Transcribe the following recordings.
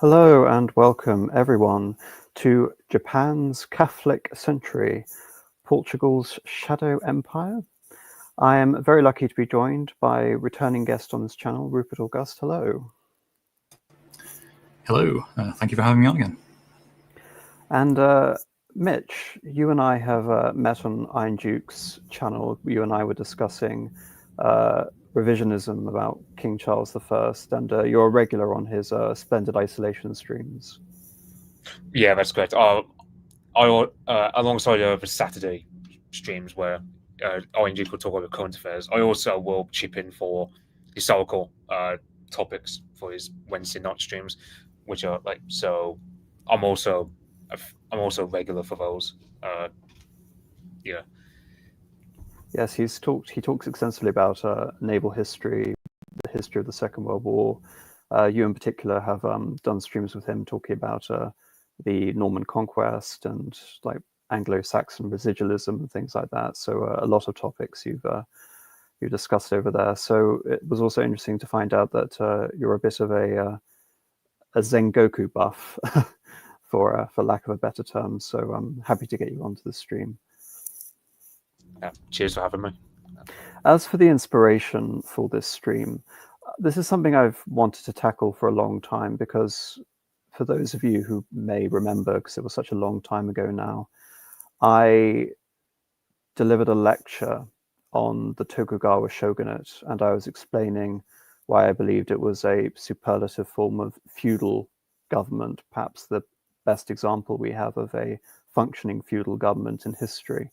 Hello and welcome everyone to Japan's Catholic Century, Portugal's Shadow Empire. I am very lucky to be joined by returning guest on this channel, Rupert August. Hello. Hello, thank you for having me on again. And Mitch, you and I have met on Iron Duke's channel. You and I were discussing revisionism about King Charles I, and you're a regular on his Splendid Isolation streams. Yeah, that's correct. Alongside the Saturday streams where Orange will talk about current affairs, I also will chip in for historical topics for his Wednesday night streams, which are like so. I'm also regular for those. Yeah. Yes, he talks extensively about naval history, the history of the Second World War. You in particular have done streams with him talking about the Norman conquest and like Anglo-Saxon residualism and things like that. So a lot of topics you've discussed over there. So it was also interesting to find out that you're a bit of a Zengoku buff, for lack of a better term. So I'm happy to get you onto the stream. Yeah, cheers for having me. As for the inspiration for this stream, this is something I've wanted to tackle for a long time because for those of you who may remember, because it was such a long time ago now, I delivered a lecture on the Tokugawa shogunate, and I was explaining why I believed it was a superlative form of feudal government, perhaps the best example we have of a functioning feudal government in history.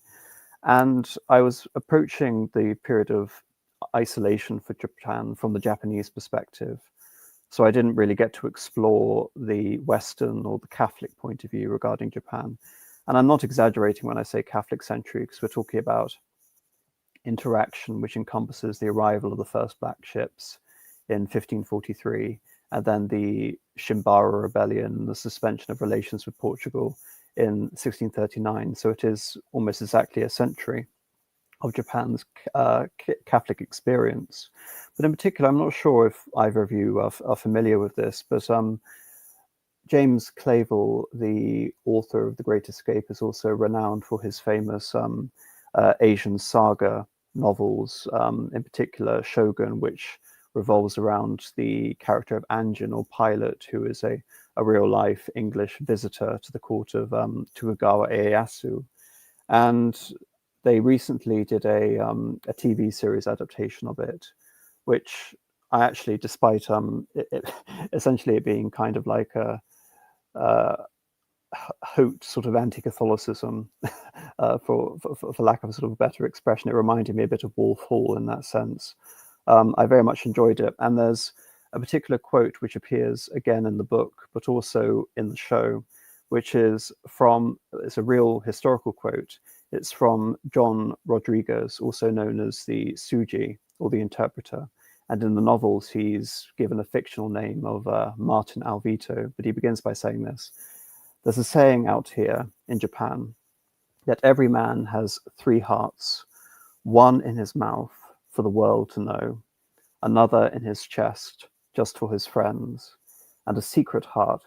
And I was approaching the period of isolation for Japan from the Japanese perspective. So I didn't really get to explore the Western or the Catholic point of view regarding Japan. And I'm not exaggerating when I say Catholic century, because we're talking about interaction which encompasses the arrival of the first black ships in 1543, and then the Shimbara rebellion, the suspension of relations with Portugal in 1639. So it is almost exactly a century of Japan's Catholic experience. But in particular, I'm not sure if either of you are familiar with this, but James Clavell, the author of The Great Escape, is also renowned for his famous Asian saga novels, in particular Shogun, which revolves around the character of Anjin, or Pilot, who is a real-life English visitor to the court of Tokugawa Ieyasu. And they recently did a TV series adaptation of it, which I actually, despite essentially it being kind of like a haute sort of anti-Catholicism, for lack of a sort of a better expression, it reminded me a bit of Wolf Hall in that sense. I very much enjoyed it, and there's a particular quote which appears again in the book, but also in the show, which is from, it's a real historical quote. It's from John Rodriguez, also known as the Suji, or the interpreter. And in the novels, he's given a fictional name of Martin Alvito, but he begins by saying this. There's a saying out here in Japan that every man has three hearts, one in his mouth for the world to know, another in his chest just for his friends, and a secret heart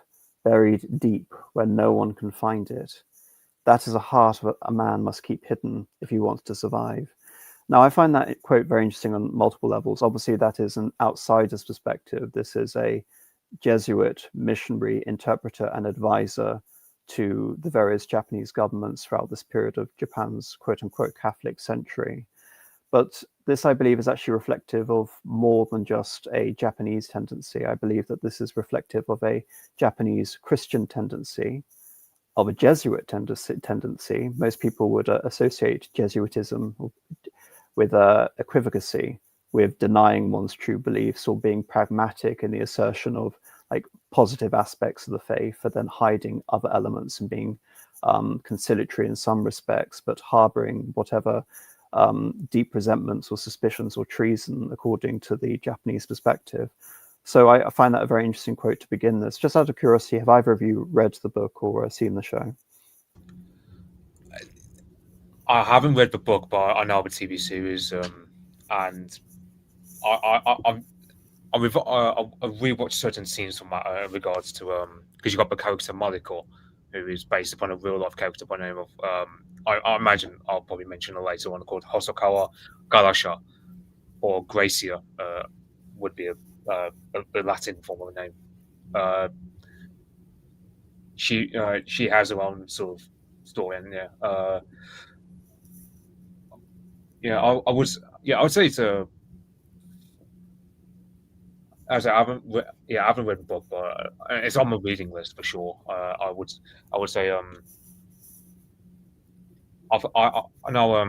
buried deep where no one can find it. That is a heart a man must keep hidden if he wants to survive. Now, I find that quote very interesting on multiple levels. Obviously, that is an outsider's perspective. This is a Jesuit missionary, interpreter, and advisor to the various Japanese governments throughout this period of Japan's quote-unquote Catholic century. But this, I believe, is actually reflective of more than just a Japanese tendency. I believe that this is reflective of a Japanese Christian tendency, of a Jesuit tendency. Most people would associate Jesuitism with equivocacy, with denying one's true beliefs or being pragmatic in the assertion of like positive aspects of the faith, and then hiding other elements and being conciliatory in some respects, but harboring whatever deep resentments or suspicions or treason according to the Japanese perspective. So I find that a very interesting quote to begin this. Just out of curiosity, have either of you read the book or seen the show? I haven't read the book, but I know the TV series, and I'm I rewatched certain scenes from that regards to because you got the character Mariko, who is based upon a real life character by the name of I imagine I'll probably mention her later on, called Hosokawa Garasha, or Gracia would be a Latin form of a name. She has her own sort of story, and I would say it's a. As I haven't read the book, but it's on my reading list for sure. I would say I know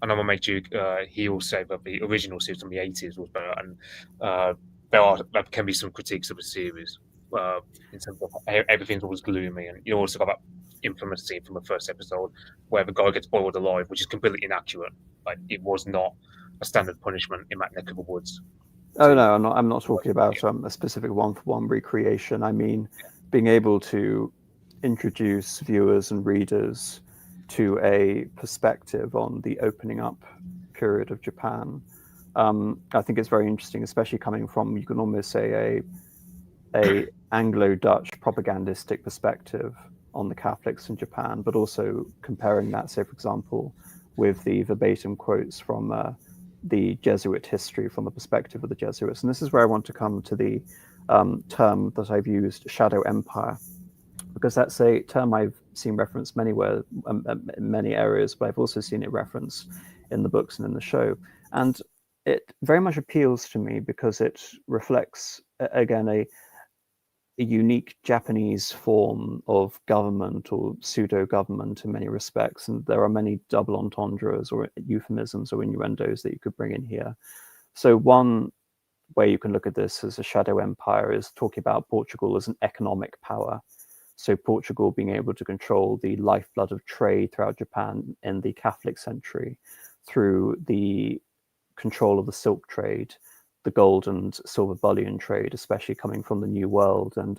my mate Duke. He will say that the original series from the 80s was better, and there can be some critiques of the series in terms of everything's always gloomy, and you also got that infamous scene from the first episode where the guy gets boiled alive, which is completely inaccurate. Like, it was not a standard punishment in that neck of the woods. Oh no, I'm not talking about a specific one-for-one recreation. I mean, being able to introduce viewers and readers to a perspective on the opening up period of Japan. I think it's very interesting, especially coming from, you can almost say, a Anglo-Dutch propagandistic perspective on the Catholics in Japan, but also comparing that, say, for example, with the verbatim quotes from the Jesuit history from the perspective of the Jesuits. And this is where I want to come to the term that I've used, shadow empire, because that's a term I've seen referenced in many areas, but I've also seen it referenced in the books and in the show. And it very much appeals to me because it reflects, again, a unique Japanese form of government or pseudo-government in many respects. And there are many double entendres or euphemisms or innuendos that you could bring in here. So one way you can look at this as a shadow empire is talking about Portugal as an economic power. So Portugal being able to control the lifeblood of trade throughout Japan in the Catholic century through the control of the silk trade, the gold and silver bullion trade, especially coming from the New World, and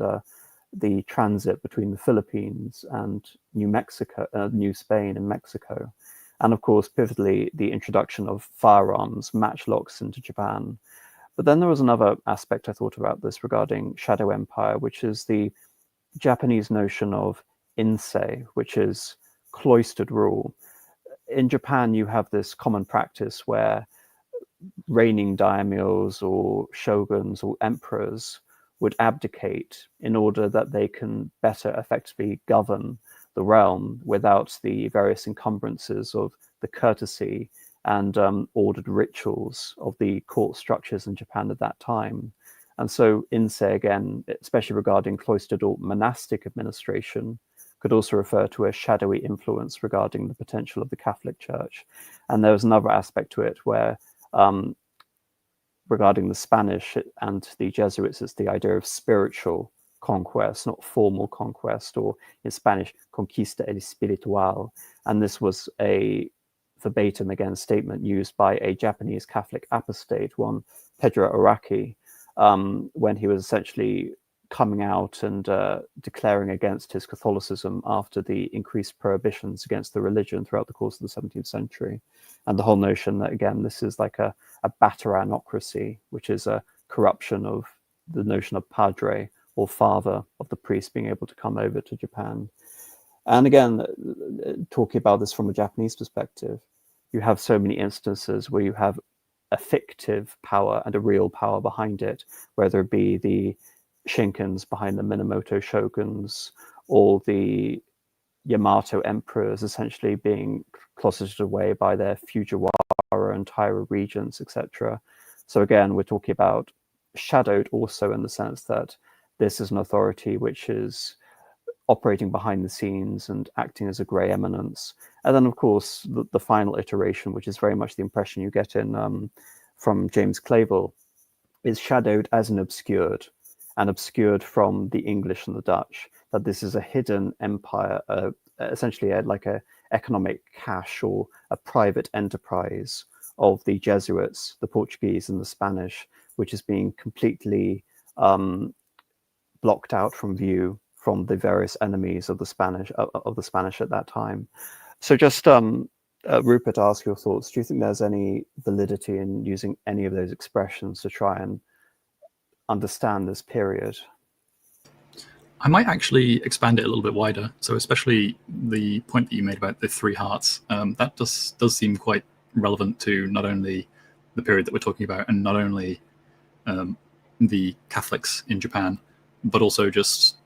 the transit between the Philippines and New Spain and Mexico. And of course, pivotally, the introduction of firearms, matchlocks into Japan. But then there was another aspect I thought about this regarding shadow empire, which is the Japanese notion of insei, which is cloistered rule. In Japan, you have this common practice where reigning daimyos or shoguns or emperors would abdicate in order that they can better effectively govern the realm without the various encumbrances of the courtesy and ordered rituals of the court structures in Japan at that time. And so insei, again, especially regarding cloistered or monastic administration, could also refer to a shadowy influence regarding the potential of the Catholic Church. And there was another aspect to it where regarding the Spanish and the Jesuits, it's the idea of spiritual conquest, not formal conquest, or in Spanish, conquista espiritual. And this was a verbatim, again, statement used by a Japanese Catholic apostate, one Pedro Araki, when he was essentially coming out and declaring against his Catholicism after the increased prohibitions against the religion throughout the course of the 17th century. And the whole notion that, again, this is like a Bateranocracy, which is a corruption of the notion of padre or father of the priest being able to come over to Japan. And again, talking about this from a Japanese perspective, you have so many instances where you have a fictive power and a real power behind it, whether it be the Shinkins behind the Minamoto shoguns or the Yamato emperors essentially being closeted away by their Fujiwara and Taira regents, etc. So again, we're talking about shadowed also in the sense that this is an authority which is operating behind the scenes and acting as a grey eminence. And then, of course, the final iteration, which is very much the impression you get in from James Clavell, is shadowed as an obscured, and obscured from the English and the Dutch, that this is a hidden empire, essentially like a economic cache or a private enterprise of the Jesuits, the Portuguese and the Spanish, which is being completely blocked out from view from the various enemies of the Spanish at that time. So just Rupert, ask your thoughts. Do you think there's any validity in using any of those expressions to try and understand this period? I might actually expand it a little bit wider. So especially the point that you made about the three hearts, that does seem quite relevant to not only the period that we're talking about and not only the Catholics in Japan, but also just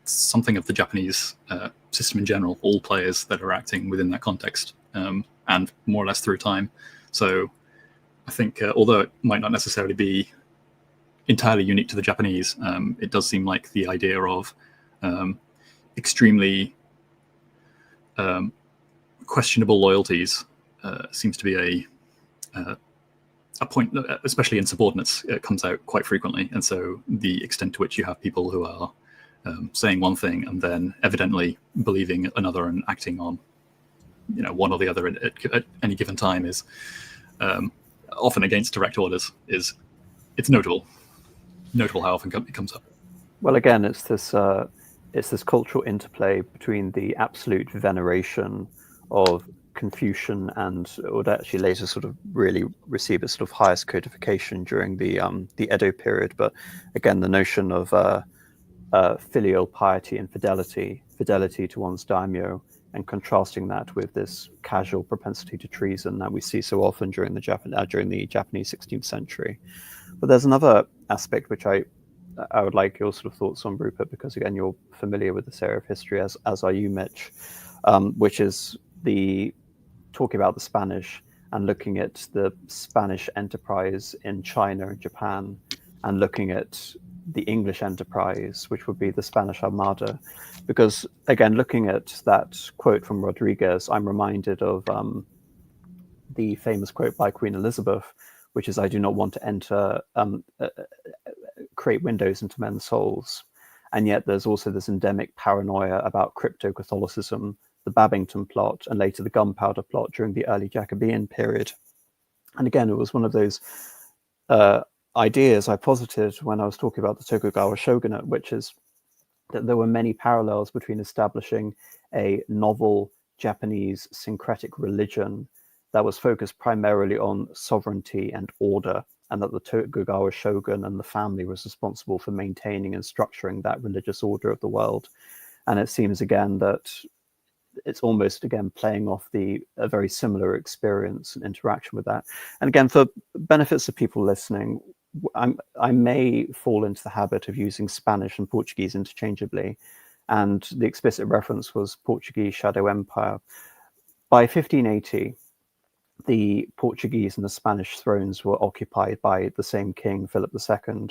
something of the Japanese system in general, all players that are acting within that context, and more or less through time. So I think although it might not necessarily be entirely unique to the Japanese, it does seem like the idea of extremely questionable loyalties seems to be a point, especially in subordinates, it comes out quite frequently. And so the extent to which you have people who are saying one thing and then evidently believing another and acting on, one or the other at any given time is often against direct orders. It's notable how often it comes up. Well, again, it's this cultural interplay between the absolute veneration of Confucian and would actually later sort of really receive its sort of highest codification during the Edo period. But again, the notion of filial piety and fidelity to one's daimyo, and contrasting that with this casual propensity to treason that we see so often during the Japanese 16th century. But there's another aspect which I would like your sort of thoughts on, Rupert, because again, you're familiar with this area of history, as are you, Mitch, which is the talking about the Spanish and looking at the Spanish enterprise in China and Japan, and looking at the English enterprise, which would be the Spanish Armada. Because again, looking at that quote from Rodriguez, I'm reminded of the famous quote by Queen Elizabeth, which is, "I do not want to enter, create windows into men's souls." And yet there's also this endemic paranoia about crypto-Catholicism, the Babington plot, and later the Gunpowder plot during the early Jacobean period. And again, it was one of those ideas I posited when I was talking about the Tokugawa shogunate, which is that there were many parallels between establishing a novel Japanese syncretic religion that was focused primarily on sovereignty and order, and that the Tokugawa shogun and the family was responsible for maintaining and structuring that religious order of the world. And it seems again that it's almost again playing off a very similar experience and interaction with that. And again, for benefits of people listening, I may fall into the habit of using Spanish and Portuguese interchangeably, and the explicit reference was Portuguese Shadow Empire. By 1580, the Portuguese and the Spanish thrones were occupied by the same king, Philip II,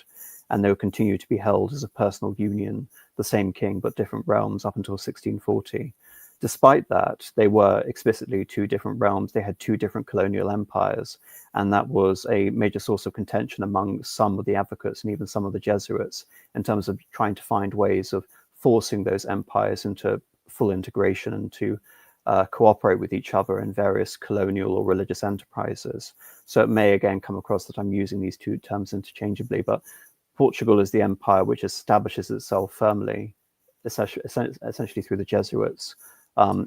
and they would continue to be held as a personal union, the same king, but different realms up until 1640. Despite that, they were explicitly two different realms. They had two different colonial empires, and that was a major source of contention among some of the advocates and even some of the Jesuits in terms of trying to find ways of forcing those empires into full integration and to cooperate with each other in various colonial or religious enterprises. So it may again come across that I'm using these two terms interchangeably, but Portugal is the empire which establishes itself firmly, essentially through the Jesuits,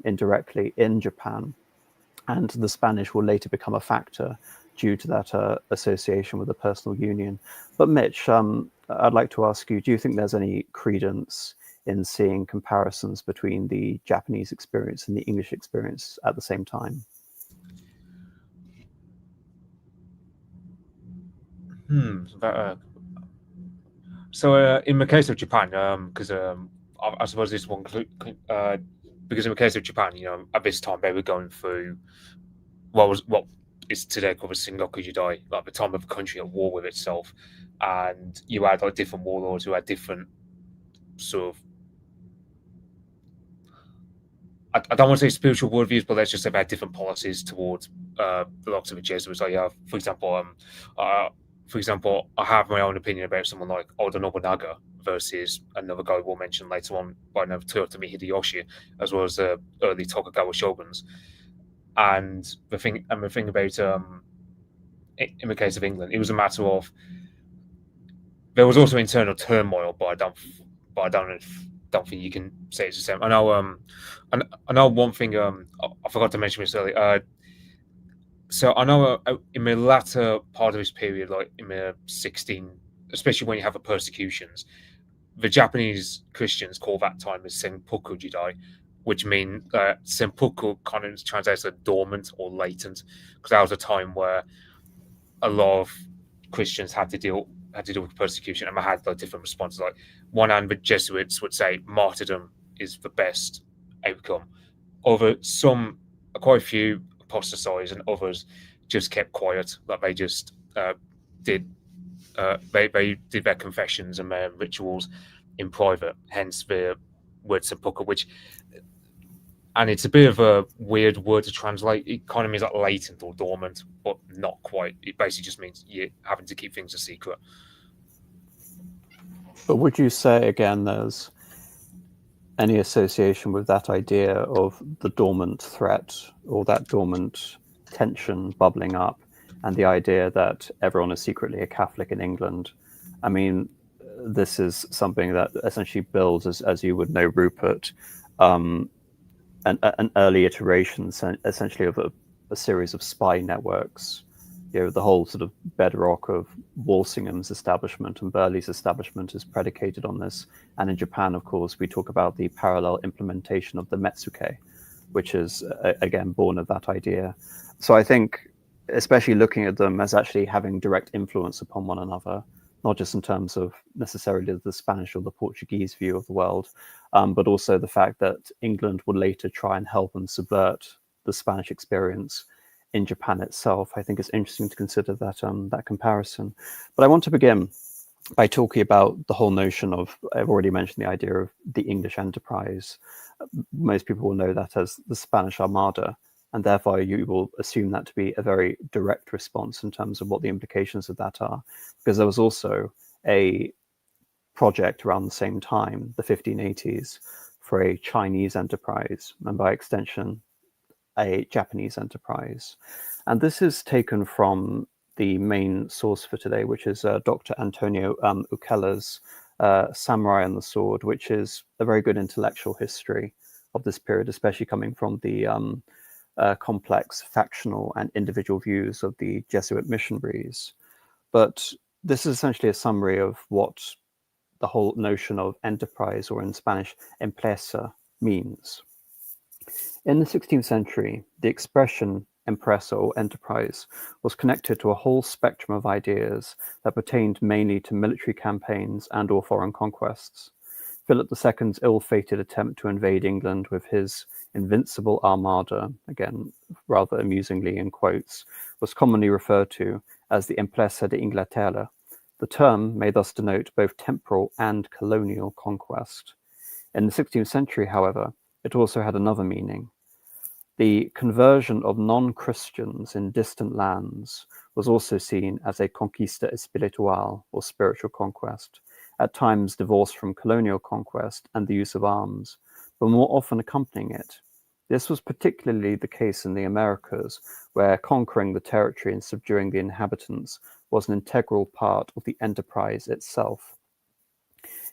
indirectly in Japan, and the Spanish will later become a factor due to that association with a personal union. But Mitch, I'd like to ask you, do you think there's any credence in seeing comparisons between the Japanese experience and the English experience at the same time? So in the case of Japan, because I suppose this one, because in the case of Japan, at this time they were going through what is today called the Sengoku Jidai, like the time of the country at war with itself, and you had like different warlords who had different sort of, I don't want to say spiritual worldviews, but let's just say they had different policies towards the likes of the Jesuits. Like, for example, I have my own opinion about someone like Oda Nobunaga versus another guy we'll mention later on by name of Toyotomi Hideyoshi, as well as the early Tokugawa shoguns. And the thing about in the case of England, it was a matter of there was also internal turmoil, but I don't think you can say it's the same. I know one thing. I forgot to mention this earlier. So I know in the latter part of this period, like in the especially when you have the persecutions, the Japanese Christians call that time as Senpuku Jidai, which means Senpuku kind of translates as dormant or latent, because that was a time where a lot of Christians had to deal with persecution, and they had like different responses. Like one hand, the Jesuits would say martyrdom is the best outcome. Quite a few apostatized, and others just kept quiet. Like they just did their confessions and their rituals in private. Hence the word sepulchre, and it's a bit of a weird word to translate. It kind of means like latent or dormant, but not quite. It basically just means you're having to keep things a secret. But would you say, again, there's any association with that idea of the dormant threat or that dormant tension bubbling up, and the idea that everyone is secretly a Catholic in England? I mean, this is something that essentially builds, as you would know, Rupert, an early iteration, essentially, of a series of spy networks. You know, the whole sort of bedrock of Walsingham's establishment and Burley's establishment is predicated on this. And in Japan, of course, we talk about the parallel implementation of the Metsuke, which is, again, born of that idea. So I think, especially looking at them as actually having direct influence upon one another, not just in terms of necessarily the Spanish or the Portuguese view of the world, but also the fact that England would later try and help and subvert the Spanish experience in Japan itself. I think it's interesting to consider that that comparison. But I want to begin by talking about the whole notion of, I've already mentioned the idea of the English enterprise. Most people will know that as the Spanish Armada, and therefore you will assume that to be a very direct response in terms of what the implications of that are, because there was also a project around the same time, the 1580s, for a Chinese enterprise, and by extension, a Japanese enterprise. And this is taken from the main source for today, which is Dr. Antonio Uceller's Samurai and the Sword, which is a very good intellectual history of this period, especially coming from the complex factional and individual views of the Jesuit missionaries. But this is essentially a summary of what the whole notion of enterprise, or in Spanish, empresa, means. In the 16th century, the expression empresa or enterprise was connected to a whole spectrum of ideas that pertained mainly to military campaigns and or foreign conquests. Philip II's ill-fated attempt to invade England with his invincible armada, again, rather amusingly in quotes, was commonly referred to as the Empresa de Inglaterra. The term may thus denote both temporal and colonial conquest. In the 16th century, however, it also had another meaning. The conversion of non-Christians in distant lands was also seen as a conquista espiritual, or spiritual conquest, at times divorced from colonial conquest and the use of arms, but more often accompanying it. This was particularly the case in the Americas, where conquering the territory and subduing the inhabitants was an integral part of the enterprise itself.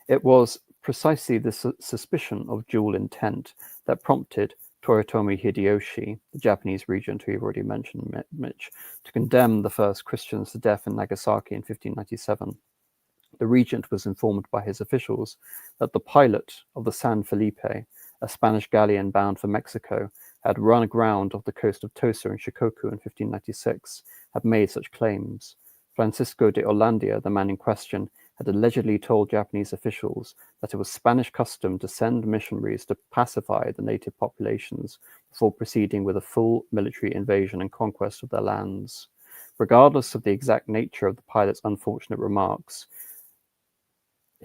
It was precisely this suspicion of dual intent that prompted Toyotomi Hideyoshi, the Japanese regent who you've already mentioned, Mitch, to condemn the first Christians to death in Nagasaki in 1597. The regent was informed by his officials that the pilot of the San Felipe, a Spanish galleon bound for Mexico, had run aground off the coast of Tosa in Shikoku in 1596, had made such claims. Francisco de Hollandia, the man in question, had allegedly told Japanese officials that it was Spanish custom to send missionaries to pacify the native populations before proceeding with a full military invasion and conquest of their lands. Regardless of the exact nature of the pilot's unfortunate remarks,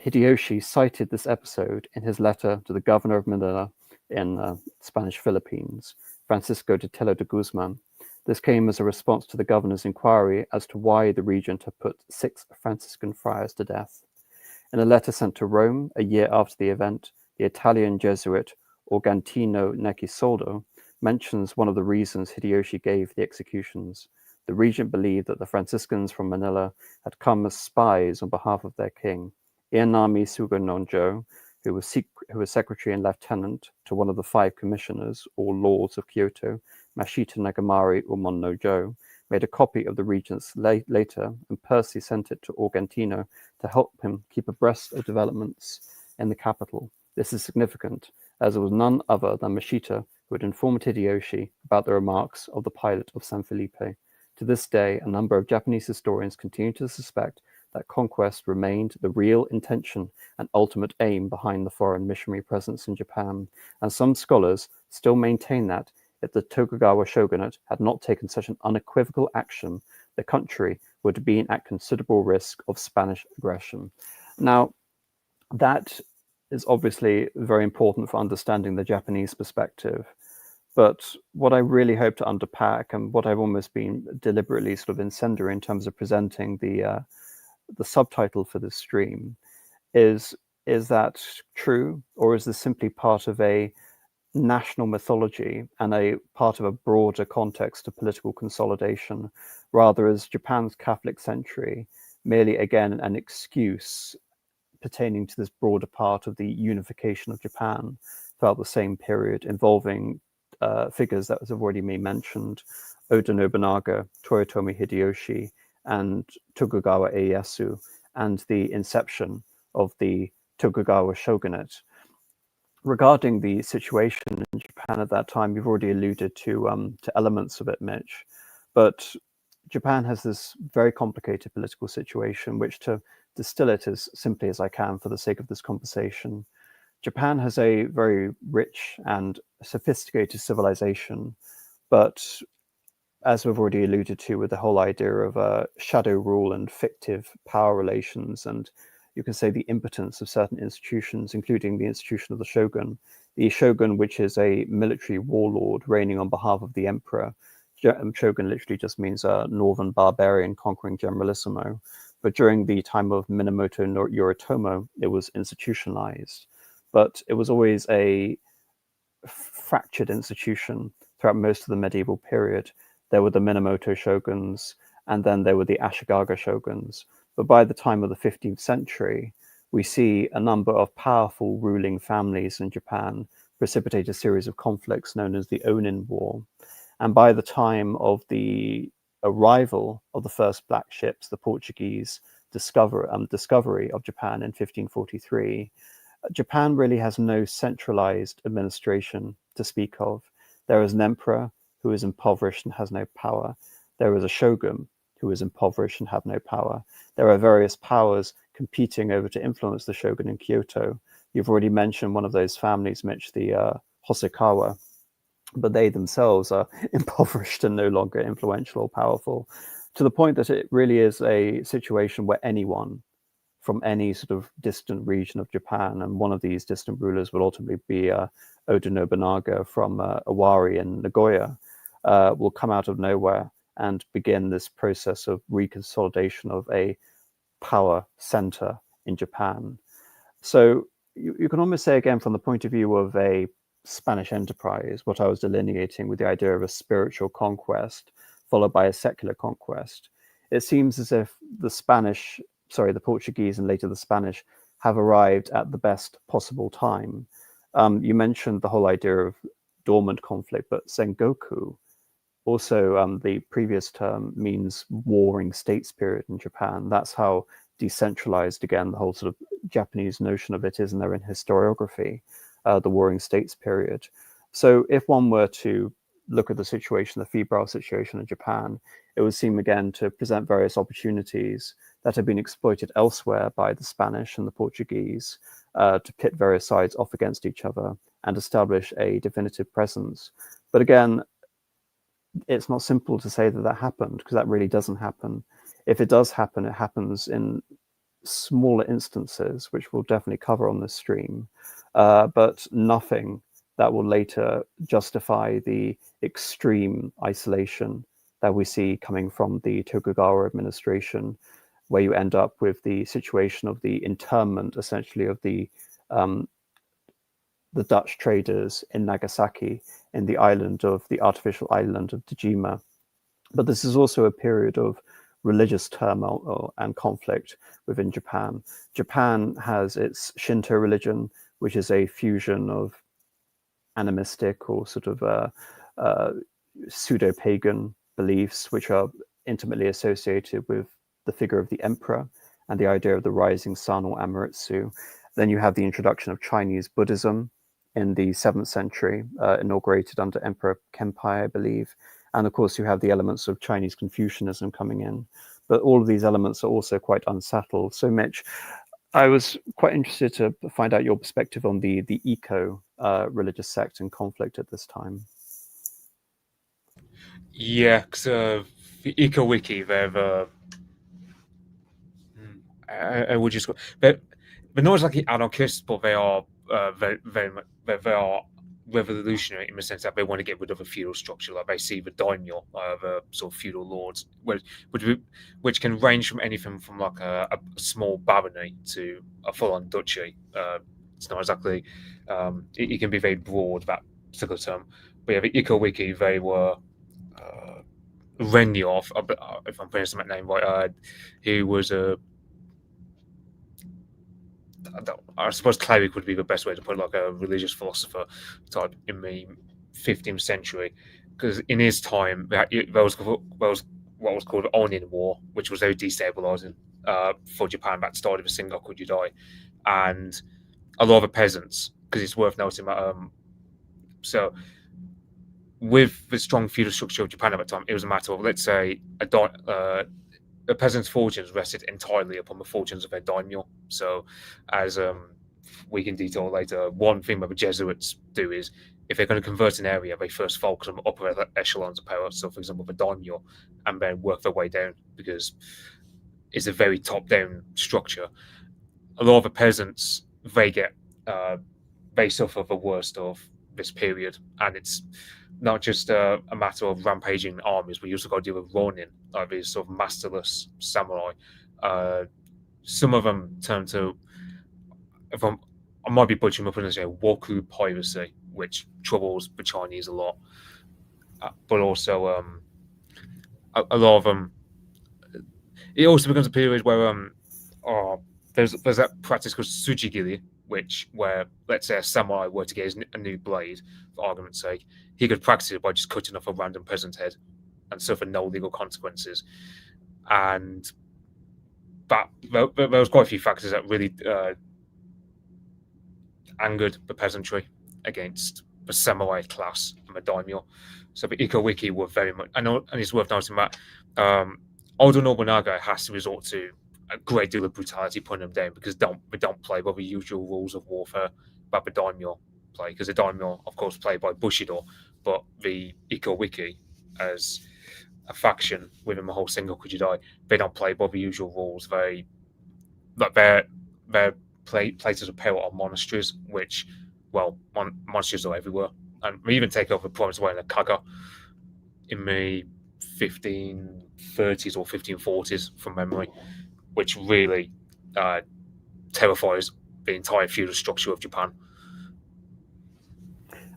Hideyoshi cited this episode in his letter to the governor of Manila in Spanish Philippines, Francisco de Telo de Guzman. This came as a response to the governor's inquiry as to why the regent had put 6 Franciscan friars to death. In a letter sent to Rome a year after the event, the Italian Jesuit Organtino Nechisoldo mentions one of the reasons Hideyoshi gave for the executions. The regent believed that the Franciscans from Manila had come as spies on behalf of their king. Ianami Suganonjo, who was secretary and lieutenant to one of the 5 commissioners or lords of Kyoto, Mashita Nagamari Umon no Jo, made a copy of the Regent's later and personally sent it to Argentino to help him keep abreast of developments in the capital. This is significant, as it was none other than Machita who had informed Hideyoshi about the remarks of the pilot of San Felipe. To this day, a number of Japanese historians continue to suspect that conquest remained the real intention and ultimate aim behind the foreign missionary presence in Japan, and some scholars still maintain that if the Tokugawa shogunate had not taken such an unequivocal action, the country would have been at considerable risk of Spanish aggression. Now, that is obviously very important for understanding the Japanese perspective. But what I really hope to unpack, and what I've almost been deliberately sort of incendiary in terms of presenting the subtitle for this stream, is that true, or is this simply part of a national mythology and a part of a broader context of political consolidation, rather as Japan's Catholic century merely again an excuse pertaining to this broader part of the unification of Japan throughout the same period, involving figures that have already been mentioned: Oda Nobunaga, Toyotomi Hideyoshi, and Tokugawa Ieyasu, and the inception of the Tokugawa shogunate. Regarding the situation in Japan at that time, you've already alluded to elements of it, Mitch, but Japan has this very complicated political situation, which, to distill it as simply as I can for the sake of this conversation, Japan has a very rich and sophisticated civilization, but as we've already alluded to with the whole idea of shadow rule and fictive power relations, and you can say the impotence of certain institutions, including the institution of the shogun, which is a military warlord reigning on behalf of the emperor. Shogun literally just means a northern barbarian conquering generalissimo. But during the time of Minamoto Yoritomo, it was institutionalized. But it was always a fractured institution throughout most of the medieval period. There were the Minamoto shoguns, and then there were the Ashikaga shoguns. But by the time of the 15th century, we see a number of powerful ruling families in Japan precipitate a series of conflicts known as the Onin War. And by the time of the arrival of the first black ships, the Portuguese discovery of Japan in 1543, Japan really has no centralized administration to speak of. There is an emperor who is impoverished and has no power. There is a shogun who is impoverished and have no power. There are various powers competing over to influence the shogun in Kyoto. You've already mentioned one of those families, Mitch, the Hosokawa, but they themselves are impoverished and no longer influential or powerful, to the point that it really is a situation where anyone from any sort of distant region of Japan, and one of these distant rulers will ultimately be Oda Nobunaga from Owari in Nagoya, will come out of nowhere and begin this process of reconsolidation of a power center in Japan. So you can almost say, again, from the point of view of a Spanish enterprise, what I was delineating with the idea of a spiritual conquest followed by a secular conquest, it seems as if the Portuguese and later the Spanish have arrived at the best possible time. You mentioned the whole idea of dormant conflict, but Sengoku, also the previous term, means warring states period in Japan. That's how decentralized, again, the whole sort of Japanese notion of it is in their historiography, the warring states period. So if one were to look at the situation, the febrile situation in Japan, it would seem again to present various opportunities that have been exploited elsewhere by the Spanish and the Portuguese to pit various sides off against each other and establish a definitive presence. But again, it's not simple to say that happened, because that really doesn't happen. If it does happen, it happens in smaller instances, which we'll definitely cover on this stream, but nothing that will later justify the extreme isolation that we see coming from the Tokugawa administration, where you end up with the situation of the internment, essentially, of the Dutch traders in Nagasaki, in the artificial island of Dejima. But this is also a period of religious turmoil and conflict within Japan. Japan has its Shinto religion, which is a fusion of animistic or sort of pseudo-pagan beliefs, which are intimately associated with the figure of the emperor and the idea of the rising sun, or Amaterasu. Then you have the introduction of Chinese Buddhism in the 7th century, inaugurated under Emperor Kempai, I believe. And of course, you have the elements of Chinese Confucianism coming in. But all of these elements are also quite unsettled. So, Mitch, I was quite interested to find out your perspective on the eco religious sect and conflict at this time. Yeah, because the Eco Wiki, they've I would just go, they're not exactly anarchists, but they are very much they are revolutionary in the sense that they want to get rid of a feudal structure. Like they see the daimyo, the sort of feudal lords, which can range from anything from like a small barony to a full-on duchy. It's not exactly it can be very broad, that particular term. But yeah, the Eco Wiki, they were Renyov, if I'm pronouncing that name right, who was a I suppose cleric would be the best way to put it, like a religious philosopher type in the 15th century. Because in his time, there was what was called Onin War, which was very destabilizing for Japan. That started with Sengoku Jidai, and a lot of the peasants. Because it's worth noting that so with the strong feudal structure of Japan at that time, it was a matter of, let's say, the peasants' fortunes rested entirely upon the fortunes of their daimyo. So, as we can detail later, one thing that the Jesuits do is, if they're going to convert an area, they first focus on upper echelons of power. So, for example, the daimyo, and then work their way down, because it's a very top-down structure. A lot of the peasants, they suffer the worst of this period, and it's not just a matter of rampaging armies. We also got to deal with Ronin, like these sort of masterless samurai. Some of them turn to, I might be butchering my pronunciation, Woku piracy, which troubles the Chinese a lot. But also, a lot of them. It also becomes a period where there's that practice called tsujigiri, where, let's say, a samurai were to get a new blade, for argument's sake, he could practice it by just cutting off a random peasant's head and suffer no legal consequences. And there was quite a few factors that really angered the peasantry against the samurai class and the daimyo. So the Eco Wiki were very much, and it's worth noting that Oda Nobunaga has to resort to a great deal of brutality putting them down, because they don't play by the usual rules of warfare that the daimyo play. Because the daimyo, of course, play by Bushido, but the Eco Wiki, as a faction within the whole Sengoku Jidai, they don't play by the usual rules. Their places of power are monasteries, which, well, monasteries are everywhere, and we even take over the province away in the Kaga in the 1530s or 1540s from memory, which really terrifies the entire feudal structure of Japan.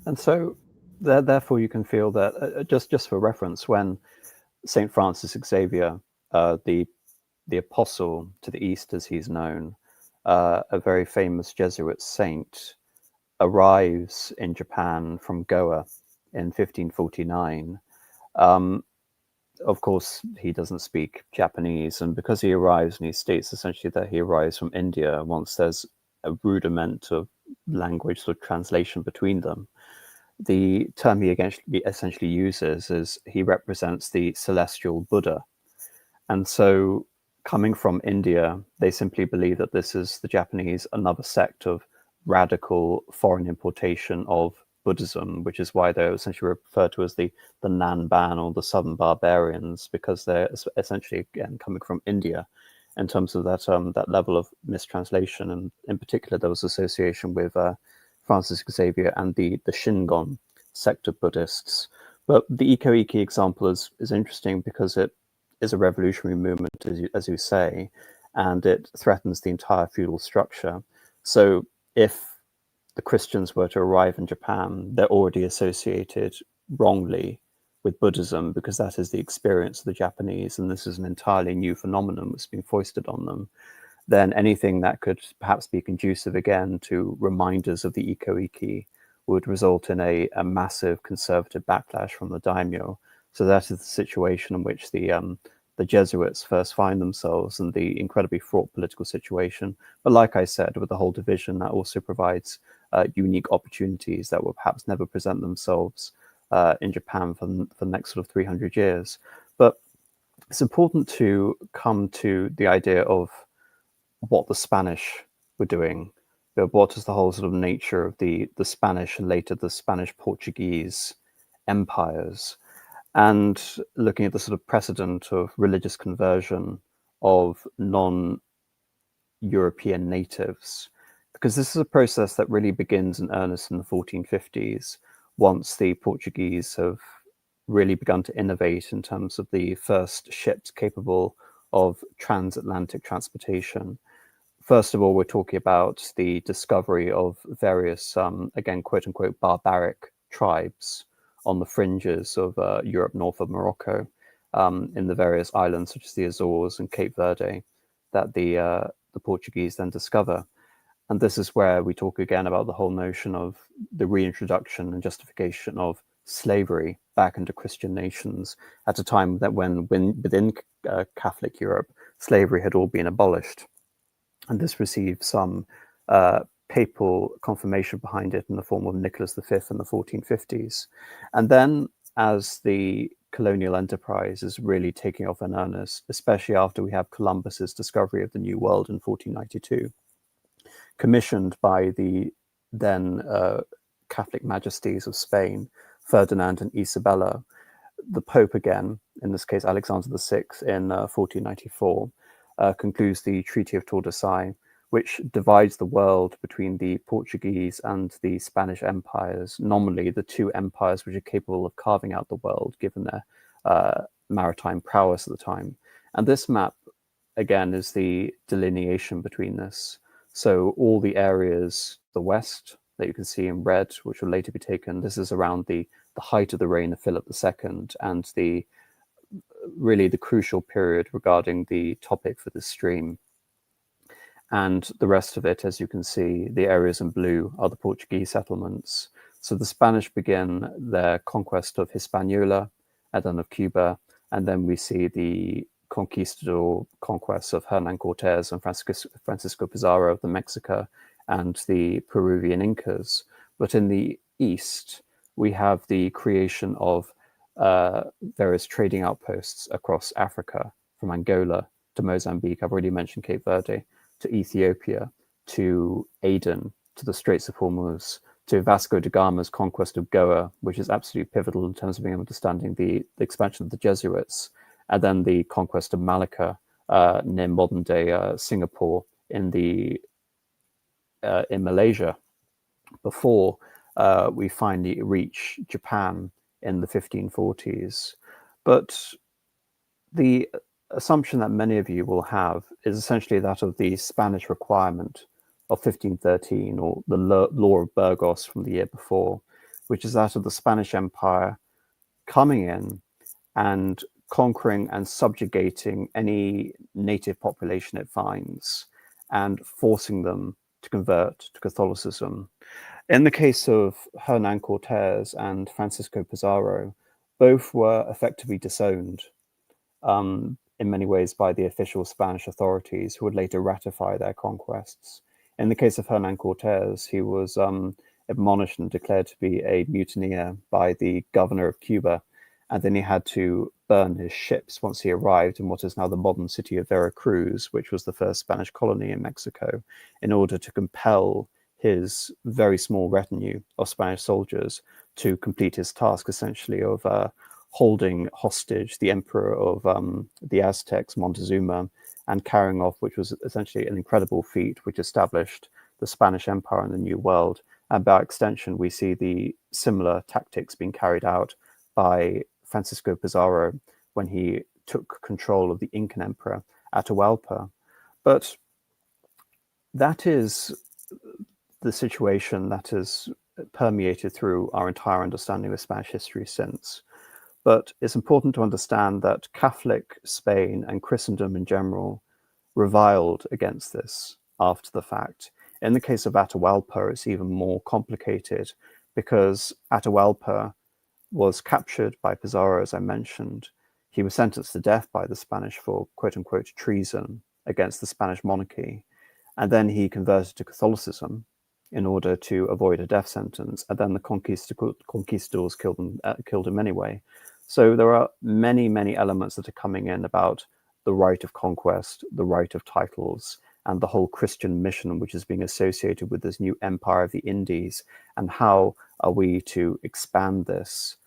And so, therefore, you can feel that, just for reference, when Saint Francis Xavier, the apostle to the East, as he's known, a very famous Jesuit saint, arrives in Japan from Goa in 1549. Of course, he doesn't speak Japanese, and because he arrives, and he states essentially that he arrives from India, once there's a rudiment of language sort of translation between them, the term he essentially uses is he represents the celestial Buddha. And so, coming from India, they simply believe that this is the Japanese, another sect of radical foreign importation of Buddhism, which is why they're essentially referred to as the Nanban, or the Southern Barbarians, because they're essentially, again, coming from India in terms of that level of mistranslation. And in particular, there was association with Francis Xavier and the Shingon sect of Buddhists. But the Iko-Iki example is interesting because it is a revolutionary movement, as you say, and it threatens the entire feudal structure. So if the Christians were to arrive in Japan, they're already associated wrongly with Buddhism, because that is the experience of the Japanese, and this is an entirely new phenomenon that's been foisted on them. Then anything that could perhaps be conducive again to reminders of the Iko-Iki would result in a massive conservative backlash from the daimyo. So that is the situation in which the the Jesuits first find themselves in the incredibly fraught political situation. But like I said, with the whole division, that also provides unique opportunities that will perhaps never present themselves in Japan for the next sort of 300 years. But it's important to come to the idea of what the Spanish were doing. What is the whole sort of nature of the Spanish and later the Spanish-Portuguese empires, and looking at the sort of precedent of religious conversion of non-European natives, because this is a process that really begins in earnest in the 1450s, once the Portuguese have really begun to innovate in terms of the first ships capable of transatlantic transportation. First of all, we're talking about the discovery of various, again, quote unquote, barbaric tribes on the fringes of Europe north of Morocco, in the various islands such as the Azores and Cape Verde that the Portuguese then discover. And this is where we talk again about the whole notion of the reintroduction and justification of slavery back into Christian nations at a time that when within Catholic Europe, slavery had all been abolished. And this received some papal confirmation behind it in the form of Nicholas V in the 1450s. And then as the colonial enterprise is really taking off in earnest, especially after we have Columbus's discovery of the New World in 1492, commissioned by the then Catholic majesties of Spain, Ferdinand and Isabella, the Pope again, in this case Alexander VI in 1494, concludes the Treaty of Tordesillas, which divides the world between the Portuguese and the Spanish empires, nominally the two empires which are capable of carving out the world, given their maritime prowess at the time. And this map, again, is the delineation between this. So all the areas, the west, that you can see in red, which will later be taken, this is around the height of the reign of Philip II, and really the crucial period regarding the topic for this stream. And the rest of it, as you can see, the areas in blue are the Portuguese settlements. So the Spanish begin their conquest of Hispaniola and then of Cuba, and then we see the conquistador conquests of Hernan Cortés and Francisco Pizarro of the Mexica and the Peruvian Incas. But in the east, we have the creation of various trading outposts across Africa, from Angola to Mozambique. I've already mentioned Cape Verde, to Ethiopia, to Aden, to the Straits of Hormuz, to Vasco da Gama's conquest of Goa, which is absolutely pivotal in terms of being understanding the expansion of the Jesuits, and then the conquest of Malacca near modern-day Singapore in Malaysia, before we finally reach Japan in the 1540s. But the assumption that many of you will have is essentially that of the Spanish requirement of 1513, or the Law of Burgos from the year before, which is that of the Spanish Empire coming in and conquering and subjugating any native population it finds and forcing them to convert to Catholicism. In the case of Hernan Cortés and Francisco Pizarro, both were effectively disowned in many ways by the official Spanish authorities, who would later ratify their conquests. In the case of Hernan Cortés, he was admonished and declared to be a mutineer by the governor of Cuba, and then he had to burn his ships once he arrived in what is now the modern city of Veracruz, which was the first Spanish colony in Mexico, in order to compel his very small retinue of Spanish soldiers to complete his task, essentially, of holding hostage the emperor of the Aztecs, Montezuma, and carrying off, which was essentially an incredible feat, which established the Spanish Empire in the New World. And by extension, we see the similar tactics being carried out by Francisco Pizarro when he took control of the Incan emperor Atahualpa. But that is the situation that has permeated through our entire understanding of Spanish history since. But it's important to understand that Catholic Spain and Christendom in general reviled against this after the fact. In the case of Atahualpa, it's even more complicated, because Atahualpa was captured by Pizarro, as I mentioned. he was sentenced to death by the Spanish for quote unquote treason against the Spanish monarchy. And then he converted to Catholicism in order to avoid a death sentence. And then the conquistadors killed him anyway. So there are many, many elements that are coming in about the right of conquest, the right of titles, and the whole Christian mission, which is being associated with this new empire of the Indies, and how are we to expand this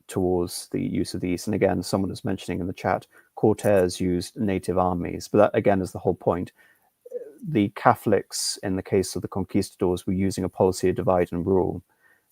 towards the use of these. And again, someone is mentioning in the chat, Cortes used native armies, but that again is the whole point. The Catholics, in the case of the conquistadors, were using a policy of divide and rule.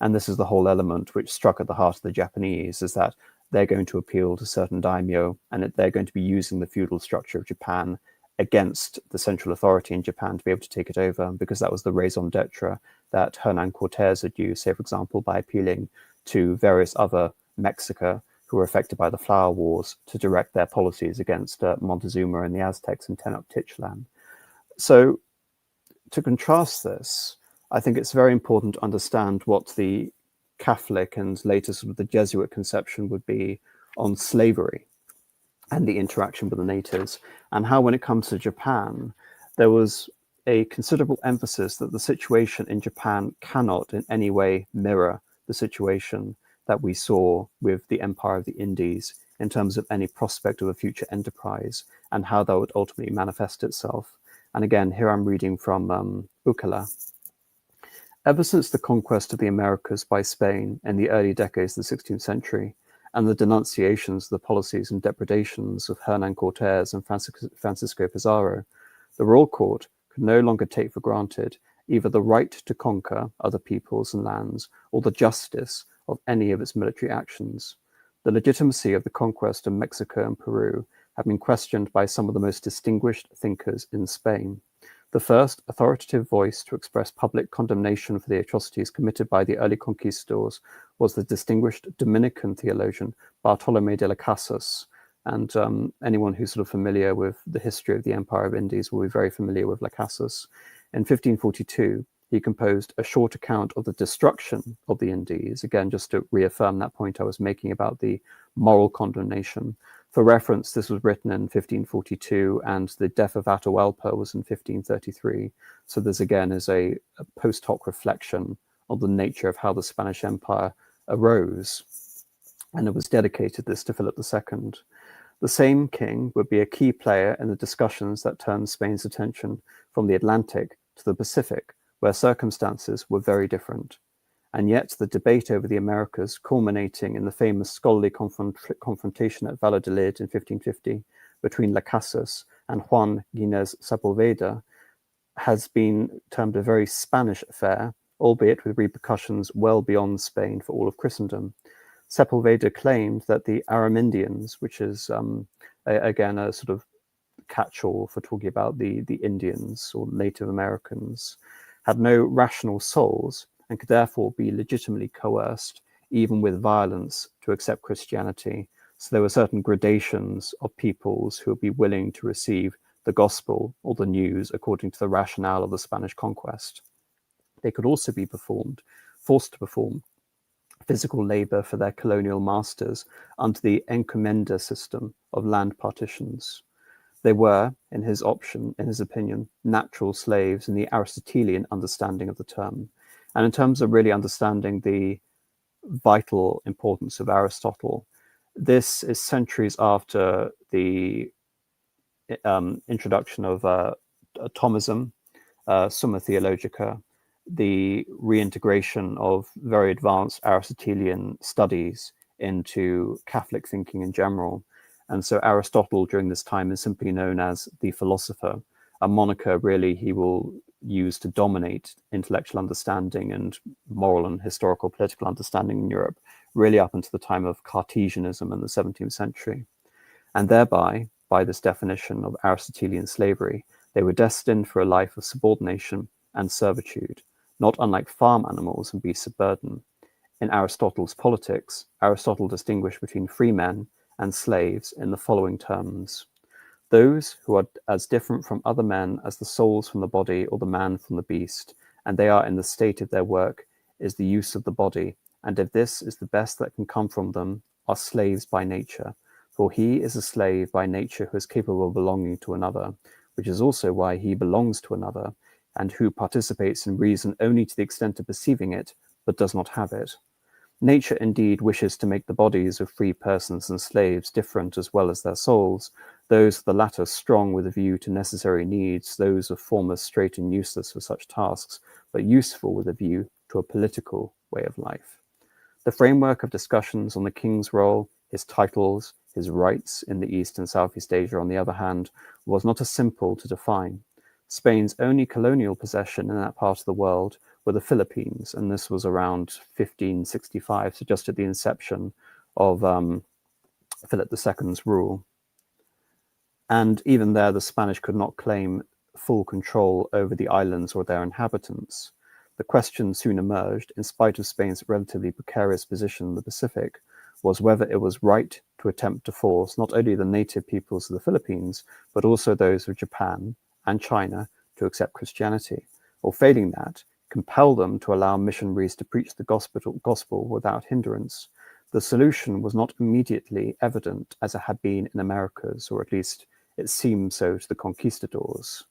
And this is the whole element which struck at the heart of the Japanese, is that they're going to appeal to certain daimyo, and they're going to be using the feudal structure of Japan against the central authority in Japan to be able to take it over, because that was the raison d'etre that Hernan Cortes had used, say, for example, by appealing to various other Mexica who were affected by the Flower Wars to direct their policies against Montezuma and the Aztecs in Tenochtitlan. So to contrast this, I think it's very important to understand what the Catholic and later sort of the Jesuit conception would be on slavery and the interaction with the natives, and how when it comes to Japan, there was a considerable emphasis that the situation in Japan cannot in any way mirror the situation that we saw with the Empire of the Indies in terms of any prospect of a future enterprise and how that would ultimately manifest itself. And again, here I'm reading from Ucerler. Ever since the conquest of the Americas by Spain in the early decades of the 16th century, and the denunciations of the policies and depredations of Hernan Cortes and Francisco Pizarro, the royal court could no longer take for granted either the right to conquer other peoples and lands or the justice of any of its military actions. The legitimacy of the conquest of Mexico and Peru had been questioned by some of the most distinguished thinkers in Spain. The first authoritative voice to express public condemnation for the atrocities committed by the early conquistadors was the distinguished Dominican theologian Bartolomé de las Casas. And anyone who's sort of familiar with the history of the Empire of Indies will be very familiar with Las Casas. In 1542, he composed a short account of the destruction of the Indies, again, just to reaffirm that point I was making about the moral condemnation. For reference, this was written in 1542, and the death of Atahualpa was in 1533. So this, again, is a post hoc reflection of the nature of how the Spanish Empire arose. And it was dedicated this to Philip II. The same king would be a key player in the discussions that turned Spain's attention from the Atlantic to the Pacific, where circumstances were very different. And yet the debate over the Americas, culminating in the famous scholarly confrontation at Valladolid in 1550 between Las Casas and Juan Ginés Sepúlveda, has been termed a very Spanish affair, albeit with repercussions well beyond Spain for all of Christendom. Sepúlveda claimed that the Aramindians, which is again a sort of catch-all for talking about the Indians or Native Americans, had no rational souls and could therefore be legitimately coerced, even with violence, to accept Christianity. So there were certain gradations of peoples who would be willing to receive the gospel or the news according to the rationale of the Spanish conquest. They could also be forced to perform physical labor for their colonial masters under the encomienda system of land partitions. They were, in his opinion, natural slaves in the Aristotelian understanding of the term. And in terms of really understanding the vital importance of Aristotle, this is centuries after the introduction of Thomism, Summa Theologica, the reintegration of very advanced Aristotelian studies into Catholic thinking in general. And so Aristotle during this time is simply known as the philosopher, a moniker really he will use to dominate intellectual understanding and moral and historical political understanding in Europe, really up until the time of Cartesianism in the 17th century. And thereby, by this definition of Aristotelian slavery, they were destined for a life of subordination and servitude, not unlike farm animals and beasts of burden. In Aristotle's Politics, Aristotle distinguished between free men and slaves in the following terms: those who are as different from other men as the souls from the body or the man from the beast, and they are in the state of their work is the use of the body, and if this is the best that can come from them, are slaves by nature. For he is a slave by nature who is capable of belonging to another, which is also why he belongs to another, and who participates in reason only to the extent of perceiving it, but does not have it. Nature indeed wishes to make the bodies of free persons and slaves different as well as their souls, those of the latter strong with a view to necessary needs, those of former straight and useless for such tasks, but useful with a view to a political way of life. The framework of discussions on the king's role, his titles, his rights in the East and Southeast Asia, on the other hand, was not as simple to define. Spain's only colonial possession in that part of the world were the Philippines, and this was around 1565, so just at the inception of Philip II's rule. And even there, the Spanish could not claim full control over the islands or their inhabitants. The question soon emerged, in spite of Spain's relatively precarious position in the Pacific, was whether it was right to attempt to force not only the native peoples of the Philippines, but also those of Japan and China to accept Christianity, or failing that, compel them to allow missionaries to preach the gospel without hindrance. The solution was not immediately evident as it had been in Americas, or at least it seemed so to the conquistadors.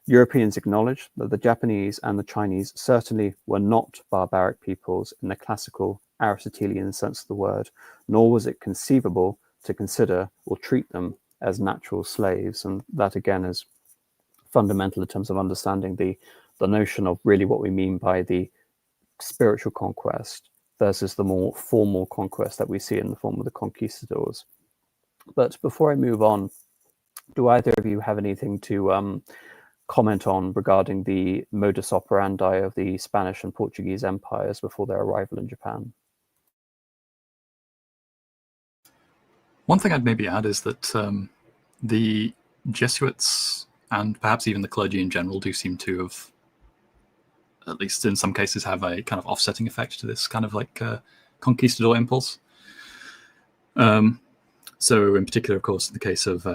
Europeans acknowledged that the Japanese and the Chinese certainly were not barbaric peoples in the classical Aristotelian sense of the word, nor was it conceivable to consider or treat them as natural slaves. And that again is fundamental in terms of understanding the notion of really what we mean by the spiritual conquest versus the more formal conquest that we see in the form of the conquistadors. But before I move on, do either of you have anything to comment on regarding the modus operandi of the Spanish and Portuguese empires before their arrival in Japan? One thing I'd maybe add is that the Jesuits and perhaps even the clergy in general do seem to have, at least in some cases, have a kind of offsetting effect to this kind of like conquistador impulse. So in particular, of course, in the case of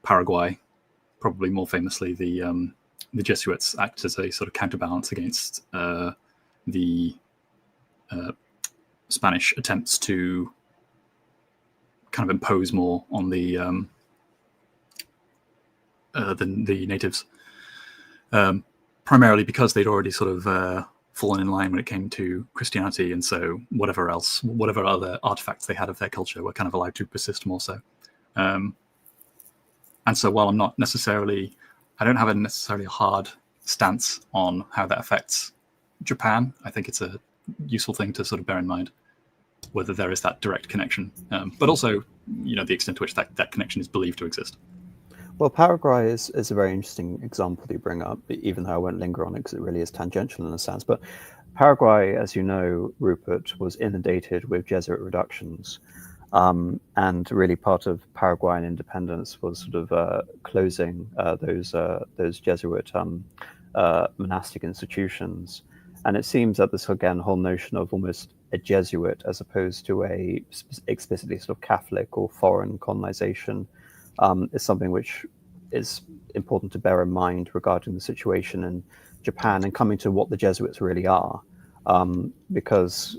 Paraguay, probably more famously, the Jesuits act as a sort of counterbalance against the Spanish attempts to kind of impose more on the natives, primarily because they'd already sort of fallen in line when it came to Christianity, and so whatever other artifacts they had of their culture were kind of allowed to persist more so. And so while I don't have a necessarily hard stance on how that affects Japan, I think it's a useful thing to sort of bear in mind, whether there is that direct connection, but also, the extent to which that connection is believed to exist. Well, Paraguay is a very interesting example that you bring up, even though I won't linger on it because it really is tangential in a sense. But Paraguay, as you know, Rupert, was inundated with Jesuit reductions. And really part of Paraguayan independence was sort of closing those Jesuit monastic institutions. And it seems that this, again, whole notion of almost a Jesuit as opposed to a explicitly sort of Catholic or foreign colonization is something which is important to bear in mind regarding the situation in Japan and coming to what the Jesuits really are. Because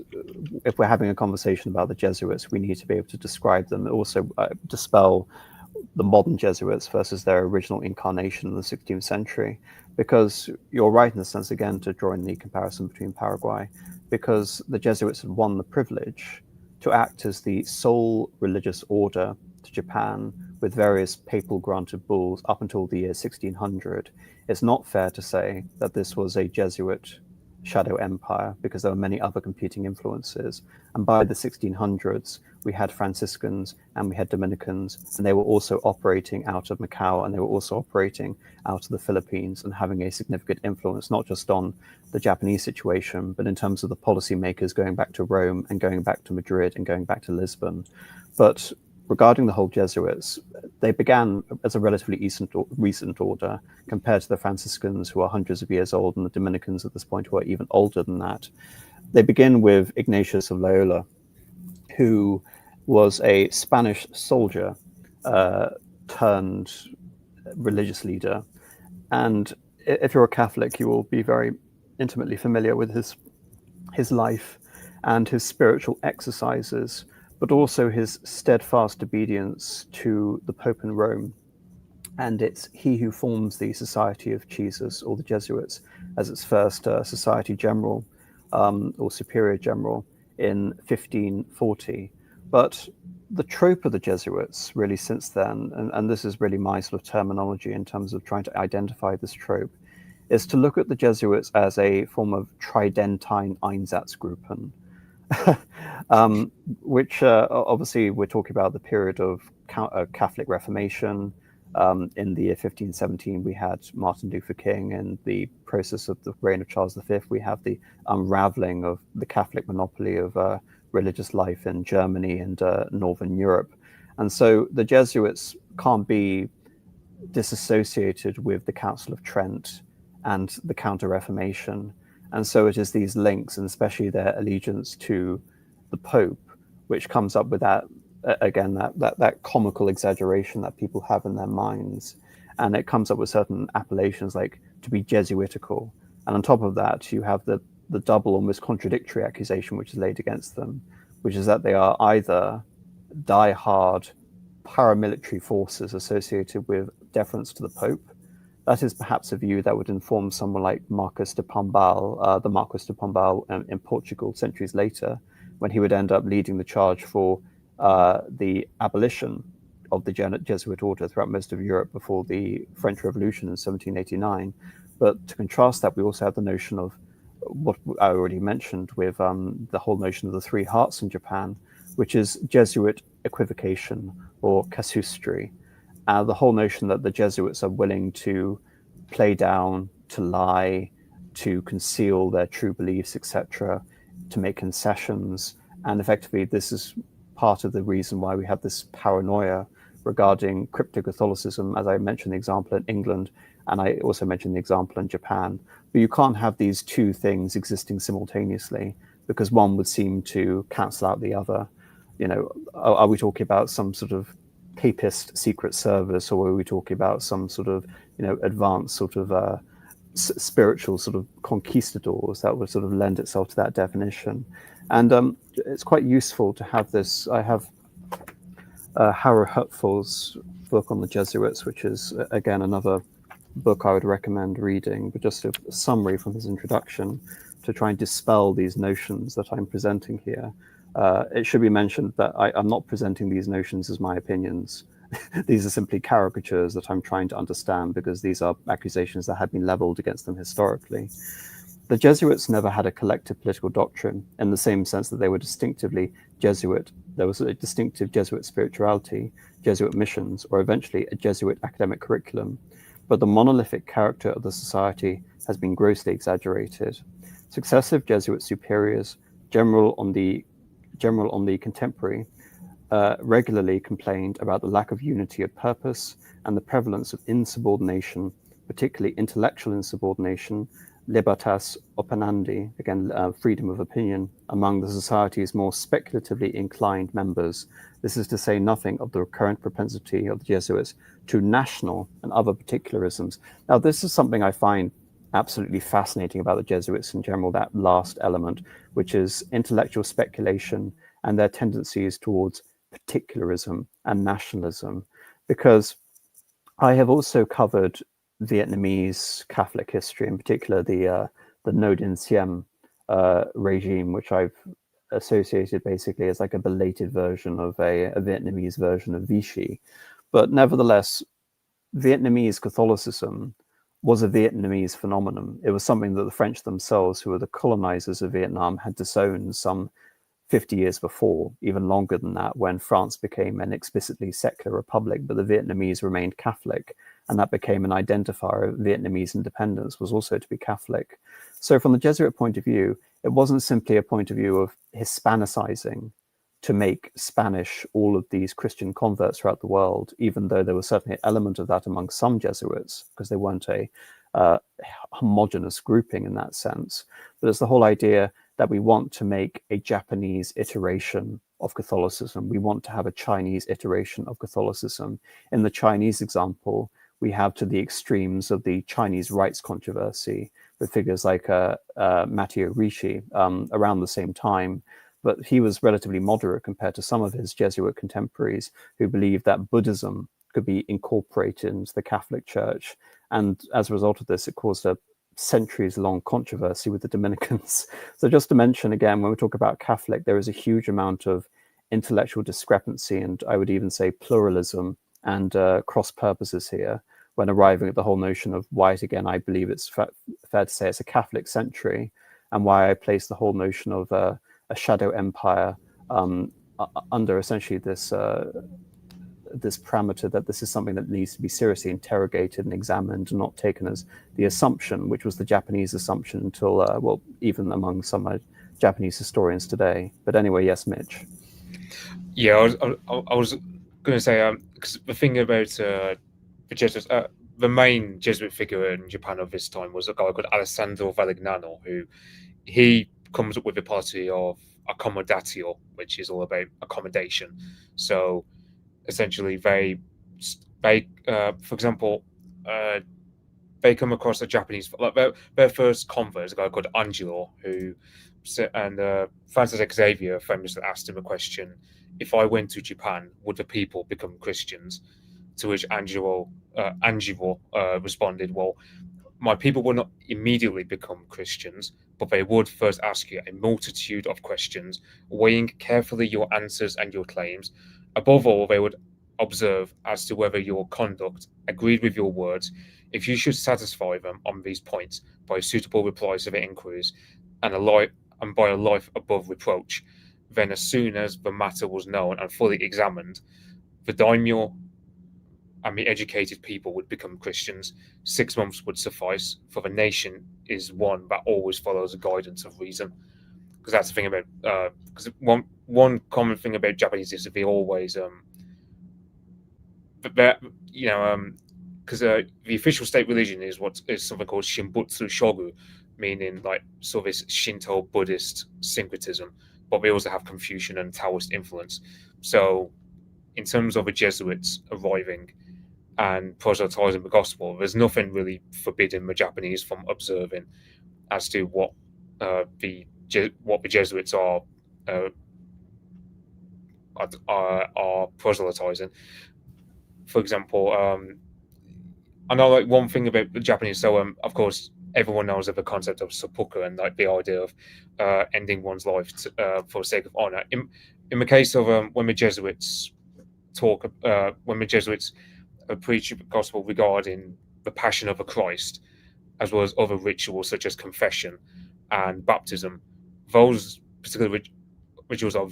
if we're having a conversation about the Jesuits, we need to be able to describe them, also dispel the modern Jesuits versus their original incarnation in the 16th century. Because you're right in the sense, again, to draw in the comparison between Paraguay, because the Jesuits had won the privilege to act as the sole religious order to Japan with various papal granted bulls up until the year 1600. It's not fair to say that this was a Jesuit shadow empire because there were many other competing influences. And by the 1600s, we had Franciscans and we had Dominicans, and they were also operating out of Macau, and they were also operating out of the Philippines and having a significant influence, not just on the Japanese situation, but in terms of the policymakers going back to Rome and going back to Madrid and going back to Lisbon. But regarding the whole Jesuits, they began as a relatively recent order compared to the Franciscans, who are hundreds of years old, and the Dominicans at this point who are even older than that. They begin with Ignatius of Loyola, who was a Spanish soldier turned religious leader. And if you're a Catholic, you will be very intimately familiar with his life and his spiritual exercises, but also his steadfast obedience to the Pope in Rome. And it's he who forms the Society of Jesus, or the Jesuits, as its first Society General or Superior General in 1540. But the trope of the Jesuits, really, since then, and this is really my sort of terminology in terms of trying to identify this trope, is to look at the Jesuits as a form of Tridentine Einsatzgruppen, which obviously we're talking about the period of Catholic Reformation. In the year 1517, we had Martin Luther King. In the process of the reign of Charles V, we have the unraveling of the Catholic monopoly of religious life in Germany and Northern Europe. And so the Jesuits can't be disassociated with the Council of Trent and the Counter-Reformation. And so it is these links, and especially their allegiance to the Pope, which comes up with that, again, that comical exaggeration that people have in their minds. And it comes up with certain appellations like to be Jesuitical. And on top of that, you have the double, almost contradictory accusation which is laid against them, which is that they are either die-hard paramilitary forces associated with deference to the Pope. That is perhaps a view that would inform someone like Marquis de Pombal, the Marquis de Pombal in Portugal centuries later, when he would end up leading the charge for the abolition of the Jesuit order throughout most of Europe before the French Revolution in 1789. But to contrast that, we also have the notion of what I already mentioned with the whole notion of the three hearts in Japan, which is Jesuit equivocation or casuistry. The whole notion that the Jesuits are willing to play down, to lie, to conceal their true beliefs, etc., to make concessions. And effectively, this is part of the reason why we have this paranoia regarding crypto-Catholicism, as I mentioned the example in England, and I also mentioned the example in Japan. But you can't have these two things existing simultaneously, because one would seem to cancel out the other. You know, are we talking about some sort of papist secret service, or are we talking about some sort of, you know, advanced sort of spiritual sort of conquistadors that would sort of lend itself to that definition? And it's quite useful to have this. I have Harro Höpfl's book on the Jesuits, which is, again, another book I would recommend reading, but just a summary from his introduction to try and dispel these notions that I'm presenting here. It should be mentioned that I'm not presenting these notions as my opinions. These are simply caricatures that I'm trying to understand, because these are accusations that have been leveled against them historically. The Jesuits never had a collective political doctrine in the same sense that they were distinctively Jesuit. There was a distinctive Jesuit spirituality, Jesuit missions, or eventually a Jesuit academic curriculum. But the monolithic character of the society has been grossly exaggerated. Successive Jesuit superiors, general on the contemporary, regularly complained about the lack of unity of purpose and the prevalence of insubordination, particularly intellectual insubordination, libertas opinandi, again, freedom of opinion, among the society's more speculatively inclined members. This is to say nothing of the recurrent propensity of the Jesuits to national and other particularisms. Now, this is something I find absolutely fascinating about the Jesuits in general, that last element, which is intellectual speculation and their tendencies towards particularism and nationalism. Because I have also covered Vietnamese Catholic history, in particular the Ngo Dinh Siem regime, which I've associated basically as like a belated version of a Vietnamese version of Vichy. But nevertheless, Vietnamese Catholicism was a Vietnamese phenomenon. It was something that the French themselves, who were the colonizers of Vietnam, had disowned some 50 years before, even longer than that, when France became an explicitly secular republic, but the Vietnamese remained Catholic, and that became an identifier of Vietnamese independence, was also to be Catholic. So from the Jesuit point of view, it wasn't simply a point of view of Hispanicizing to make Spanish all of these Christian converts throughout the world, even though there was certainly an element of that among some Jesuits, because they weren't a homogenous grouping in that sense. But it's the whole idea that we want to make a Japanese iteration of Catholicism. We want to have a Chinese iteration of Catholicism. In the Chinese example, we have to the extremes of the Chinese rights controversy with figures like Matteo Ricci around the same time. but he was relatively moderate compared to some of his Jesuit contemporaries who believed that Buddhism could be incorporated into the Catholic Church. And as a result of this, it caused a centuries-long controversy with the Dominicans. So just to mention again, when we talk about Catholic, there is a huge amount of intellectual discrepancy, and I would even say pluralism and cross purposes here when arriving at the whole notion of why, again, I believe it's fair to say it's a Catholic century, and why I place the whole notion of a shadow empire under essentially this this parameter that this is something that needs to be seriously interrogated and examined, and not taken as the assumption, which was the Japanese assumption until, well, even among some Japanese historians today. But anyway, yes, Mitch. Yeah, I was going to say, because the thing about the Jesuits, the main Jesuit figure in Japan of this time was a guy called Alessandro Valignano, who he comes up with the policy of accommodatio, which is all about accommodation. So essentially, they for example, they come across a Japanese, like their first convert is a guy called Angelo, who, and Francis Xavier famously asked him a question: if I went to Japan, would the people become Christians? To which Angelo responded, well, my people will not immediately become Christians, but they would first ask you a multitude of questions, weighing carefully your answers and your claims. Above all, they would observe as to whether your conduct agreed with your words. If you should satisfy them on these points by suitable replies to their inquiries and by a life above reproach, then as soon as the matter was known and fully examined, the daimyo and the educated people would become Christians. 6 months would suffice, for the nation is one that always follows the guidance of reason. Because that's the thing about, because one common thing about Japanese is that they always, because the official state religion is something called Shimbutsu Shogu, meaning like sort of this Shinto Buddhist syncretism, but they also have Confucian and Taoist influence. So in terms of the Jesuits arriving and proselytizing the gospel, there's nothing really forbidding the Japanese from observing as to what the Jesuits are proselytizing. For example, I know like one thing about the Japanese. So of course, everyone knows of the concept of seppuku and like the idea of ending one's life for the sake of honor. In the case of when the Jesuits preach the gospel regarding the passion of the Christ, as well as other rituals such as confession and baptism, those particular rituals are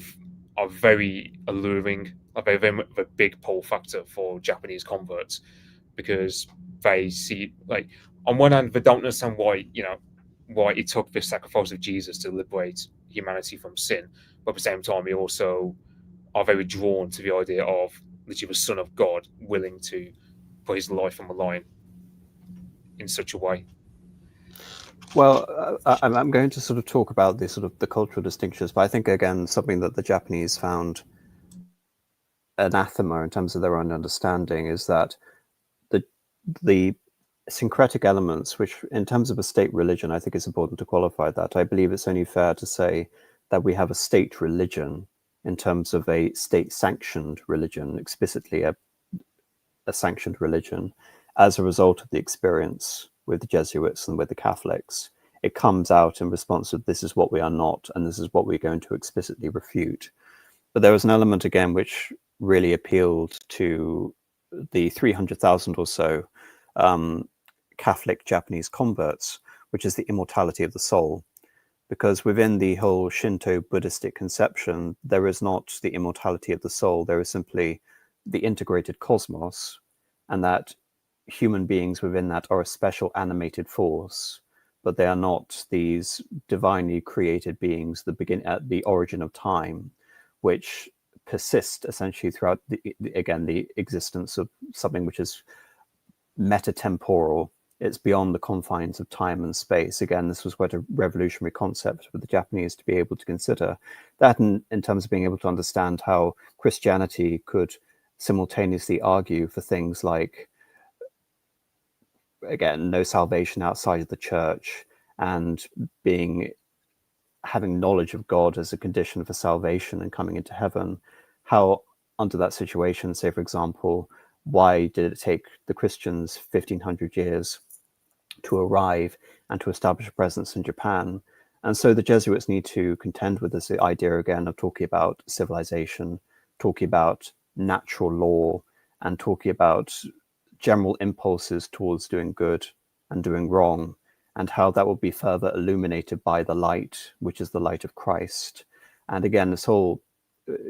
very alluring. They're very a big pull factor for Japanese converts, because they see, like, on one hand, they don't understand why it took the sacrifice of Jesus to liberate humanity from sin, but at the same time, they also are very drawn to the idea of literally the Son of God willing to put his life on the line in such a way. Well, I'm going to sort of talk about the cultural distinctions, but I think again something that the Japanese found anathema in terms of their own understanding is that the syncretic elements, which in terms of a state religion, I think it's important to qualify that. I believe it's only fair to say that we have a state religion in terms of a state-sanctioned religion, explicitly a sanctioned religion, as a result of the experience with the Jesuits and with the Catholics. It comes out in response to this is what we are not, and this is what we're going to explicitly refute. But there was an element, again, which really appealed to the 300,000 or so Catholic Japanese converts, which is the immortality of the soul. Because within the whole Shinto Buddhistic conception, there is not the immortality of the soul, there is simply the integrated cosmos, and that human beings within that are a special animated force, but they are not these divinely created beings that begin at the origin of time, which persist essentially throughout the existence of something which is metatemporal. It's beyond the confines of time and space. Again, this was quite a revolutionary concept for the Japanese to be able to consider that, in terms of being able to understand how Christianity could simultaneously argue for things like, again, no salvation outside of the church, and being having knowledge of God as a condition for salvation and coming into heaven, how under that situation, say, for example, why did it take the Christians 1500 years to arrive and to establish a presence in Japan? And so the Jesuits need to contend with this idea again of talking about civilization, talking about natural law, and talking about general impulses towards doing good and doing wrong, and how that will be further illuminated by the light, which is the light of Christ. And again, this whole,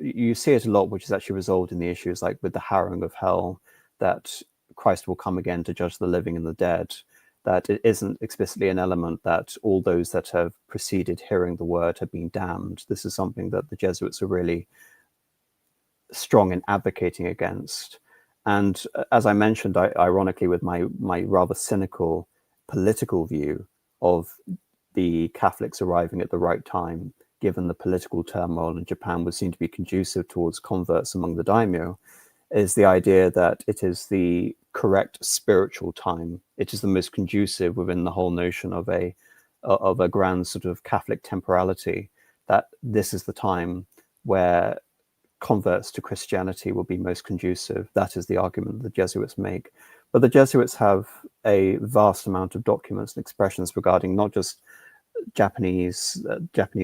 you see it a lot, which is actually resolved in the issues like with the harrowing of hell, that Christ will come again to judge the living and the dead, that it isn't explicitly an element that all those that have preceded hearing the word have been damned. This is something that the Jesuits are really strong in advocating against. And as I mentioned, ironically, with my rather cynical political view of the Catholics arriving at the right time, given the political turmoil in Japan would seem to be conducive towards converts among the daimyo, is the idea that it is the correct spiritual time. It is the most conducive within the whole notion of a grand sort of Catholic temporality, that this is the time where converts to Christianity will be most conducive. That is the argument the Jesuits make. But the Jesuits have a vast amount of documents and expressions regarding not just Japanese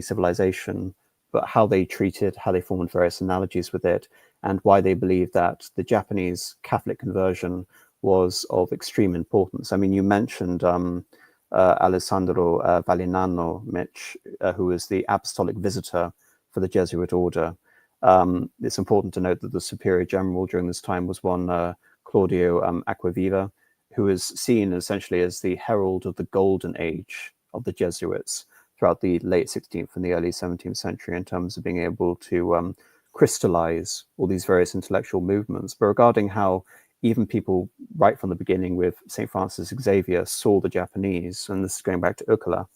civilization, but how they treat it, how they formed various analogies with it, and why they believe that the Japanese Catholic conversion was of extreme importance. I mean, you mentioned Alessandro Valignano, Mitch, who was the apostolic visitor for the Jesuit order. It's important to note that the superior general during this time was one Claudio Acquaviva, who was seen essentially as the herald of the golden age of the Jesuits throughout the late 16th and the early 17th century in terms of being able to crystallize all these various intellectual movements. But regarding how even people right from the beginning with St. Francis Xavier saw the Japanese, and this is going back to Höpfl,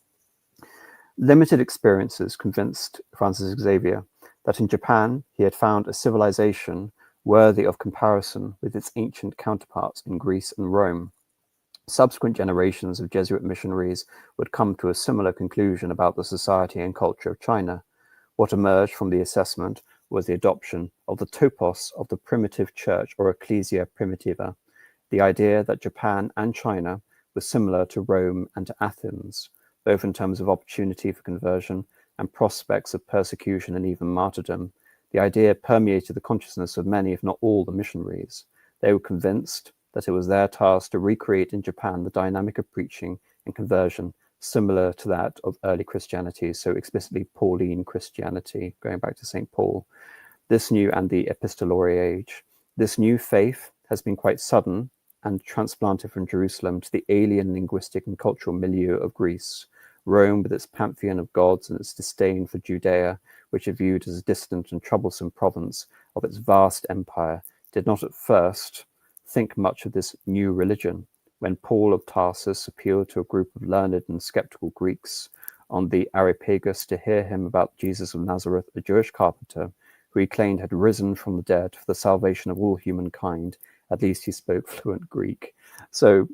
limited experiences convinced Francis Xavier that in Japan he had found a civilization worthy of comparison with its ancient counterparts in Greece and Rome. Subsequent generations of Jesuit missionaries would come to a similar conclusion about the society and culture of China. What emerged from the assessment was the adoption of the topos of the primitive church, or ecclesia primitiva, the idea that Japan and China were similar to Rome and to Athens, both in terms of opportunity for conversion and prospects of persecution and even martyrdom. The idea permeated the consciousness of many, if not all, the missionaries. They were convinced that it was their task to recreate in Japan the dynamic of preaching and conversion similar to that of early Christianity, so explicitly Pauline Christianity, going back to St. Paul. This new and the epistolary age. This new faith has been quite sudden and transplanted from Jerusalem to the alien linguistic and cultural milieu of Greece. Rome, with its pantheon of gods and its disdain for Judea, which it viewed as a distant and troublesome province of its vast empire, did not at first think much of this new religion. When Paul of Tarsus appealed to a group of learned and skeptical Greeks on the Areopagus to hear him about Jesus of Nazareth, a Jewish carpenter, who he claimed had risen from the dead for the salvation of all humankind, at least he spoke fluent Greek. So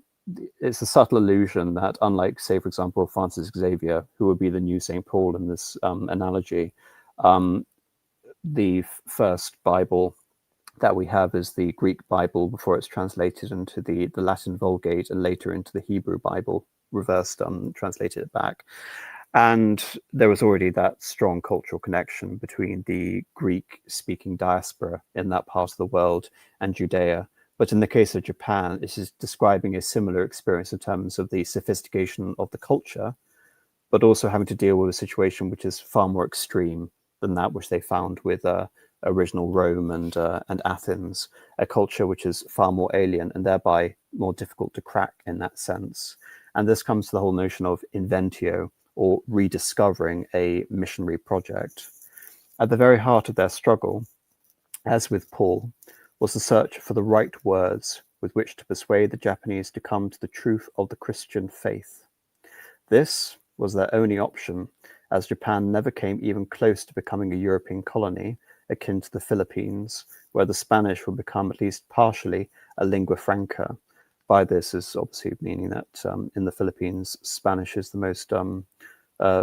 it's a subtle illusion that, unlike, say, for example, Francis Xavier, who would be the new St. Paul in this analogy, the first Bible that we have is the Greek Bible before it's translated into the Latin Vulgate and later into the Hebrew Bible, reversed, translated it back. And there was already that strong cultural connection between the Greek-speaking diaspora in that part of the world and Judea. But in the case of Japan, this is describing a similar experience in terms of the sophistication of the culture, but also having to deal with a situation which is far more extreme than that which they found with original Rome and Athens, a culture which is far more alien and thereby more difficult to crack in that sense. And this comes to the whole notion of inventio, or rediscovering a missionary project. At the very heart of their struggle, as with Paul, was the search for the right words with which to persuade the Japanese to come to the truth of the Christian faith. This was their only option, as Japan never came even close to becoming a European colony akin to the Philippines, where the Spanish would become at least partially a lingua franca. By this is obviously meaning that in the Philippines, Spanish is the most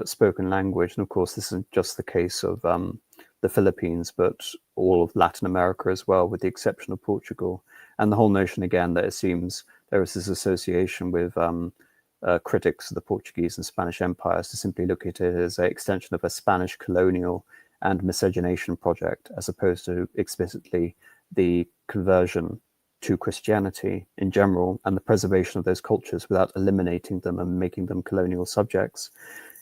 spoken language. And of course, this isn't just the case of the Philippines, but all of Latin America as well, with the exception of Portugal. And the whole notion, again, that it seems there is this association with critics of the Portuguese and Spanish empires to simply look at it as an extension of a Spanish colonial and miscegenation project, as opposed to explicitly the conversion to Christianity in general and the preservation of those cultures without eliminating them and making them colonial subjects.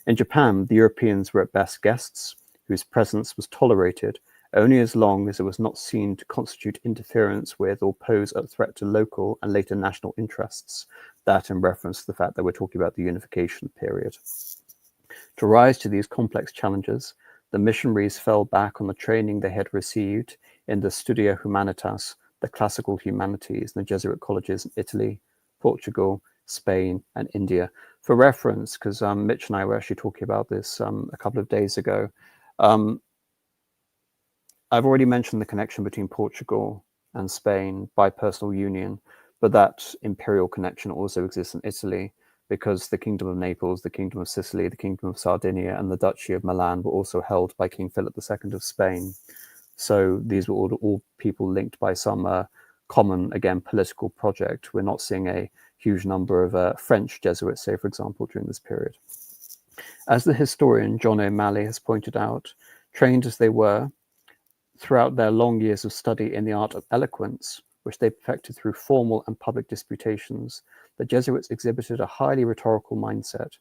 In Japan, the Europeans were at best guests whose presence was tolerated only as long as it was not seen to constitute interference with or pose a threat to local and later national interests. That in reference to the fact that we're talking about the unification period. To rise to these complex challenges, the missionaries fell back on the training they had received in the Studia Humanitas, the classical humanities, in the Jesuit colleges in Italy, Portugal, Spain, and India. For reference, because Mitch and I were actually talking about this a couple of days ago, I've already mentioned the connection between Portugal and Spain by personal union, but that imperial connection also exists in Italy, because the Kingdom of Naples, the Kingdom of Sicily, the Kingdom of Sardinia, and the Duchy of Milan were also held by King Philip II of Spain. So these were all people linked by some common, again, political project. We're not seeing a huge number of French Jesuits, say, for example, during this period. As the historian John O'Malley has pointed out, trained as they were throughout their long years of study in the art of eloquence, which they perfected through formal and public disputations, the Jesuits exhibited a highly rhetorical mindset.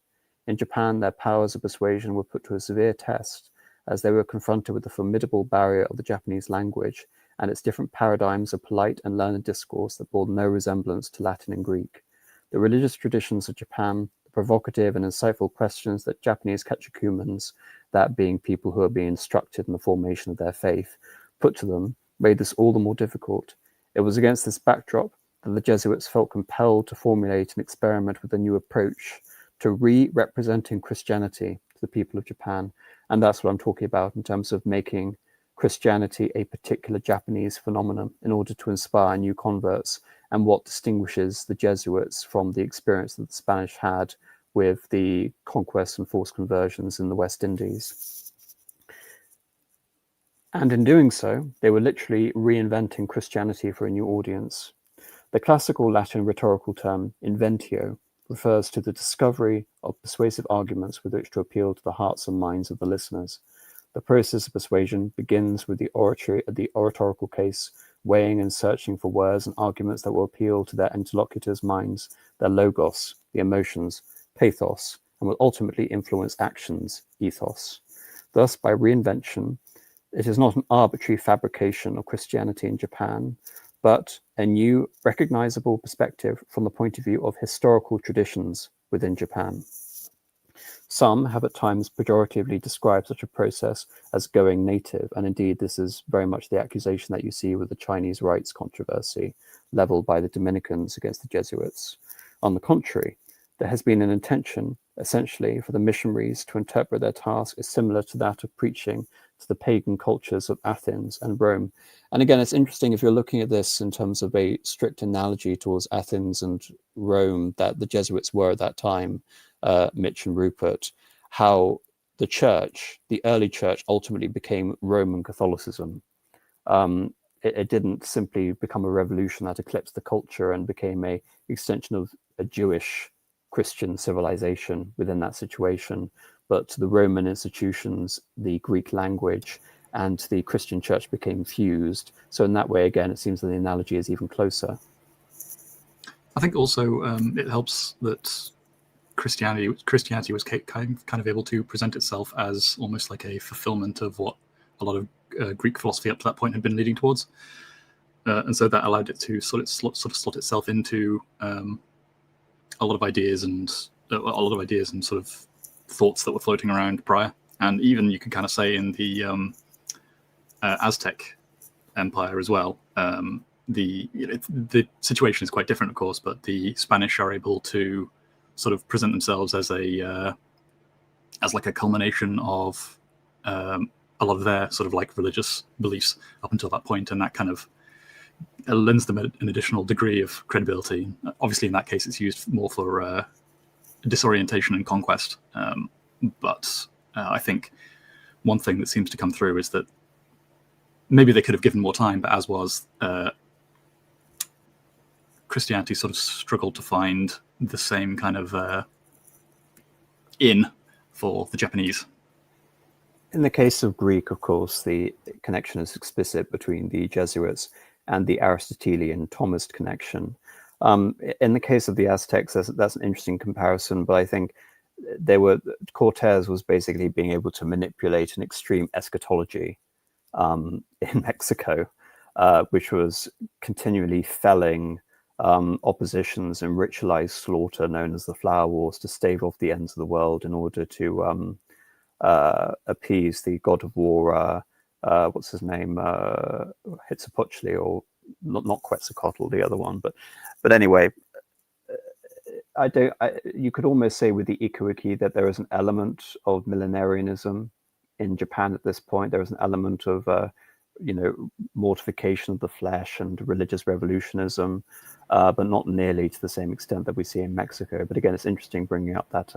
In Japan, their powers of persuasion were put to a severe test, as they were confronted with the formidable barrier of the Japanese language and its different paradigms of polite and learned discourse that bore no resemblance to Latin and Greek. The religious traditions of Japan, the provocative and insightful questions that Japanese catechumens, that being people who are being instructed in the formation of their faith, put to them, made this all the more difficult. It was against this backdrop that the Jesuits felt compelled to formulate an experiment with a new approach to re-representing Christianity to the people of Japan. And that's what I'm talking about in terms of making Christianity a particular Japanese phenomenon in order to inspire new converts, and what distinguishes the Jesuits from the experience that the Spanish had with the conquest and forced conversions in the West Indies. And in doing so, they were literally reinventing Christianity for a new audience. The classical Latin rhetorical term inventio refers to the discovery of persuasive arguments with which to appeal to the hearts and minds of the listeners. The process of persuasion begins with the oratorical case, weighing and searching for words and arguments that will appeal to their interlocutors' minds, their logos, the emotions, pathos, and will ultimately influence actions, ethos. Thus, by reinvention, it is not an arbitrary fabrication of Christianity in Japan, but a new recognizable perspective from the point of view of historical traditions within Japan. Some have at times pejoratively described such a process as going native, and indeed this is very much the accusation that you see with the Chinese rites controversy leveled by the Dominicans against the Jesuits. On the contrary, there has been an intention, essentially, for the missionaries to interpret their task as similar to that of preaching to the pagan cultures of Athens and Rome. And again, it's interesting if you're looking at this in terms of a strict analogy towards Athens and Rome that the Jesuits were at that time, Mitch and Rupert, how the church, the early church, ultimately became Roman Catholicism. It didn't simply become a revolution that eclipsed the culture and became an extension of a Jewish Christian civilization within that situation, but the Roman institutions, the Greek language, and the Christian church became fused. So in that way, again, it seems that the analogy is even closer. I think also it helps that Christianity was kind of able to present itself as almost like a fulfillment of what a lot of Greek philosophy up to that point had been leading towards, and so that allowed it to sort of slot itself into a lot of ideas and sort of thoughts that were floating around prior, and even you could kind of say in the Aztec Empire as well. The situation is quite different, of course, but the Spanish are able to sort of present themselves as like a culmination of a lot of their sort of like religious beliefs up until that point, and that kind of lends them an additional degree of credibility. Obviously, in that case, it's used more for disorientation and conquest, But I think one thing that seems to come through is that maybe they could have given more time, but as was, Christianity sort of struggled to find the same kind of in for the Japanese. In the case of Greek, of course, the connection is explicit between the Jesuits and the Aristotelian Thomist connection. In the case of the Aztecs, that's an interesting comparison, but I think Cortez was basically being able to manipulate an extreme eschatology in Mexico, which was continually felling oppositions and ritualized slaughter known as the Flower Wars to stave off the ends of the world in order to appease the god of war, what's his name, Huitzilopochtli, or not Quetzalcoatl, the other one, but anyway, you could almost say with the Iko-Iki that there is an element of millenarianism in Japan at this point. There is an element of mortification of the flesh and religious revolutionism, but not nearly to the same extent that we see in Mexico. But again, it's interesting bringing up that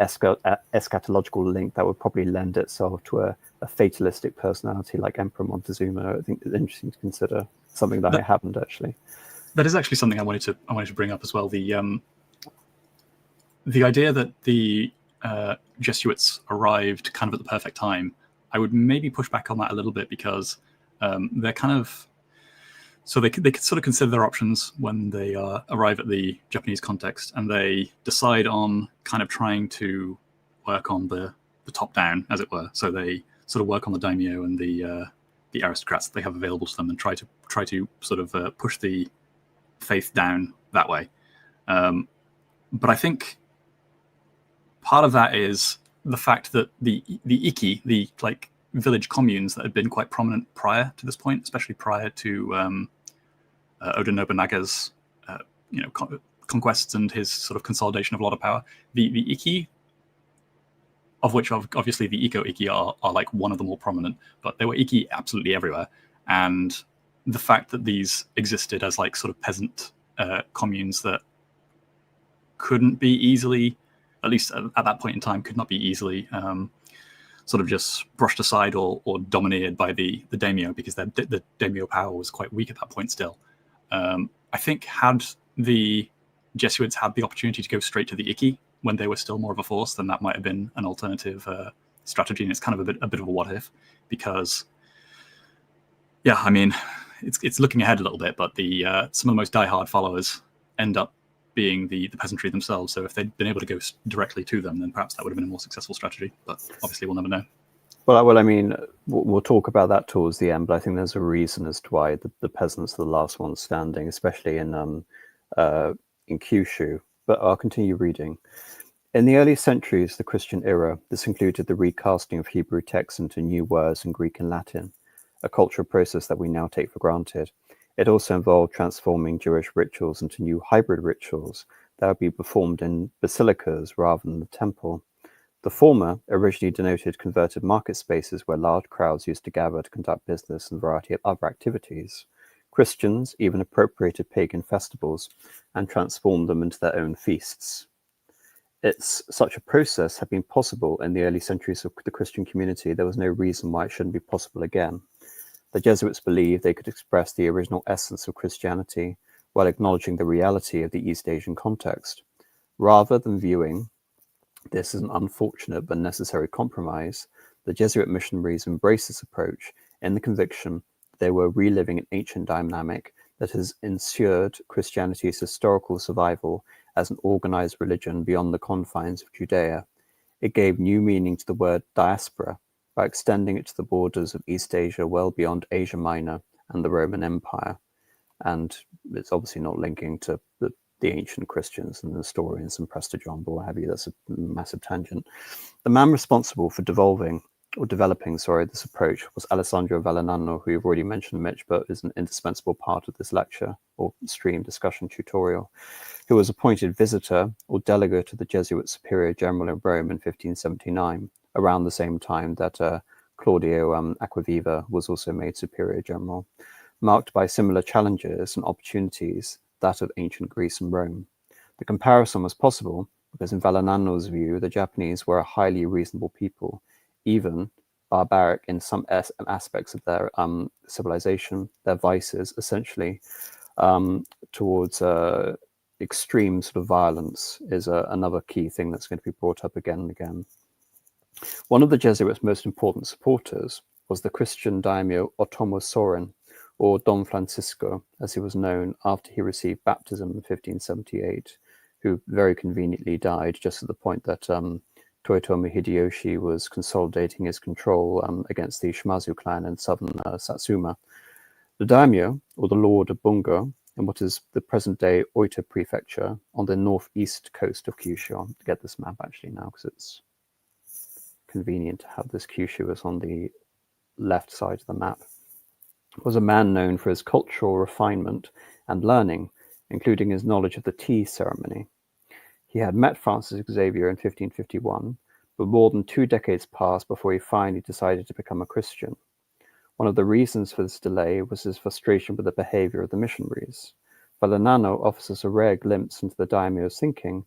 eschatological link that would probably lend itself to a fatalistic personality like Emperor Montezuma. I think it's interesting to consider, something that I haven't actually. That is actually something I wanted to bring up as well. The idea that the Jesuits arrived kind of at the perfect time, I would maybe push back on that a little bit, because they're kind of, so they could sort of consider their options when they arrive at the Japanese context, and they decide on kind of trying to work on the top down, as it were. So they sort of work on the daimyo and the aristocrats that they have available to them, and try to sort of push the faith down that way. But I think part of that is the fact that the Iki, the like village communes that had been quite prominent prior to this point, especially prior to Oda Nobunaga's conquests and his sort of consolidation of a lot of power, the Iki, of which obviously the Iko-Iki are like one of the more prominent, but there were Iki absolutely everywhere. And the fact that these existed as like sort of peasant communes that couldn't be easily, at least at that point in time, could not be easily sort of just brushed aside or dominated by the daimyo, because the daimyo power was quite weak at that point still. I think had the Jesuits had the opportunity to go straight to the Iki when they were still more of a force, then that might have been an alternative strategy. And it's kind of a bit of a what if, because yeah, I mean, it's looking ahead a little bit, but the some of the most diehard followers end up being the peasantry themselves. So if they'd been able to go directly to them, then perhaps that would have been a more successful strategy. But obviously, we'll never know. Well, I mean, we'll talk about that towards the end, but I think there's a reason as to why the peasants are the last ones standing, especially in Kyushu. But I'll continue reading. In the early centuries of the Christian era, this included the recasting of Hebrew texts into new words in Greek and Latin, a cultural process that we now take for granted. It also involved transforming Jewish rituals into new hybrid rituals that would be performed in basilicas rather than the temple. The former originally denoted converted market spaces where large crowds used to gather to conduct business and a variety of other activities. Christians even appropriated pagan festivals and transformed them into their own feasts. Such a process had been possible in the early centuries of the Christian community. There was no reason why it shouldn't be possible again. The Jesuits believed they could express the original essence of Christianity while acknowledging the reality of the East Asian context. Rather than viewing this as an unfortunate but necessary compromise, the Jesuit missionaries embraced this approach in the conviction that they were reliving an ancient dynamic that has ensured Christianity's historical survival as an organized religion beyond the confines of Judea. It gave new meaning to the word diaspora by extending it to the borders of East Asia well beyond Asia Minor and the Roman Empire. And it's obviously not linking to the ancient Christians and the Nestorians and Prester John, but what have you. That's a massive tangent. The man responsible for developing this approach was Alessandro Vallanano, who you've already mentioned, Mitch, but is an indispensable part of this lecture or stream discussion tutorial, who was appointed visitor or delegate to the Jesuit Superior General in Rome in 1579, around the same time that Claudio Acquaviva was also made Superior General, marked by similar challenges and opportunities that of ancient Greece and Rome. The comparison was possible because in Vallanano's view, the Japanese were a highly reasonable people, even barbaric in some aspects of their civilization, their vices, essentially, towards extreme sort of violence is another key thing that's going to be brought up again and again. One of the Jesuits' most important supporters was the Christian daimyo Otomo Soren, or Don Francisco, as he was known after he received baptism in 1578, who very conveniently died just at the point that Toyotomi Hideyoshi was consolidating his control against the Shimazu clan in southern Satsuma. The daimyo, or the Lord of Bungo, in what is the present-day Oita prefecture on the northeast coast of Kyushu. I'll get this map actually now because it's convenient to have this. Kyushu is on the left side of the map. Was a man known for his cultural refinement and learning, including his knowledge of the tea ceremony. He had met Francis Xavier in 1551, but more than 2 decades passed before he finally decided to become a Christian. One of the reasons for this delay was his frustration with the behavior of the missionaries. Vallanano offers us a rare glimpse into the daimyo's thinking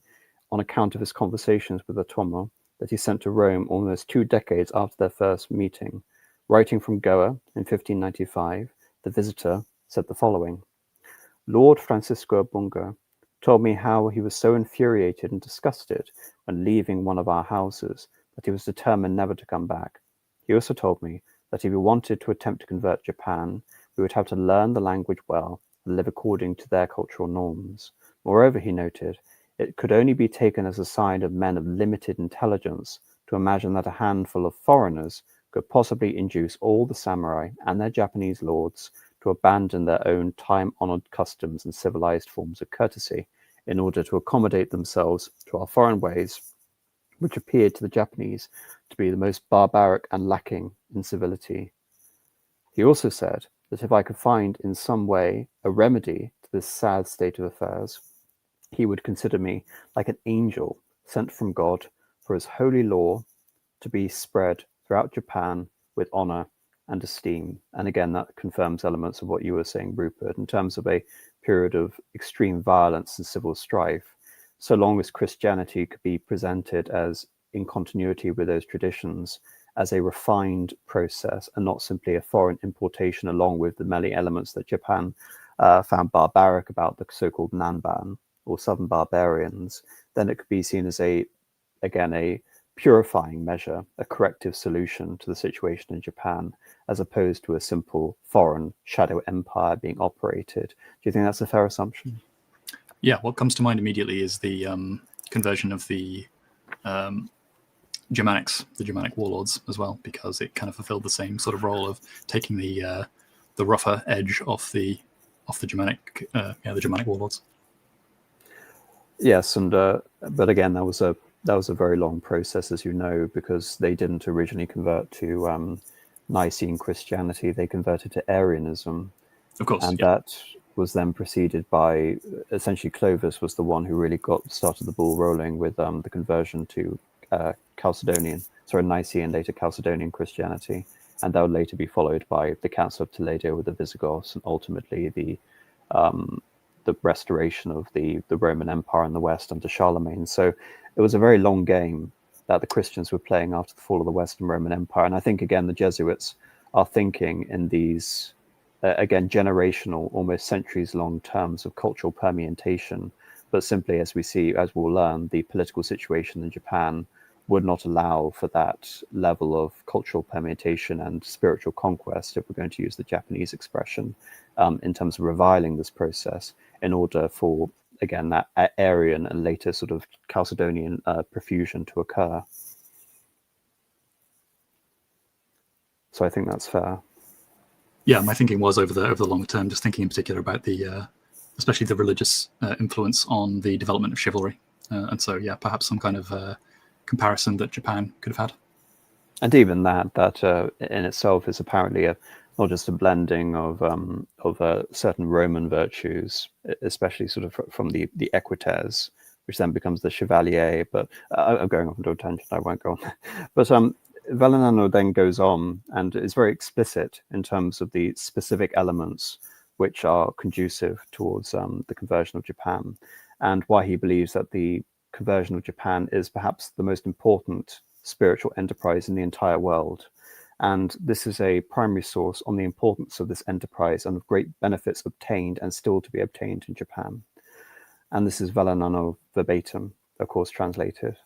on account of his conversations with Otomo that he sent to Rome almost 2 decades after their first meeting. Writing from Goa in 1595, the visitor said the following: Lord Francisco Bungo told me how he was so infuriated and disgusted when leaving one of our houses that he was determined never to come back. He also told me that if we wanted to attempt to convert Japan, we would have to learn the language well and live according to their cultural norms. Moreover, he noted, it could only be taken as a sign of men of limited intelligence to imagine that a handful of foreigners could possibly induce all the samurai and their Japanese lords to abandon their own time-honored customs and civilized forms of courtesy in order to accommodate themselves to our foreign ways, which appeared to the Japanese to be the most barbaric and lacking in civility. He also said that if I could find in some way a remedy to this sad state of affairs, he would consider me like an angel sent from God for his holy law to be spread throughout Japan with honor and esteem. And again, that confirms elements of what you were saying, Rupert, in terms of a period of extreme violence and civil strife. So long as Christianity could be presented as in continuity with those traditions, as a refined process and not simply a foreign importation along with the many elements that Japan found barbaric about the so-called Nanban or southern barbarians, then it could be seen as a purifying measure, a corrective solution to the situation in Japan, as opposed to a simple foreign shadow empire being operated. Do you think that's a fair assumption? Yeah, what comes to mind immediately is the conversion of the Germanics, the Germanic warlords as well, because it kind of fulfilled the same sort of role of taking the rougher edge off the Germanic the Germanic warlords. Yes, and but again, that was a very long process, as you know, because they didn't originally convert to Nicene Christianity; they converted to Arianism, of course, and yeah. that was then preceded by essentially Clovis was the one who really started the ball rolling with the conversion to Nicene, later Chalcedonian Christianity, and that would later be followed by the Council of Toledo with the Visigoths, and ultimately the restoration of the Roman Empire in the West under Charlemagne. So it was a very long game that the Christians were playing after the fall of the Western Roman Empire. And I think, again, the Jesuits are thinking in these, again, generational, almost centuries-long terms of cultural permutation. But simply, as we'll learn, the political situation in Japan would not allow for that level of cultural permutation and spiritual conquest, if we're going to use the Japanese expression, in terms of reviling this process, in order for, again, that Arian and later sort of Chalcedonian profusion to occur. So I think that's fair. Yeah, my thinking was over the longer term, just thinking in particular about the especially the religious influence on the development of chivalry, and so yeah, perhaps some kind of comparison that Japan could have had. And even that in itself is apparently not just a blending of certain Roman virtues, especially sort of from the equites, which then becomes the chevalier. But I'm going off into a tangent, I won't go on. But Vallanano then goes on and is very explicit in terms of the specific elements which are conducive towards the conversion of Japan, and why he believes that the conversion of Japan is perhaps the most important spiritual enterprise in the entire world. And this is a primary source on the importance of this enterprise and of great benefits obtained and still to be obtained in Japan. And this is Valanano verbatim, of course, translated.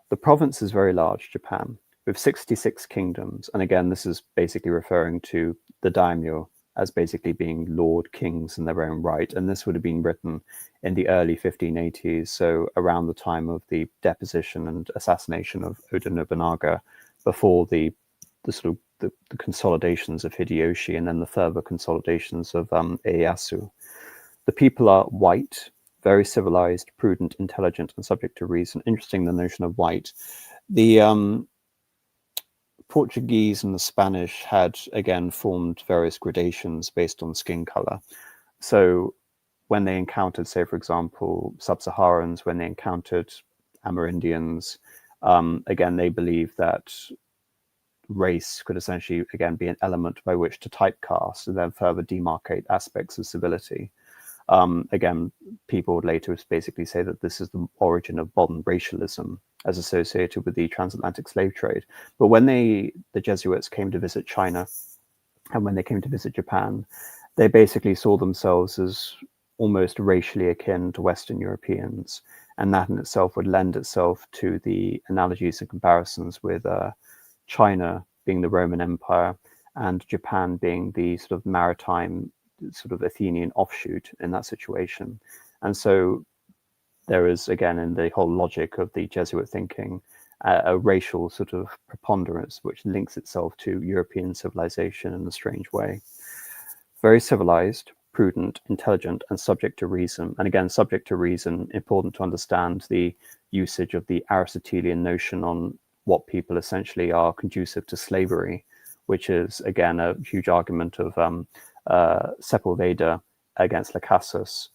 The province is very large, Japan, with 66 kingdoms. And again, this is basically referring to the daimyo as basically being lord kings in their own right. And this would have been written in the early 1580s, so around the time of the deposition and assassination of Oda Nobunaga, before the consolidations of Hideyoshi and then the further consolidations of Ieyasu. The people are white, very civilized, prudent, intelligent, and subject to reason. Interesting, the notion of white. The Portuguese and the Spanish had, again, formed various gradations based on skin color. So when they encountered, say, for example, sub-Saharans, when they encountered Amerindians, again, they believed that race could essentially, again, be an element by which to typecast and then further demarcate aspects of civility. Again, people would later basically say that this is the origin of modern racialism as associated with the transatlantic slave trade. But when the Jesuits came to visit China and when they came to visit Japan, they basically saw themselves as almost racially akin to Western Europeans. And that in itself would lend itself to the analogies and comparisons with China being the Roman Empire and Japan being the sort of maritime, sort of Athenian offshoot in that situation. And so there is, again, in the whole logic of the Jesuit thinking, a racial sort of preponderance which links itself to European civilization in a strange way. Very civilized, prudent, intelligent, and subject to reason. And again, subject to reason, important to understand the usage of the Aristotelian notion on what people essentially are conducive to slavery, which is, again, a huge argument of Sepulveda against Lacassus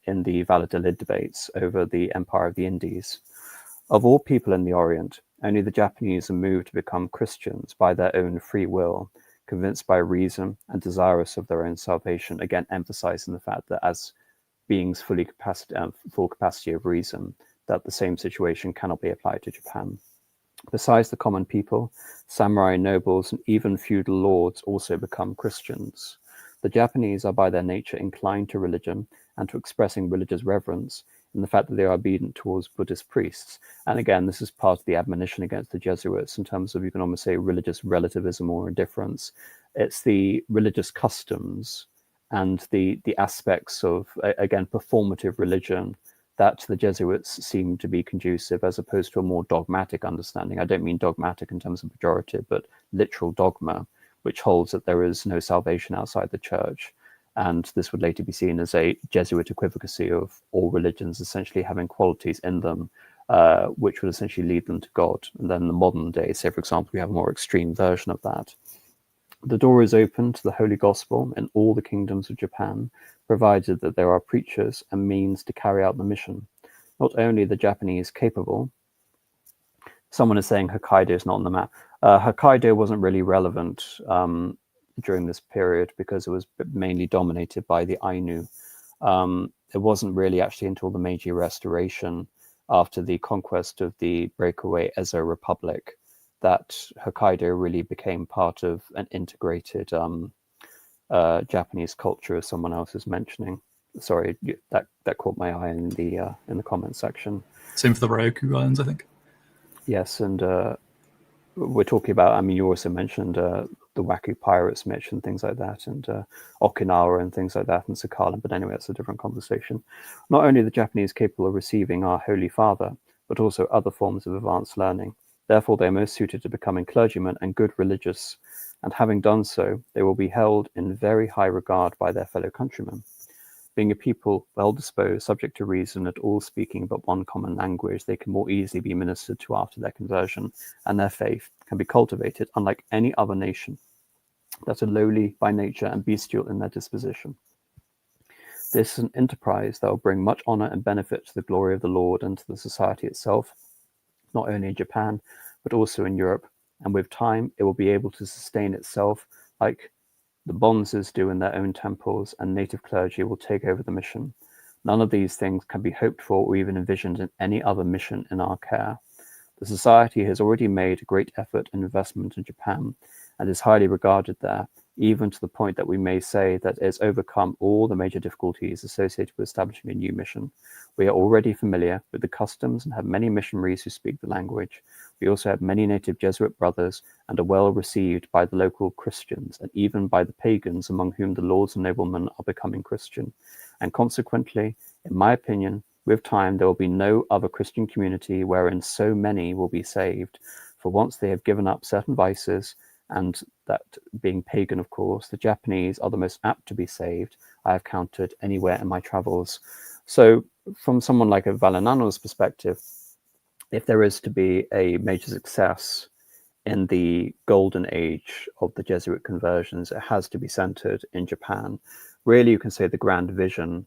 in the Valladolid debates over the Empire of the Indies. Of all people in the Orient, only the Japanese are moved to become Christians by their own free will, convinced by reason and desirous of their own salvation, again emphasizing the fact that as beings full capacity of reason, that the same situation cannot be applied to Japan. Besides the common people, samurai, nobles, and even feudal lords also become Christians. The Japanese are by their nature inclined to religion and to expressing religious reverence in the fact that they are obedient towards Buddhist priests. And again, this is part of the admonition against the Jesuits in terms of, you can almost say, religious relativism or indifference. It's the religious customs and the aspects of, again, performative religion that the Jesuits seem to be conducive, as opposed to a more dogmatic understanding. I don't mean dogmatic in terms of pejorative, but literal dogma, which holds that there is no salvation outside the church. And this would later be seen as a Jesuit equivocacy of all religions essentially having qualities in them, which would essentially lead them to God. And then in the modern day, say, for example, we have a more extreme version of that. The door is open to the Holy Gospel in all the kingdoms of Japan, provided that there are preachers and means to carry out the mission. Not only the Japanese capable. Someone is saying Hokkaido is not on the map. Hokkaido wasn't really relevant during this period because it was mainly dominated by the Ainu. It wasn't really actually until the Meiji Restoration, after the conquest of the breakaway Ezo Republic, that Hokkaido really became part of an integrated Japanese culture, as someone else is mentioning. Sorry, that caught my eye in the comment section. Same for the Ryukyu Islands, I think. Yes, and we're talking about, I mean, you also mentioned the Waku pirates, Mitch, and things like that, and Okinawa and things like that, and Sakhalin, but anyway, that's a different conversation. Not only are the Japanese capable of receiving our Holy Father, but also other forms of advanced learning. Therefore, they are most suited to becoming clergymen and good religious, and having done so, they will be held in very high regard by their fellow countrymen. Being a people well-disposed, subject to reason, and all speaking but one common language, they can more easily be ministered to after their conversion, and their faith can be cultivated, unlike any other nation, that are lowly by nature and bestial in their disposition. This is an enterprise that will bring much honor and benefit to the glory of the Lord and to the society itself, not only in Japan, but also in Europe, and with time, it will be able to sustain itself like the bonzes do in their own temples, and native clergy will take over the mission. None of these things can be hoped for or even envisioned in any other mission in our care. The Society has already made a great effort and investment in Japan and is highly regarded there, even to the point that we may say that it has overcome all the major difficulties associated with establishing a new mission. We are already familiar with the customs and have many missionaries who speak the language. We also have many native Jesuit brothers and are well received by the local Christians and even by the pagans among whom the lords and noblemen are becoming Christian. And consequently, in my opinion, with time there will be no other Christian community wherein so many will be saved. For once they have given up certain vices, and that being pagan, of course, the Japanese are the most apt to be saved I have counted anywhere in my travels. So from someone like a Valinano's perspective, if there is to be a major success in the golden age of the Jesuit conversions, it has to be centered in Japan. Really, you can say the grand vision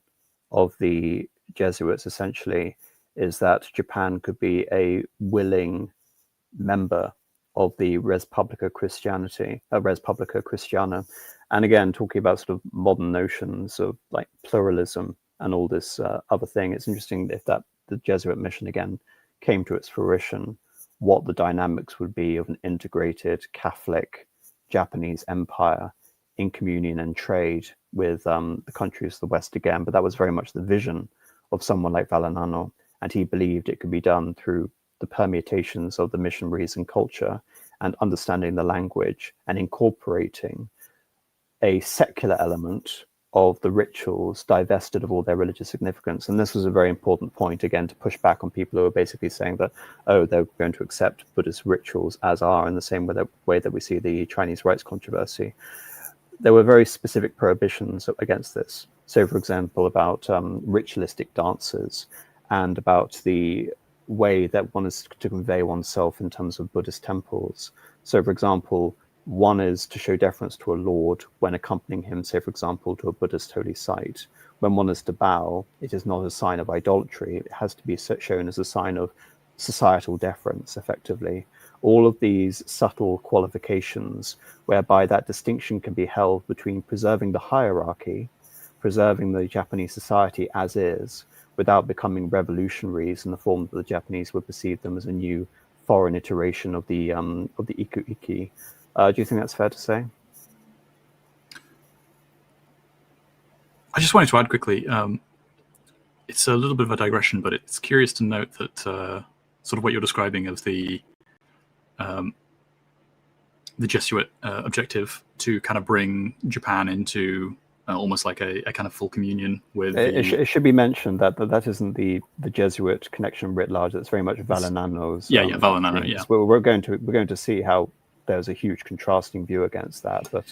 of the Jesuits essentially is that Japan could be a willing member of the Res Publica Christianity, Res Publica Christiana. And again, talking about sort of modern notions of like pluralism and all this other thing, it's interesting if that the Jesuit mission again came to its fruition, what the dynamics would be of an integrated Catholic Japanese empire in communion and trade with the countries of the West again. But that was very much the vision of someone like Valinano, and he believed it could be done through the permutations of the missionaries and culture and understanding the language and incorporating a secular element of the rituals divested of all their religious significance. And this was a very important point, again, to push back on people who are basically saying that, oh, they're going to accept Buddhist rituals as are in the same way that we see the Chinese rites controversy. There were very specific prohibitions against this. So, for example, about ritualistic dances and about the way that one is to convey oneself in terms of Buddhist temples. So, for example, one is to show deference to a lord when accompanying him, say, for example, to a Buddhist holy site. When one is to bow, it is not a sign of idolatry. It has to be shown as a sign of societal deference, effectively. All of these subtle qualifications whereby that distinction can be held between preserving the hierarchy, preserving the Japanese society as is, without becoming revolutionaries in the form that the Japanese would perceive them as a new foreign iteration of the Iku-Iki. Do you think that's fair to say? I just wanted to add quickly, it's a little bit of a digression, but it's curious to note that sort of what you're describing of the Jesuit objective to kind of bring Japan into almost like a kind of full communion with it should be mentioned that that isn't the Jesuit connection writ large. It's very much Valinano's. Valinano. Yeah, we're going to see how there's a huge contrasting view against that, but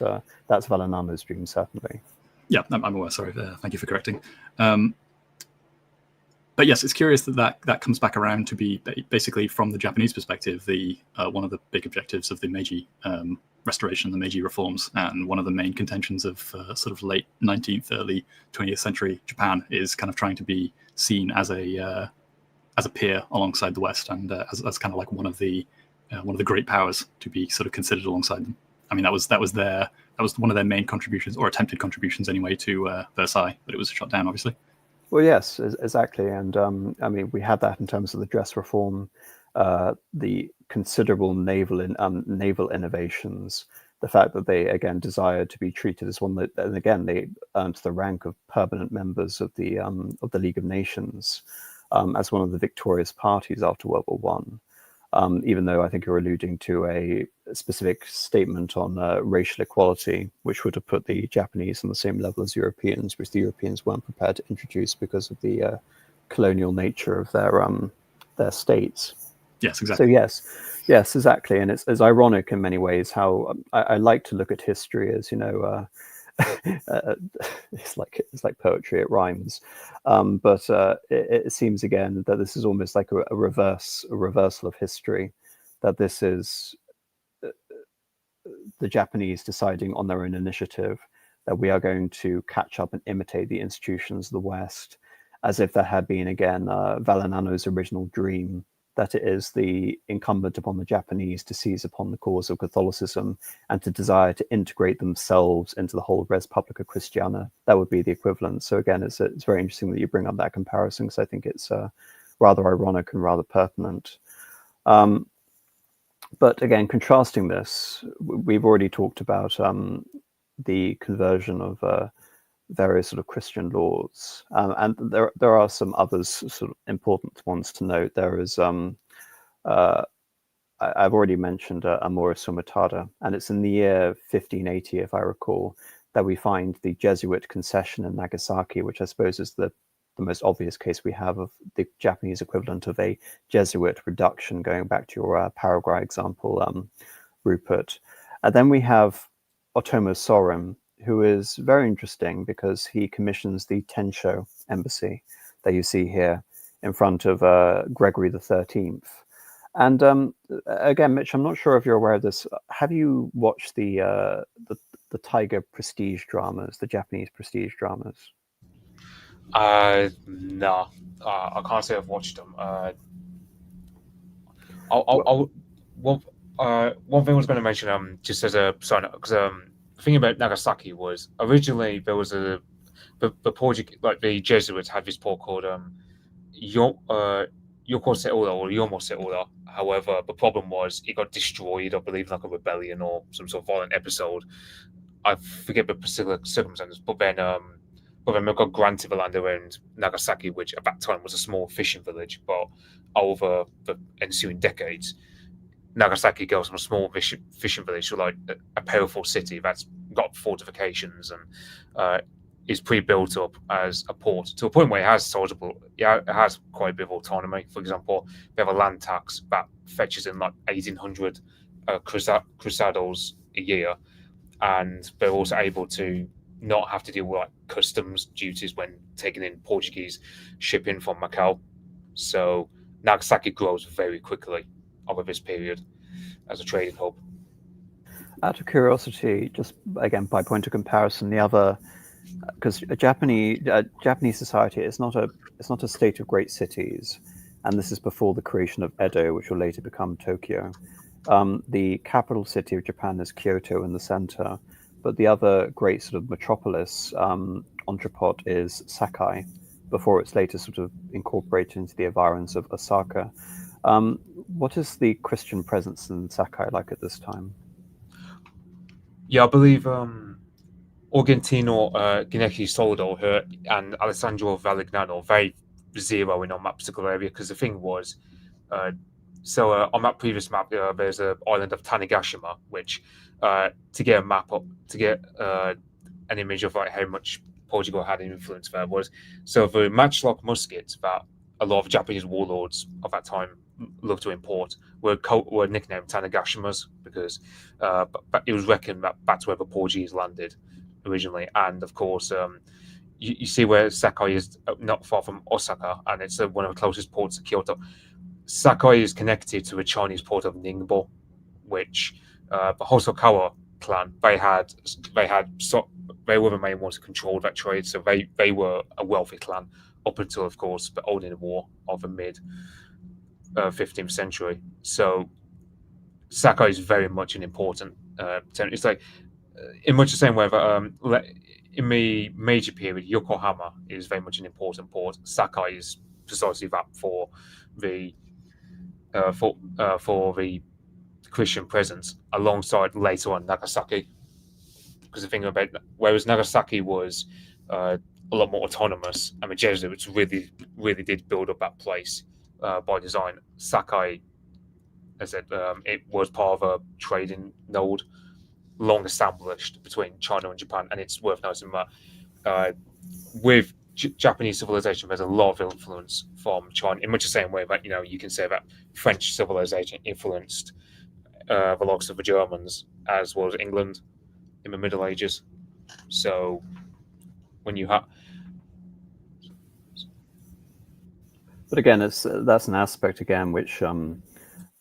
that's Valinano's dream, certainly. Yeah, I'm aware. Sorry, thank you for correcting. But yes, it's curious that comes back around to be basically from the Japanese perspective, the one of the big objectives of the Meiji restoration, the Meiji reforms, and one of the main contentions of sort of late 19th, early 20th century Japan is kind of trying to be seen as a peer alongside the West, and as kind of like one of the great powers to be sort of considered alongside them. I mean, that was one of their main contributions, or attempted contributions anyway, to Versailles, but it was shot down, obviously. Well, yes, exactly. And I mean, we had that in terms of the dress reform, the considerable naval innovations, the fact that they, again, desired to be treated as one that, and again, they earned the rank of permanent members of the League of Nations as one of the victorious parties after World War One. Even though I think you're alluding to a specific statement on racial equality, which would have put the Japanese on the same level as Europeans, which the Europeans weren't prepared to introduce because of the colonial nature of their states. Yes, exactly. So yes, exactly. And it's ironic in many ways how I like to look at history as, you know, it's like poetry, it rhymes, but it seems again that this is almost like a reversal of history, that this is the Japanese deciding on their own initiative that we are going to catch up and imitate the institutions of the West, as if that had been again Valinano's original dream, that it is the incumbent upon the Japanese to seize upon the cause of Catholicism and to desire to integrate themselves into the whole Res Publica Christiana. That would be the equivalent. So again, it's very interesting that you bring up that comparison, because I think it's rather ironic and rather pertinent. But again, contrasting this, we've already talked about the conversion of various sort of Christian lords, and there are some others sort of important ones to note. There is I've already mentioned Amoris Sumatada, and it's in the year 1580, if I recall, that we find the Jesuit concession in Nagasaki, which I suppose is the most obvious case we have of the Japanese equivalent of a Jesuit reduction, going back to your Paraguay example, Rupert. And then we have Otomo Sorin, who is very interesting because he commissions the Tensho embassy that you see here in front of Gregory XIII. And again, Mitch, I'm not sure if you're aware of this. Have you watched the Tiger prestige dramas, the Japanese prestige dramas? No, I can't say I've watched them. One thing I was going to mention, just as a sign up, because the thing about Nagasaki was originally there was the Portuguese, like the Jesuits had this port called Yoko Seola or Yomo Seola. However, the problem was it got destroyed, I believe, like a rebellion or some sort of violent episode. I forget the particular circumstances, but then we got granted the land around Nagasaki, which at that time was a small fishing village. But over the ensuing decades, Nagasaki goes from a small fishing village to like a powerful city that's got fortifications and is pre-built up as a port to a point where it has it has quite a bit of autonomy. For example, they have a land tax that fetches in like 1,800 cruzados a year, and they're also able to not have to deal with like customs duties when taking in Portuguese shipping from Macau. So Nagasaki grows very quickly over this period as a trading hub. Out of curiosity, just again by point of comparison, the other, because Japanese society is not a state of great cities, and this is before the creation of Edo, which will later become Tokyo. The capital city of Japan is Kyoto in the center, but the other great sort of metropolis entrepot is Sakai, before it's later sort of incorporated into the environs of Osaka. What is the Christian presence in Sakai like at this time? Yeah, I believe Argentino Gineki Soldo and Alessandro Valignano very zeroing on that particular area, because the thing was, on that previous map, there's an island of Tanegashima, which to get a map up, to get an image of like how much Portugal had an influence there was. So the matchlock muskets that a lot of Japanese warlords of that time loved to import were nicknamed Tanegashimas, because it was reckoned that that's where the Portuguese landed originally. And of course, you see where Sakai is not far from Osaka, and it's one of the closest ports to Kyoto. Sakai is connected to the Chinese port of Ningbo, which the Hosokawa clan they were the main ones who controlled that trade. So they were a wealthy clan up until, of course, the Onin War of the mid 15th century. So Sakai is very much an important town. It's like in much the same way that in the Meiji period, Yokohama is very much an important port. Sakai is precisely that for the Christian presence, alongside later on Nagasaki. Because the thing about, whereas Nagasaki was a lot more autonomous, and the Jesuits really did build up that place by design. Sakai, as I said, it was part of a trading node long established between China and Japan, and it's worth noting that with Japanese civilization, there's a lot of influence from China, in much the same way that you can say that French civilization influenced the likes of the Germans as well as England in the Middle Ages. So when you have, but again, that's an aspect again which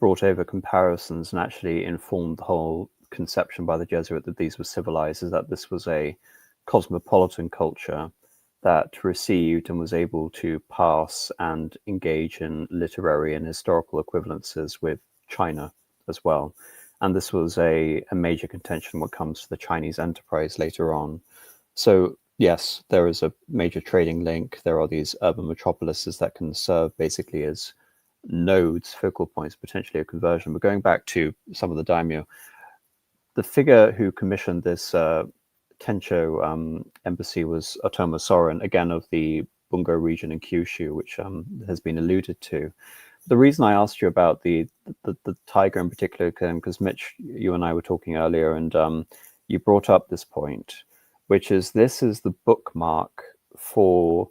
brought over comparisons and actually informed the whole conception by the Jesuit that these were civilized, is that this was a cosmopolitan culture that received and was able to pass and engage in literary and historical equivalences with China as well. And this was a major contention when it comes to the Chinese enterprise later on. So yes, there is a major trading link. There are these urban metropolises that can serve basically as nodes, focal points, potentially a conversion. But going back to some of the daimyo, the figure who commissioned this Tencho embassy was Otomo Soren, again of the Bungo region in Kyushu, which has been alluded to. The reason I asked you about the tiger in particular, because Mitch, you and I were talking earlier, and you brought up this point, which is this is the bookmark for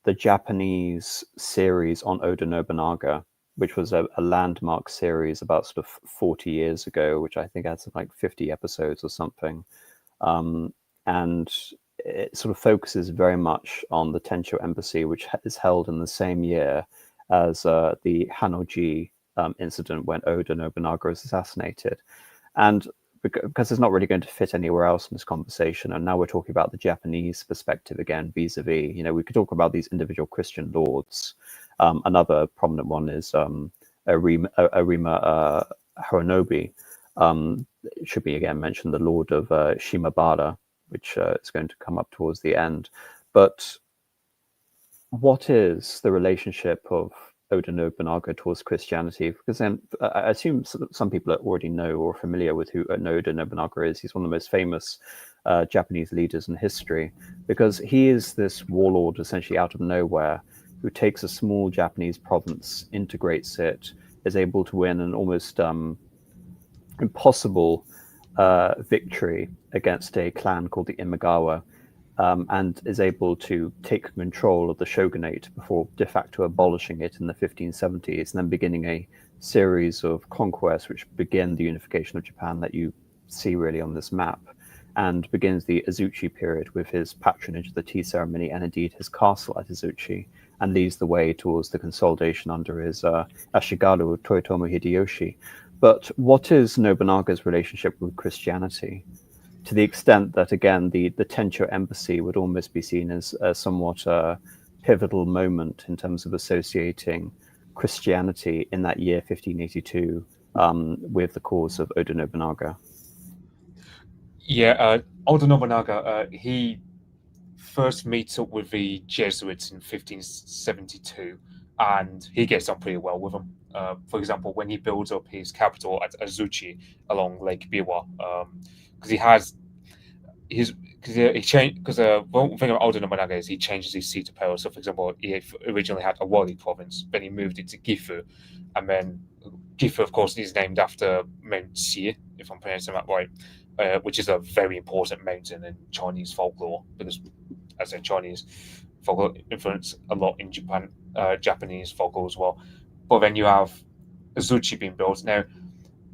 the Japanese series on Oda Nobunaga, which was a landmark series about sort of 40 years ago, which I think had something like 50 episodes or something. And it sort of focuses very much on the Tencho embassy, which is held in the same year as the Hanoji incident when Oda Nobunaga was assassinated. And because it's not really going to fit anywhere else in this conversation, and now we're talking about the Japanese perspective again, vis-a-vis, we could talk about these individual Christian lords. Another prominent one is Arima Harunobi. It should be again mentioned, the Lord of Shimabara, which is going to come up towards the end. But what is the relationship of Oda Nobunaga towards Christianity? Because then I assume some people already know or are familiar with who Oda Nobunaga is. He's one of the most famous Japanese leaders in history, because he is this warlord essentially out of nowhere who takes a small Japanese province, integrates it, is able to win an almost impossible victory against a clan called the Imagawa, and is able to take control of the shogunate before de facto abolishing it in the 1570s, and then beginning a series of conquests which begin the unification of Japan that you see really on this map, and begins the Azuchi period with his patronage of the tea ceremony and indeed his castle at Azuchi, and leads the way towards the consolidation under his Ashigaru Toyotomi Hideyoshi. But what is Nobunaga's relationship with Christianity? To the extent that, again, the Tencho embassy would almost be seen as a somewhat pivotal moment in terms of associating Christianity in that year 1582 with the cause of Oda Nobunaga. Yeah, Oda Nobunaga, he first meets up with the Jesuits in 1572, and he gets on pretty well with them. For example, when he builds up his capital at Azuchi along Lake Biwa, because he has his he changed, because one thing about Oda Nobunaga is he changes his seat of power. So, for example, he originally had Awari province, then he moved it to Gifu, and then Gifu, of course, is named after Mount Si, if I'm pronouncing that right, which is a very important mountain in Chinese folklore, because, as I said, Chinese folklore influence a lot in Japanese folklore as well. But then you have Azuchi being built. Now,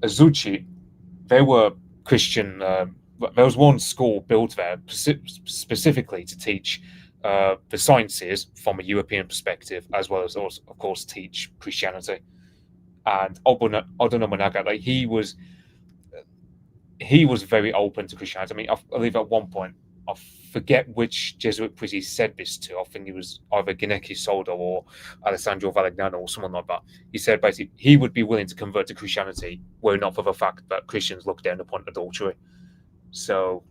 Azuchi, they were Christian. There was one school built there specifically to teach the sciences from a European perspective, as well as, also, of course, teach Christianity. And Oda Nobunaga, like, he was very open to Christianity. I mean, I believe at one point, I forget which Jesuit priest he said this to. I think it was either Gineki Soldo or Alessandro Valignano or someone like that. He said basically he would be willing to convert to Christianity were it not for the fact that Christians look down upon adultery. So,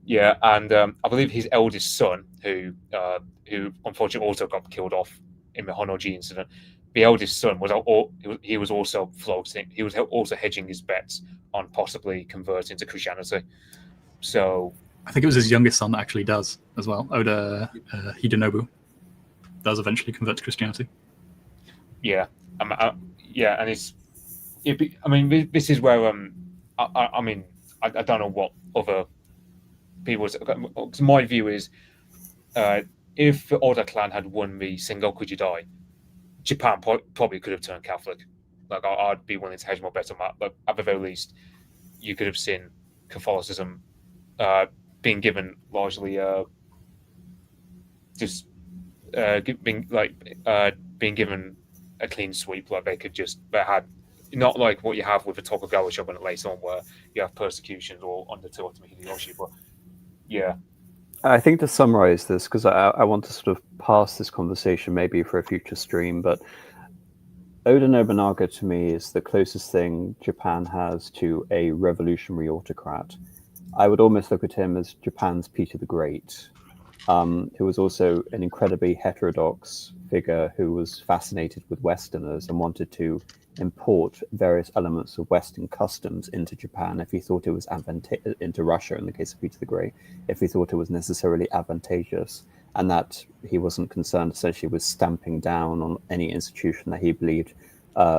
yeah, and I believe his eldest son, who unfortunately also got killed off in the Honoji incident, the eldest son was also floating. He was also hedging his bets on possibly converting to Christianity. So I think it was his youngest son that actually does as well. Oda Hidenobu does eventually convert to Christianity. Yeah, yeah, and I mean, this is where I mean, I don't know what other people's. My view is, if the Oda clan had won the Sengoku Jidai, Japan probably could have turned Catholic. Like, I'd be willing to hedge my bet on that. But at the very least, you could have seen Catholicism being given largely just being given a clean sweep. Like, they had not like what you have with the Tokugawa shogunate later on, where you have persecutions or under Toyotomi Hideyoshi. But yeah, I think to summarize this, because I want to sort of pass this conversation maybe for a future stream, but Oda Nobunaga to me is the closest thing Japan has to a revolutionary autocrat. I would almost look at him as Japan's Peter the Great, who was also an incredibly heterodox figure who was fascinated with Westerners and wanted to import various elements of Western customs into Japan if he thought it was into Russia in the case of Peter the Great, if he thought it was necessarily advantageous, and that he wasn't concerned essentially with stamping down on any institution that he believed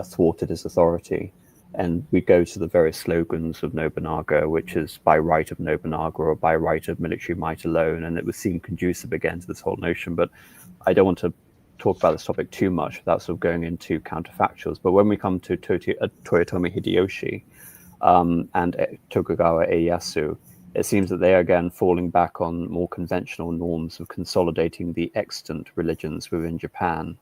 thwarted his authority. And we go to the various slogans of Nobunaga, which is by right of Nobunaga or by right of military might alone, and it would seem conducive again to this whole notion. But I don't want to talk about this topic too much without sort of going into counterfactuals. But when we come to Toyotomi Hideyoshi and Tokugawa Ieyasu, it seems that they are again falling back on more conventional norms of consolidating the extant religions within Japan.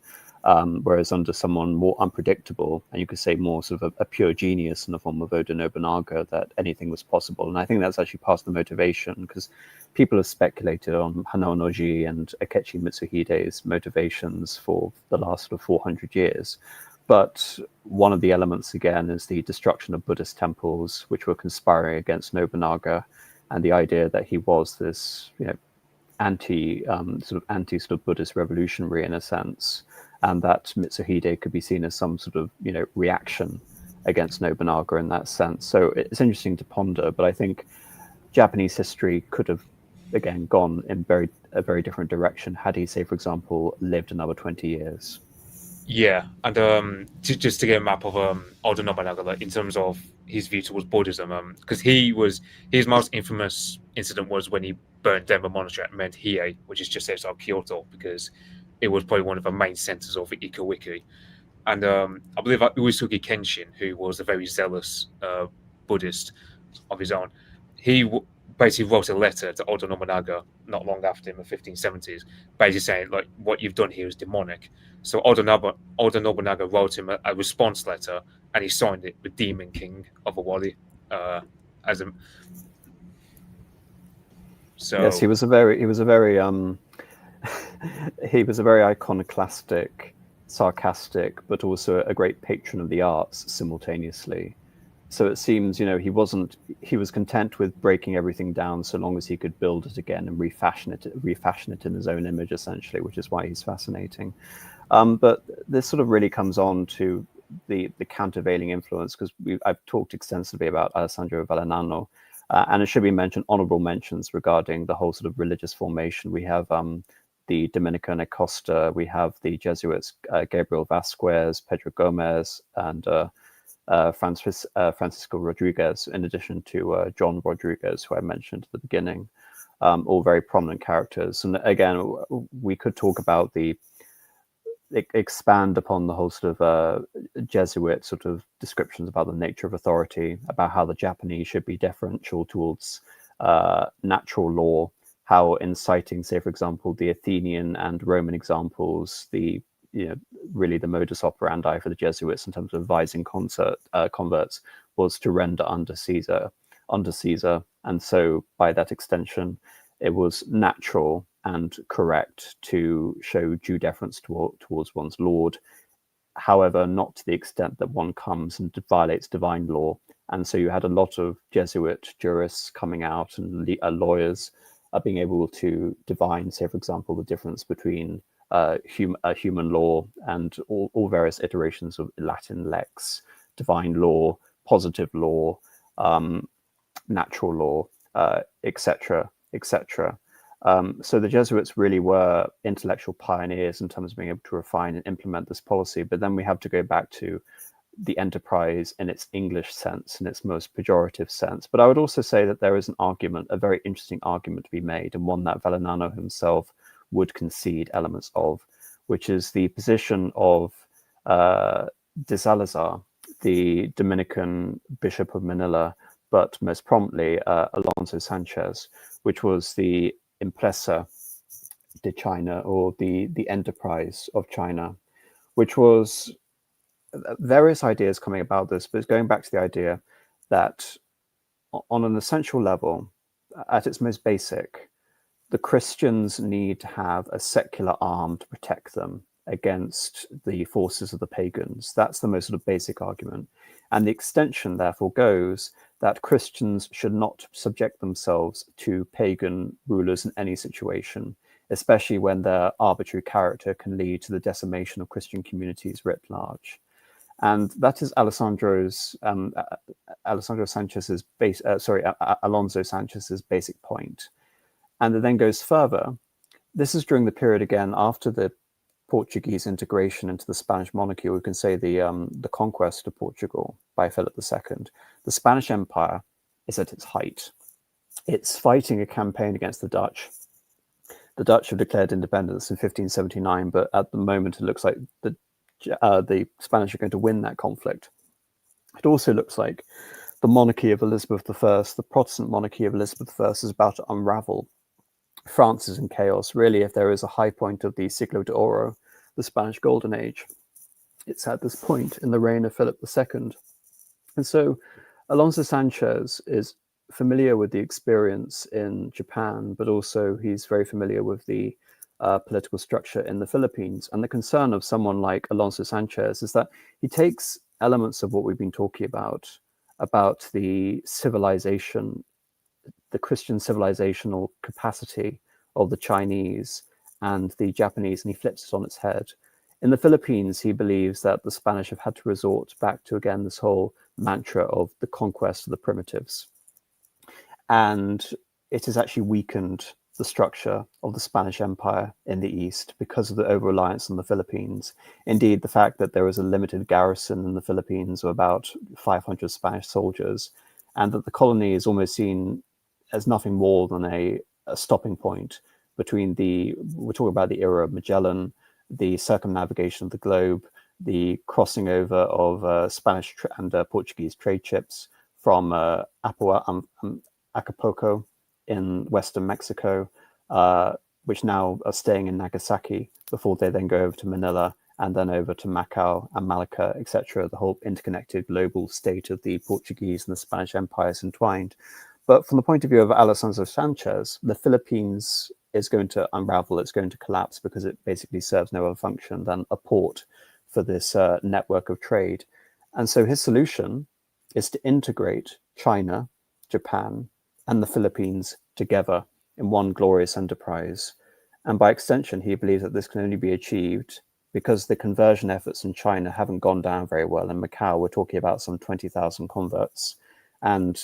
Whereas under someone more unpredictable, and you could say more sort of a pure genius in the form of Oda Nobunaga, that anything was possible. And I think that's actually part of the motivation, because people have speculated on Hanao Noji and Akechi Mitsuhide's motivations for the last sort of 400 years. But one of the elements, again, is the destruction of Buddhist temples, which were conspiring against Nobunaga, and the idea that he was this, anti Buddhist revolutionary in a sense, and that Mitsuhide could be seen as some sort of reaction against Nobunaga in that sense. So it's interesting to ponder, but I think Japanese history could have again gone in a very different direction had he, say, for example, lived another 20 years. Yeah, and just to get a map of Oda Nobunaga, like in terms of his view towards Buddhism, because his most infamous incident was when he burned down the monastery at Mount Hiei, which is just outside Kyoto, because it was probably one of the main centers of Ikowiki. And I believe Uesugi Kenshin, who was a very zealous Buddhist of his own, he basically wrote a letter to Oda Nobunaga not long after in the 1570s, basically saying, like, what you've done here is demonic. So Oda Nobunaga wrote him a response letter, and he signed it with Demon King of Awali. Yes, he was a very he was a very iconoclastic, sarcastic, but also a great patron of the arts simultaneously. So it seems, he was content with breaking everything down so long as he could build it again and refashion it in his own image, essentially, which is why he's fascinating. But this sort of really comes on to the countervailing influence, because I've talked extensively about Alessandro Valignano, and it should be mentioned, honorable mentions regarding the whole sort of religious formation. We have the Dominican Acosta, we have the Jesuits, Gabriel Vasquez, Pedro Gomez, and Francisco Rodriguez, in addition to John Rodriguez, who I mentioned at the beginning, all very prominent characters. And again, we could talk about expand upon the whole sort of Jesuit sort of descriptions about the nature of authority, about how the Japanese should be deferential towards natural law, how inciting, say, for example, the Athenian and Roman examples, really the modus operandi for the Jesuits in terms of advising converts was to render under Caesar. And so by that extension, it was natural and correct to show due deference towards one's lord, however, not to the extent that one comes and violates divine law. And so you had a lot of Jesuit jurists coming out and lawyers being able to divine, say, for example, the difference between human law and all various iterations of Latin lex, divine law, positive law, natural law, etc., etc. So the Jesuits really were intellectual pioneers in terms of being able to refine and implement this policy. But then we have to go back to the enterprise in its English sense, in its most pejorative sense. But I would also say that there is an argument, a very interesting argument to be made, and one that Valignano himself would concede elements of, which is the position of de Salazar, the Dominican Bishop of Manila, but most promptly Alonso Sanchez, which was the Empresa de China, or the enterprise of China, which was various ideas coming about this, but it's going back to the idea that on an essential level, at its most basic, the Christians need to have a secular arm to protect them against the forces of the pagans. That's the most sort of basic argument. And the extension, therefore, goes that Christians should not subject themselves to pagan rulers in any situation, especially when their arbitrary character can lead to the decimation of Christian communities writ large. And that is Alonso Sanchez's basic point. And it then goes further. This is during the period, again, after the Portuguese integration into the Spanish monarchy, or we can say the conquest of Portugal by Philip II. The Spanish Empire is at its height. It's fighting a campaign against the Dutch. The Dutch have declared independence in 1579, but at the moment it looks like the Spanish are going to win that conflict. It also looks like the monarchy of Elizabeth I, the Protestant monarchy of Elizabeth I, is about to unravel. France is in chaos. Really, if there is a high point of the Siglo de Oro, the Spanish Golden Age, it's at this point in the reign of Philip II. And so Alonso Sanchez is familiar with the experience in Japan, but also he's very familiar with the political structure in the Philippines. And the concern of someone like Alonso Sanchez is that he takes elements of what we've been talking about the civilization, the Christian civilizational capacity of the Chinese and the Japanese, and he flips it on its head. In the Philippines, he believes that the Spanish have had to resort back to, again, this whole mantra of the conquest of the primitives. And it has actually weakened the structure of the Spanish Empire in the East because of the over-reliance on the Philippines. Indeed, the fact that there was a limited garrison in the Philippines of about 500 Spanish soldiers, and that the colony is almost seen as nothing more than a stopping point between we're talking about the era of Magellan, the circumnavigation of the globe, the crossing over of Spanish and Portuguese trade ships from Acapulco in western Mexico, which now are staying in Nagasaki before they then go over to Manila and then over to Macau and Malacca, etc. The whole interconnected global state of the Portuguese and the Spanish empires entwined. But from the point of view of Alonso Sanchez, the Philippines is going to unravel, it's going to collapse because it basically serves no other function than a port for this network of trade. And so his solution is to integrate China, Japan, and the Philippines together in one glorious enterprise. And by extension, he believes that this can only be achieved because the conversion efforts in China haven't gone down very well. In Macau, we're talking about some 20,000 converts. And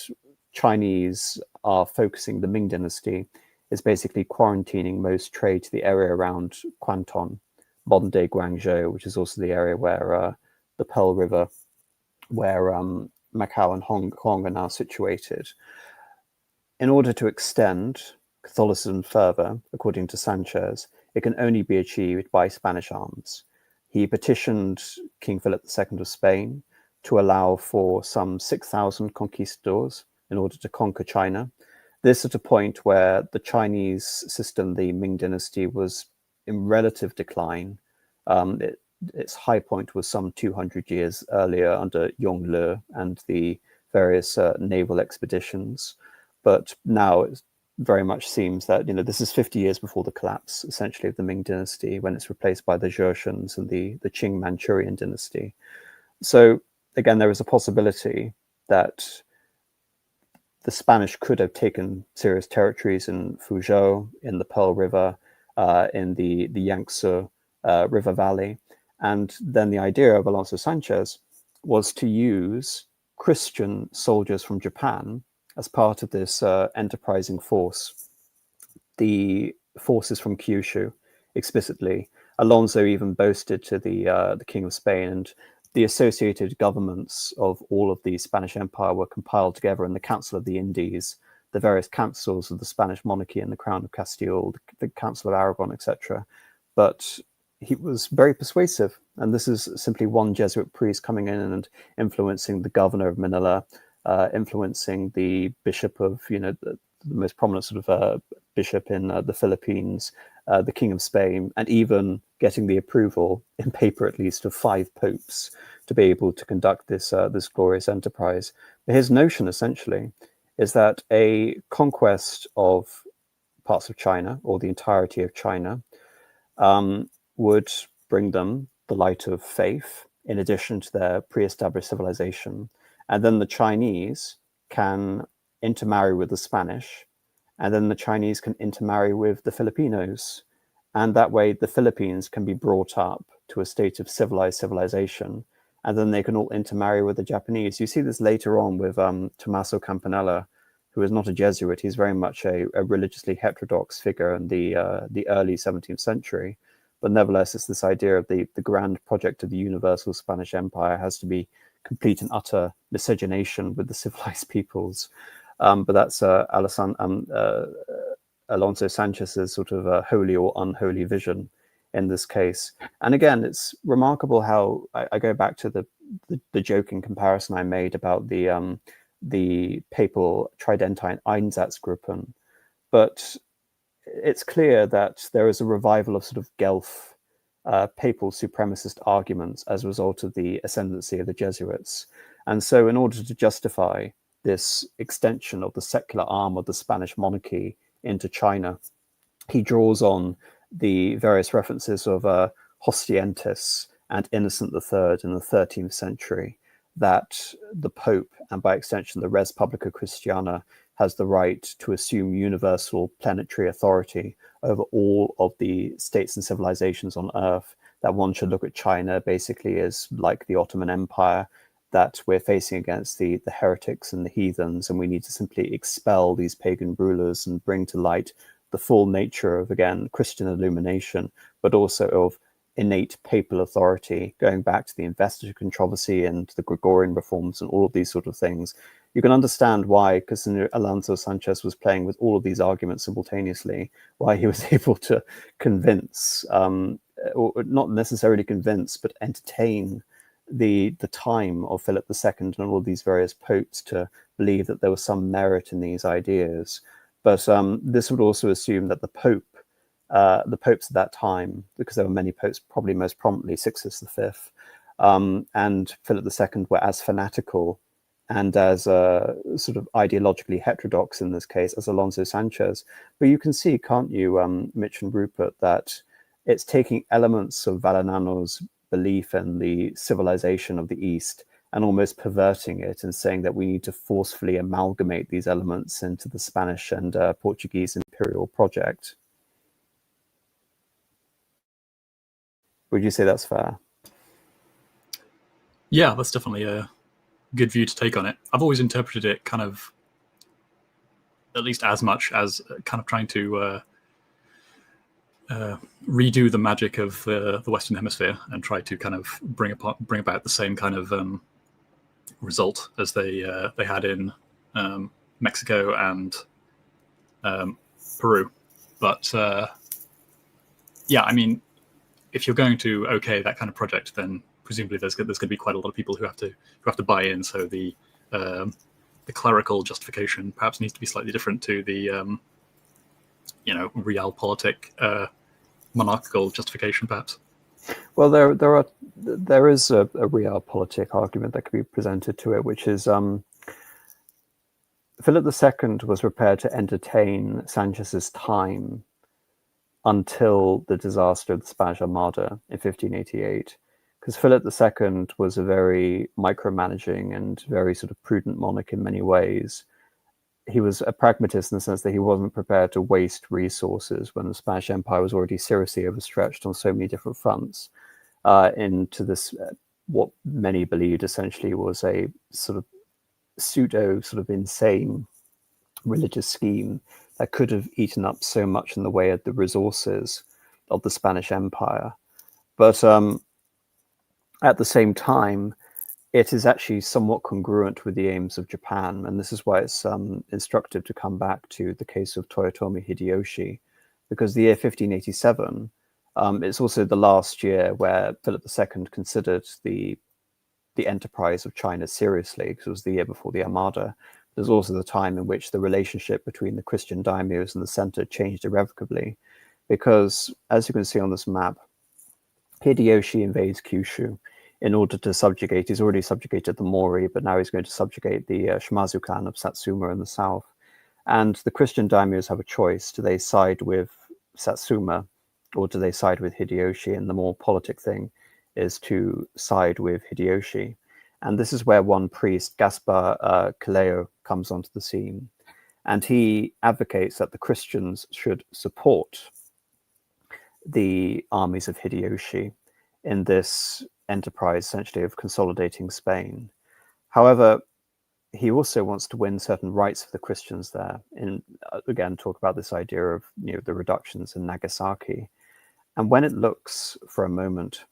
Chinese are focusing, the Ming dynasty is basically quarantining most trade to the area around Canton, modern-day Guangzhou, which is also the area where the Pearl River, where Macau and Hong Kong are now situated. In order to extend Catholicism further, according to Sanchez, it can only be achieved by Spanish arms. He petitioned King Philip II of Spain to allow for some 6,000 conquistadors in order to conquer China. This at a point where the Chinese system, the Ming dynasty, was in relative decline. Its high point was some 200 years earlier under Yongle and the various naval expeditions. But now it very much seems that, this is 50 years before the collapse, essentially, of the Ming dynasty, when it's replaced by the Jurchens and the Qing Manchurian dynasty. So again, there is a possibility that the Spanish could have taken serious territories in Fuzhou, in the Pearl River, in the Yangtze River Valley. And then the idea of Alonso Sanchez was to use Christian soldiers from Japan as part of this enterprising force. The forces from Kyushu, explicitly. Alonso even boasted to the King of Spain, and the associated governments of all of the Spanish Empire were compiled together in the Council of the Indies, the various councils of the Spanish monarchy and the Crown of Castile, the Council of Aragon, etc. But he was very persuasive, and this is simply one Jesuit priest coming in and influencing the governor of Manila, influencing the bishop of, the most prominent sort of bishop in the Philippines, the King of Spain, and even getting the approval, in paper at least, of 5 popes to be able to conduct this glorious enterprise. But his notion, essentially, is that a conquest of parts of China or the entirety of China, would bring them the light of faith in addition to their pre-established civilization. And then the Chinese can intermarry with the Spanish, and then the Chinese can intermarry with the Filipinos. And that way the Philippines can be brought up to a state of civilized civilization, and then they can all intermarry with the Japanese. You see this later on with Tommaso Campanella, who is not a Jesuit. He's very much a religiously heterodox figure in the early 17th century. But nevertheless, it's this idea of the grand project of the universal Spanish Empire has to be complete and utter miscegenation with the civilized peoples. But that's Alonso Sanchez's sort of holy or unholy vision in this case. And again, it's remarkable how I go back to the joking comparison I made about the papal Tridentine Einsatzgruppen. But it's clear that there is a revival of sort of Guelph papal supremacist arguments as a result of the ascendancy of the Jesuits. And so in order to justify this extension of the secular arm of the Spanish monarchy into China, he draws on the various references of Hostientis and Innocent III in the 13th century, that the Pope, and by extension the Res Publica Christiana, has the right to assume universal planetary authority over all of the states and civilizations on Earth, that one should look at China basically as like the Ottoman Empire, that we're facing against the heretics and the heathens, and we need to simply expel these pagan rulers and bring to light the full nature of, again, Christian illumination, but also of innate papal authority, going back to the investiture controversy and the Gregorian reforms and all of these sort of things. You can understand why, because Alonso Sanchez was playing with all of these arguments simultaneously, why he was able to convince, or not necessarily convince, but entertain the time of Philip II and all of these various popes to believe that there was some merit in these ideas. But this would also assume that the popes at that time, because there were many popes, probably most prominently Sixtus V and Philip II, were as fanatical and as sort of ideologically heterodox in this case as Alonso Sanchez. But you can see, can't you, Mitch and Rupert, that it's taking elements of Vallanano's belief in the civilization of the East and almost perverting it and saying that we need to forcefully amalgamate these elements into the Spanish and Portuguese imperial project. Would you say that's fair? Yeah, that's definitely a good view to take on it. I've always interpreted it kind of, at least as much as kind of trying to redo the magic of the Western Hemisphere and try to kind of bring about the same kind of result as they had in Mexico and Peru. But yeah, I mean, if you're going to okay that kind of project, then presumably there's going to be quite a lot of people who have to buy in. So the clerical justification perhaps needs to be slightly different to the realpolitik monarchical justification, perhaps. Well, there is a realpolitik argument that could be presented to it, which is Philip II was prepared to entertain Sanchez's time until the disaster of the Spanish Armada in 1588, because Philip II was a very micromanaging and very sort of prudent monarch in many ways. He was a pragmatist in the sense that he wasn't prepared to waste resources when the Spanish Empire was already seriously overstretched on so many different fronts into this, what many believed essentially was a sort of pseudo, sort of insane religious scheme that could have eaten up so much in the way of the resources of the Spanish Empire. But at the same time, it is actually somewhat congruent with the aims of Japan. And this is why it's instructive to come back to the case of Toyotomi Hideyoshi, because the year 1587, it's also the last year where Philip II considered the enterprise of China seriously, because it was the year before the Armada. There's also the time in which the relationship between the Christian daimyos and the center changed irrevocably, because as you can see on this map, Hideyoshi invades Kyushu in order to subjugate. He's already subjugated the Mori, but now he's going to subjugate the Shimazu clan of Satsuma in the south. And the Christian daimyos have a choice. Do they side with Satsuma or do they side with Hideyoshi? And the more politic thing is to side with Hideyoshi. And this is where one priest, Gaspar Caleo, comes onto the scene. And he advocates that the Christians should support the armies of Hideyoshi in this enterprise, essentially, of consolidating Spain. However, he also wants to win certain rights for the Christians there. And again, talk about this idea of the reductions in Nagasaki. And when it looks for a moment,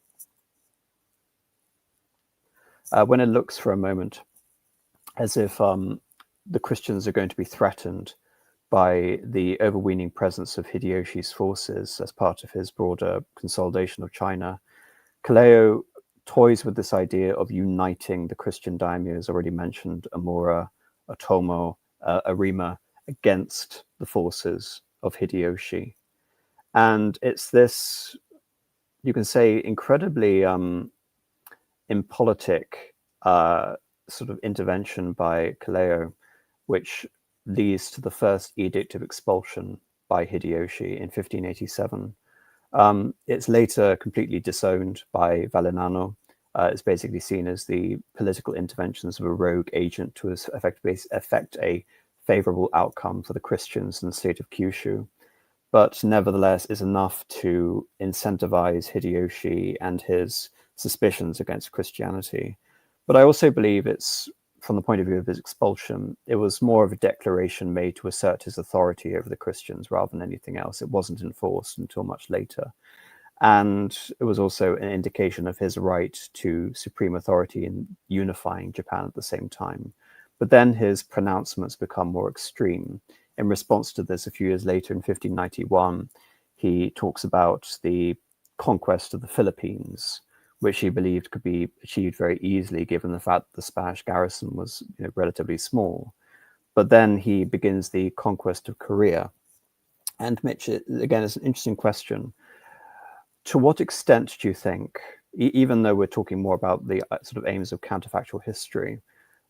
as if the Christians are going to be threatened by the overweening presence of Hideyoshi's forces as part of his broader consolidation of China, Caleo toys with this idea of uniting the Christian daimyos, already mentioned, Amura, Otomo, Arima, against the forces of Hideyoshi. And it's this, you can say, incredibly impolitic sort of intervention by Caleo, which leads to the first edict of expulsion by Hideyoshi in 1587. It's later completely disowned by Valignano. It's basically seen as the political interventions of a rogue agent to effect a favorable outcome for the Christians in the state of Kyushu, but nevertheless is enough to incentivize Hideyoshi and his suspicions against Christianity. But I also believe it's, from the point of view of his expulsion, it was more of a declaration made to assert his authority over the Christians rather than anything else. It wasn't enforced until much later. And it was also an indication of his right to supreme authority in unifying Japan at the same time. But then his pronouncements become more extreme. In response to this, a few years later, in 1591, he talks about the conquest of the Philippines, which he believed could be achieved very easily given the fact that the Spanish garrison was relatively small. But then he begins the conquest of Korea. And Mitch, again, it's an interesting question. To what extent do you think, even though we're talking more about the sort of aims of counterfactual history,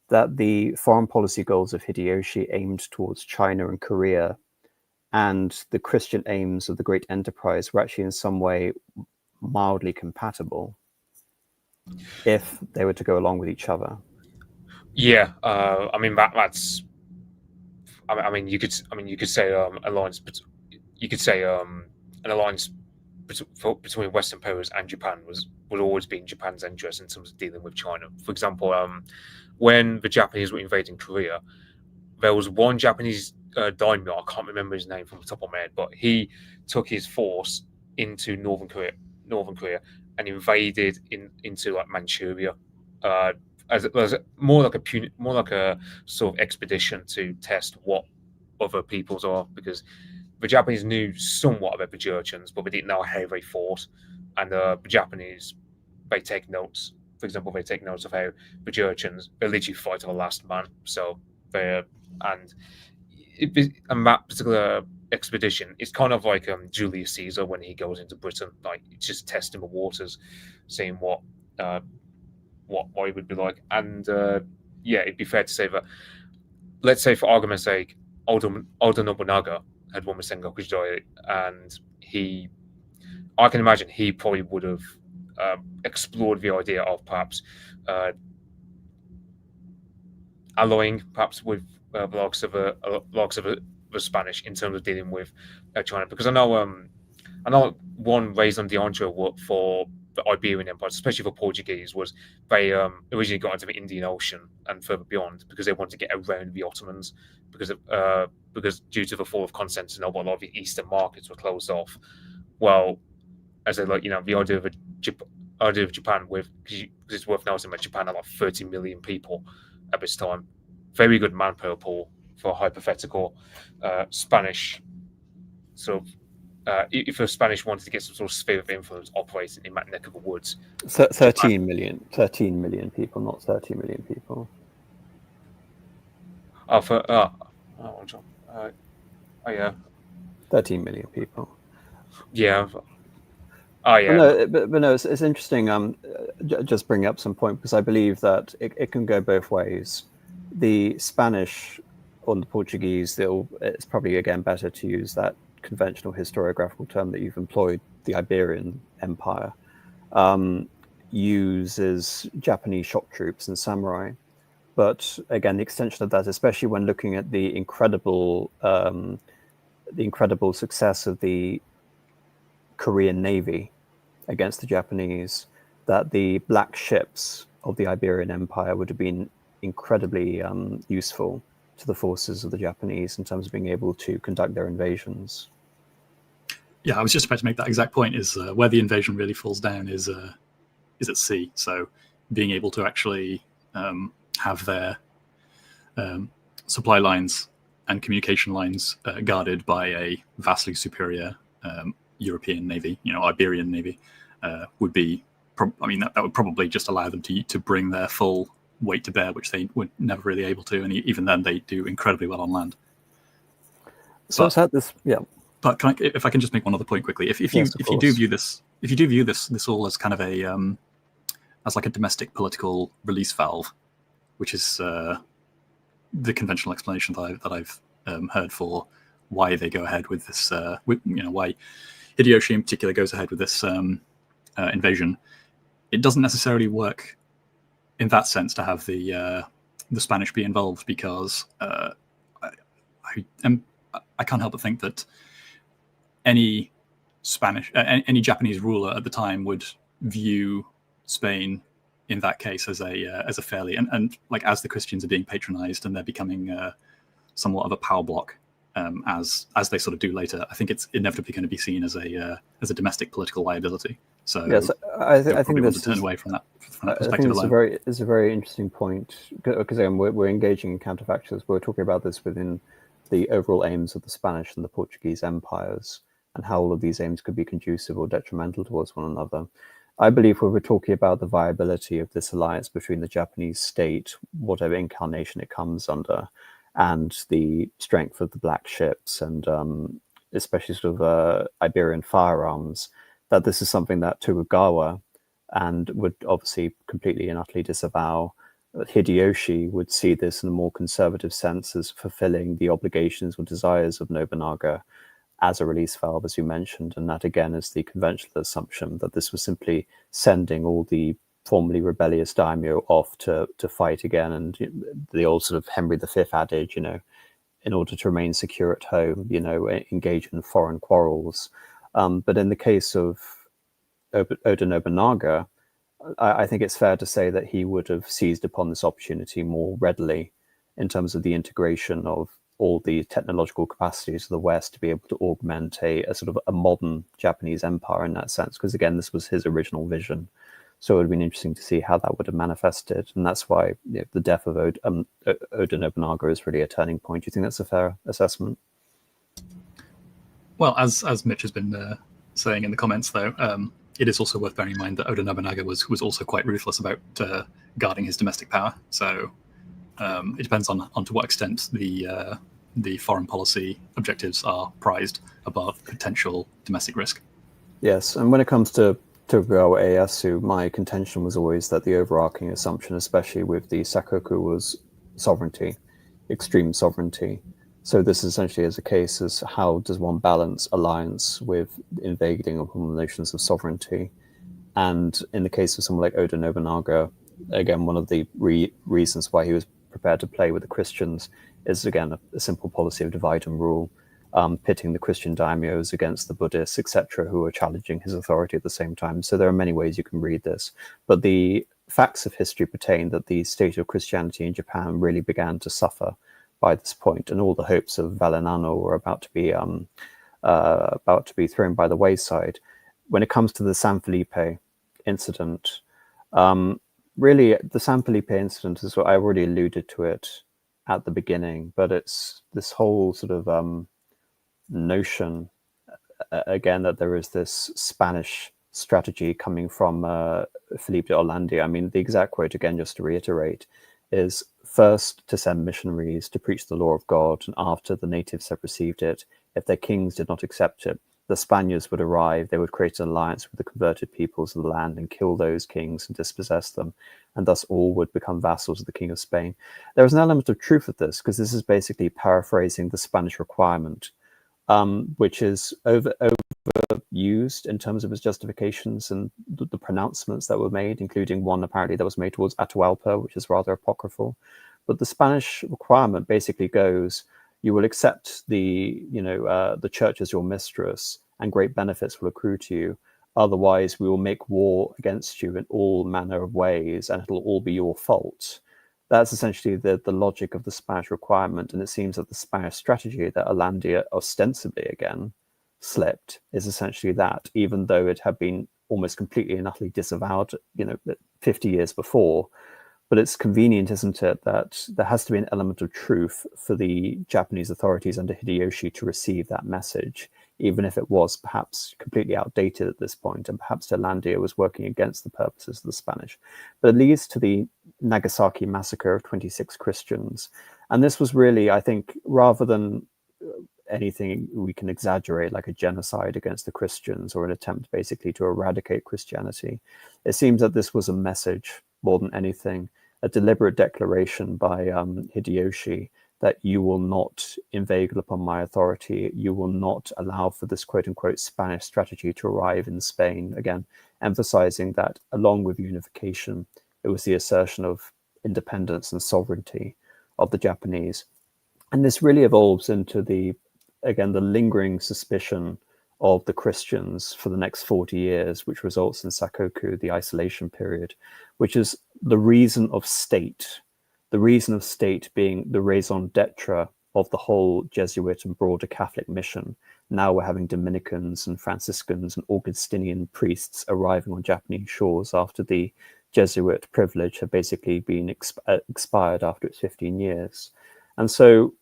that the foreign policy goals of Hideyoshi aimed towards China and Korea and the Christian aims of the great enterprise were actually in some way mildly compatible if they were to go along with each other? Yeah, I mean that's. I mean, you could say alliance. You could say an alliance between Western powers and Japan would always be in Japan's interest in terms of dealing with China. For example, when the Japanese were invading Korea, there was one Japanese daimyo, I can't remember his name from the top of my head, but he took his force into northern Korea, and invaded into like Manchuria, as more like a sort of expedition to test what other peoples are, because the Japanese knew somewhat about the Jurchens, but they didn't know how they fought, and the Japanese, they take notes. For example, they take notes of how the Jurchens, they literally fight to the last man. So and that particular expedition is kind of like Julius Caesar when he goes into Britain, like just testing the waters, seeing what he would be like. And yeah, it'd be fair to say that, let's say for argument's sake, Oda Nobunaga had won the Sengoku Jidai, and I can imagine he probably would have explored the idea of perhaps alloying perhaps with the likes of the Spanish in terms of dealing with China, because I know one raison d'être for the Iberian Empire, especially for Portuguese, was they originally got into the Indian Ocean and further beyond because they wanted to get around the Ottomans, because due to the fall of Constantinople, a lot of the eastern markets were closed off. Well, as the idea of Japan, because it's worth noting that Japan had like 30 million people at this time, very good manpower pool for a hypothetical Spanish sort of. If the Spanish wanted to get some sort of sphere of influence operating in that neck of the woods. 13 million people, not 30 million people. Yeah. 13 million people. Yeah. Oh, yeah. But no, it's interesting. Just bring up some point, because I believe that it can go both ways. The Spanish on the Portuguese, it's probably again better to use that conventional historiographical term that you've employed. The Iberian Empire uses Japanese shock troops and samurai, but again, the extension of that, especially when looking at the incredible success of the Korean Navy against the Japanese, that the black ships of the Iberian Empire would have been incredibly useful to the forces of the Japanese in terms of being able to conduct their invasions. Yeah, I was just about to make that exact point. Is where the invasion really falls down is at sea. So being able to actually have their supply lines and communication lines guarded by a vastly superior European navy, Iberian navy, would be. That would probably just allow them to bring their full weight to bear, which they were never really able to, and even then they do incredibly well on land. So it's had this, yeah. But if I can just make one other point quickly, if you do view this all as kind of a as like a domestic political release valve, which is the conventional explanation that I've heard for why they go ahead with this, why Hideyoshi in particular goes ahead with this invasion, it doesn't necessarily work in that sense to have the Spanish be involved, because I can't help but think that any Japanese ruler at the time would view Spain in that case as a fairly and like, as the Christians are being patronized and they're becoming somewhat of a power block, as they sort of do later. I think it's inevitably going to be seen as a domestic political liability. So yes, I think this to turn away from that perspective I think alone. It's a very interesting point, because again, we're engaging in counterfactuals. We're talking about this within the overall aims of the Spanish and the Portuguese empires, and how all of these aims could be conducive or detrimental towards one another. I believe when we're talking about the viability of this alliance between the Japanese state, whatever incarnation it comes under, and the strength of the black ships, and especially sort of Iberian firearms, that this is something that Tokugawa and would obviously completely and utterly disavow. Hideyoshi would see this in a more conservative sense as fulfilling the obligations or desires of Nobunaga as a release valve, as you mentioned, and that again is the conventional assumption that this was simply sending all the formerly rebellious daimyo off to fight again, and the old sort of Henry V adage, in order to remain secure at home, engage in foreign quarrels. But in the case of Oda Nobunaga, I think it's fair to say that he would have seized upon this opportunity more readily in terms of the integration of all the technological capacities of the West to be able to augment a sort of a modern Japanese empire in that sense, because again, this was his original vision. So it would have been interesting to see how that would have manifested, and that's why the death of Oda Nobunaga is really a turning point. Do you think that's a fair assessment? Well, as Mitch has been saying in the comments, though, it is also worth bearing in mind that Oda Nobunaga was also quite ruthless about guarding his domestic power. So it depends on to what extent the foreign policy objectives are prized above potential domestic risk. Yes, and when it comes to Tokugawa Ieyasu, my contention was always that the overarching assumption, especially with the Sakoku, was sovereignty, extreme sovereignty. So this essentially is a case as how does one balance alliance with invading upon the notions of sovereignty. And in the case of someone like Oda Nobunaga, again, one of the reasons why he was prepared to play with the Christians is, again, a simple policy of divide and rule, pitting the Christian daimyos against the Buddhists, etc., who are challenging his authority at the same time. So there are many ways you can read this. But the facts of history pertain that the state of Christianity in Japan really began to suffer by this point, and all the hopes of Valenano were about to be thrown by the wayside. When it comes to the San Felipe incident, really, the San Felipe incident is what I already alluded to it at the beginning, but it's this whole sort of notion, again, that there is this Spanish strategy coming from Felipe de Hollandia. I mean, the exact quote, again, just to reiterate, is first to send missionaries to preach the law of God, and after the natives have received it, if their kings did not accept it, the Spaniards would arrive, they would create an alliance with the converted peoples of the land and kill those kings and dispossess them, and thus all would become vassals of the King of Spain. There is an element of truth with this, because this is basically paraphrasing the Spanish requirement, which is overused in terms of its justifications and the pronouncements that were made, including one apparently that was made towards Atahualpa, which is rather apocryphal. But the Spanish requirement basically goes, you will accept the church as your mistress, and great benefits will accrue to you. Otherwise, we will make war against you in all manner of ways, and it'll all be your fault. That's essentially the logic of the Spanish requirement, and it seems that the Spanish strategy that Alandia ostensibly again slipped is essentially that, even though it had been almost completely and utterly disavowed, 50 years before. But it's convenient, isn't it, that there has to be an element of truth for the Japanese authorities under Hideyoshi to receive that message, even if it was perhaps completely outdated at this point, and perhaps Alandia was working against the purposes of the Spanish. But it leads to the Nagasaki massacre of 26 Christians. And this was really, I think, rather than anything we can exaggerate, like a genocide against the Christians or an attempt basically to eradicate Christianity, it seems that this was a message more than anything, a deliberate declaration by Hideyoshi that you will not inveigle upon my authority, you will not allow for this quote-unquote Spanish strategy to arrive in Spain, again, emphasizing that along with unification, it was the assertion of independence and sovereignty of the Japanese. And this really evolves into the lingering suspicion of the Christians for the next 40 years, which results in Sakoku, the isolation period, which is the reason of state being the raison d'etre of the whole Jesuit and broader Catholic mission. Now we're having Dominicans and Franciscans and Augustinian priests arriving on Japanese shores after the Jesuit privilege had basically been expired after its 15 years. And so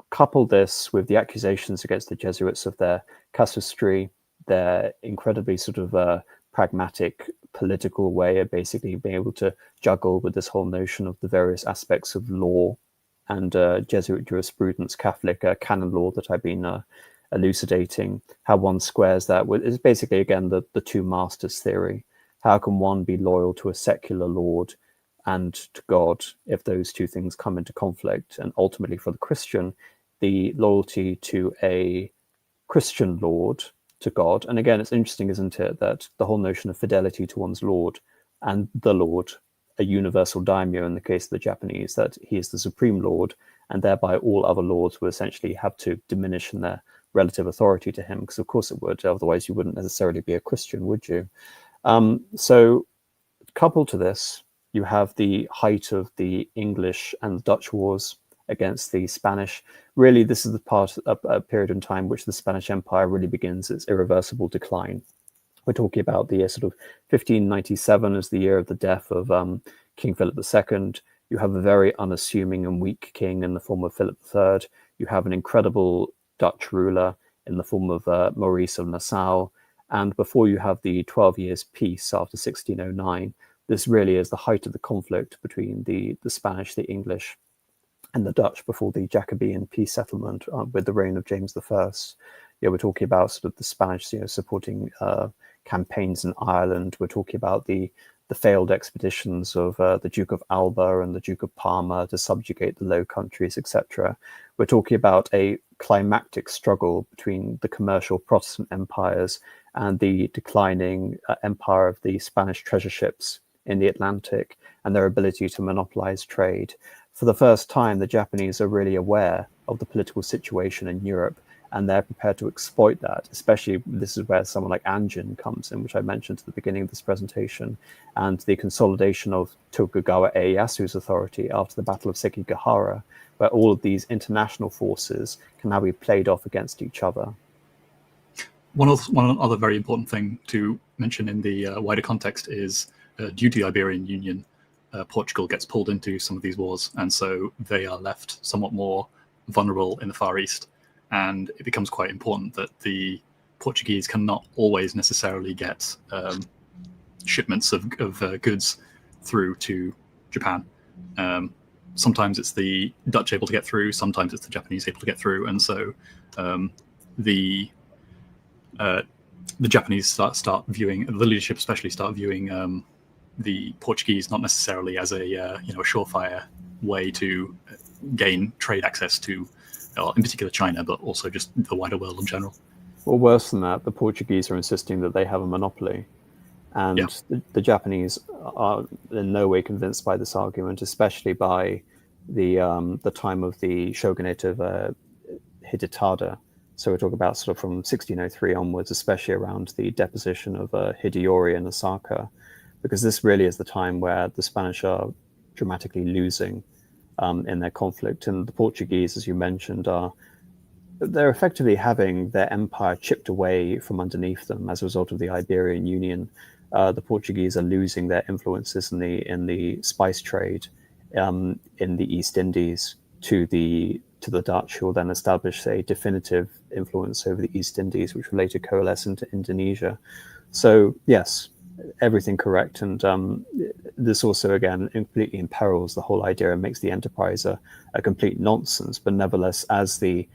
couple this with the accusations against the Jesuits of their casuistry, their incredibly sort of pragmatic political way of basically being able to juggle with this whole notion of the various aspects of law and Jesuit jurisprudence, Catholic canon law that I've been elucidating, how one squares that with, is basically, again, the two masters theory. How can one be loyal to a secular lord and to God if those two things come into conflict? And ultimately for the Christian, the loyalty to a Christian Lord, to God. And again, it's interesting, isn't it, that the whole notion of fidelity to one's Lord and the Lord, a universal daimyo in the case of the Japanese, that he is the supreme Lord, and thereby all other lords will essentially have to diminish in their relative authority to him, because of course it would, otherwise you wouldn't necessarily be a Christian, would you? So coupled to this, you have the height of the English and the Dutch wars against the Spanish. Really, this is the part of a period in time which the Spanish Empire really begins its irreversible decline. We're talking about the year sort of 1597 as the year of the death of King Philip II. You have a very unassuming and weak king in the form of Philip III. You have an incredible Dutch ruler in the form of Maurice of Nassau. And before you have the 12 years peace after 1609, this really is the height of the conflict between the Spanish, the English, and the Dutch before the Jacobean peace settlement with the reign of James I. We're talking about sort of the Spanish, supporting campaigns in Ireland. We're talking about the failed expeditions of the Duke of Alba and the Duke of Parma to subjugate the Low Countries, etc. We're talking about a climactic struggle between the commercial Protestant empires and the declining empire of the Spanish treasure ships in the Atlantic and their ability to monopolize trade. For the first time, the Japanese are really aware of the political situation in Europe, and they're prepared to exploit that. Especially, this is where someone like Anjin comes in, which I mentioned at the beginning of this presentation, and the consolidation of Tokugawa Ieyasu's authority after the Battle of Sekigahara, where all of these international forces can now be played off against each other. One other very important thing to mention in the wider context is due to the Iberian Union, Portugal gets pulled into some of these wars, and so they are left somewhat more vulnerable in the Far East. And it becomes quite important that the Portuguese cannot always necessarily get shipments of goods through to Japan. Sometimes it's the Dutch able to get through, sometimes it's the Japanese able to get through, and so the the Japanese start viewing, the leadership especially start viewing the Portuguese not necessarily as a surefire way to gain trade access to, in particular, China, but also just the wider world in general. Well, worse than that, the Portuguese are insisting that they have a monopoly. And the Japanese are in no way convinced by this argument, especially by the time of the shogunate of Hidetada. So we're talking about sort of from 1603 onwards, especially around the deposition of Hideyori and Osaka, because this really is the time where the Spanish are dramatically losing in their conflict. And the Portuguese, as you mentioned, they're effectively having their empire chipped away from underneath them as a result of the Iberian Union. The Portuguese are losing their influences in the spice trade in the East Indies to the Dutch, who will then establish a definitive influence over the East Indies, which will later coalesce into Indonesia. So yes, everything correct. And this also, again, completely imperils the whole idea and makes the enterprise a complete nonsense. But nevertheless, as the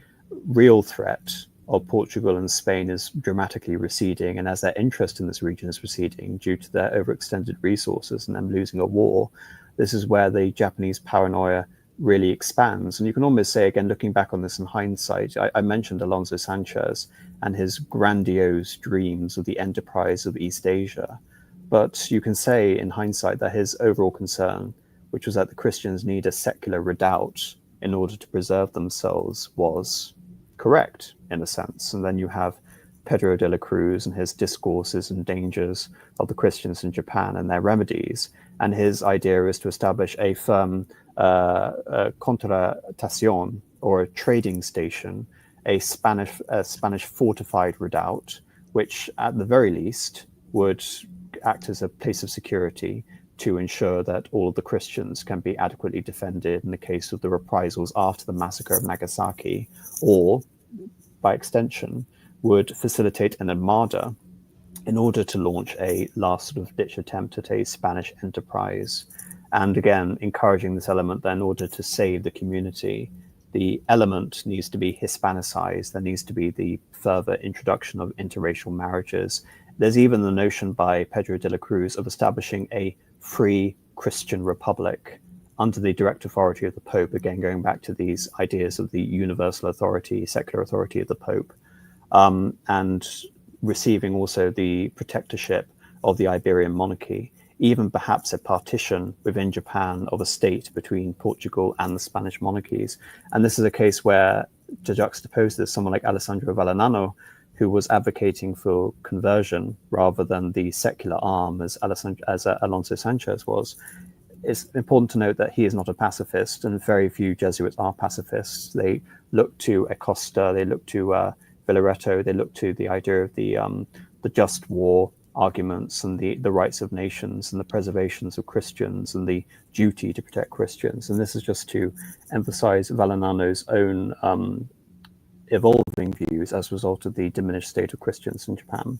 real threat of Portugal and Spain is dramatically receding, and as their interest in this region is receding due to their overextended resources and them losing a war, this is where the Japanese paranoia really expands. And you can almost say, again, looking back on this in hindsight, I mentioned Alonso Sanchez and his grandiose dreams of the enterprise of East Asia. But you can say in hindsight that his overall concern, which was that the Christians need a secular redoubt in order to preserve themselves, was correct in a sense. And then you have Pedro de la Cruz and his discourses and dangers of the Christians in Japan and their remedies. And his idea is to establish a firm contratación, or a trading station, a Spanish fortified redoubt, which at the very least would act as a place of security to ensure that all of the Christians can be adequately defended in the case of the reprisals after the massacre of Nagasaki, or by extension would facilitate an armada in order to launch a last sort of ditch attempt at a Spanish enterprise. And again, encouraging this element that in order to save the community, the element needs to be Hispanicized. There needs to be the further introduction of interracial marriages. There's even the notion by Pedro de la Cruz of establishing a free Christian republic under the direct authority of the Pope, again going back to these ideas of the universal authority, secular authority of the Pope, and receiving also the protectorship of the Iberian monarchy, even perhaps a partition within Japan of a state between Portugal and the Spanish monarchies. And this is a case where, to juxtapose this, someone like Alessandro Vallanano, who was advocating for conversion rather than the secular arm as Alonso Sanchez was, it's important to note that he is not a pacifist, and very few Jesuits are pacifists. They look to Acosta, they look to Villaretto, they look to the idea of the just war arguments and the rights of nations and the preservations of Christians and the duty to protect Christians. And this is just to emphasize Vallanano's own evolving views as a result of the diminished state of Christians in Japan.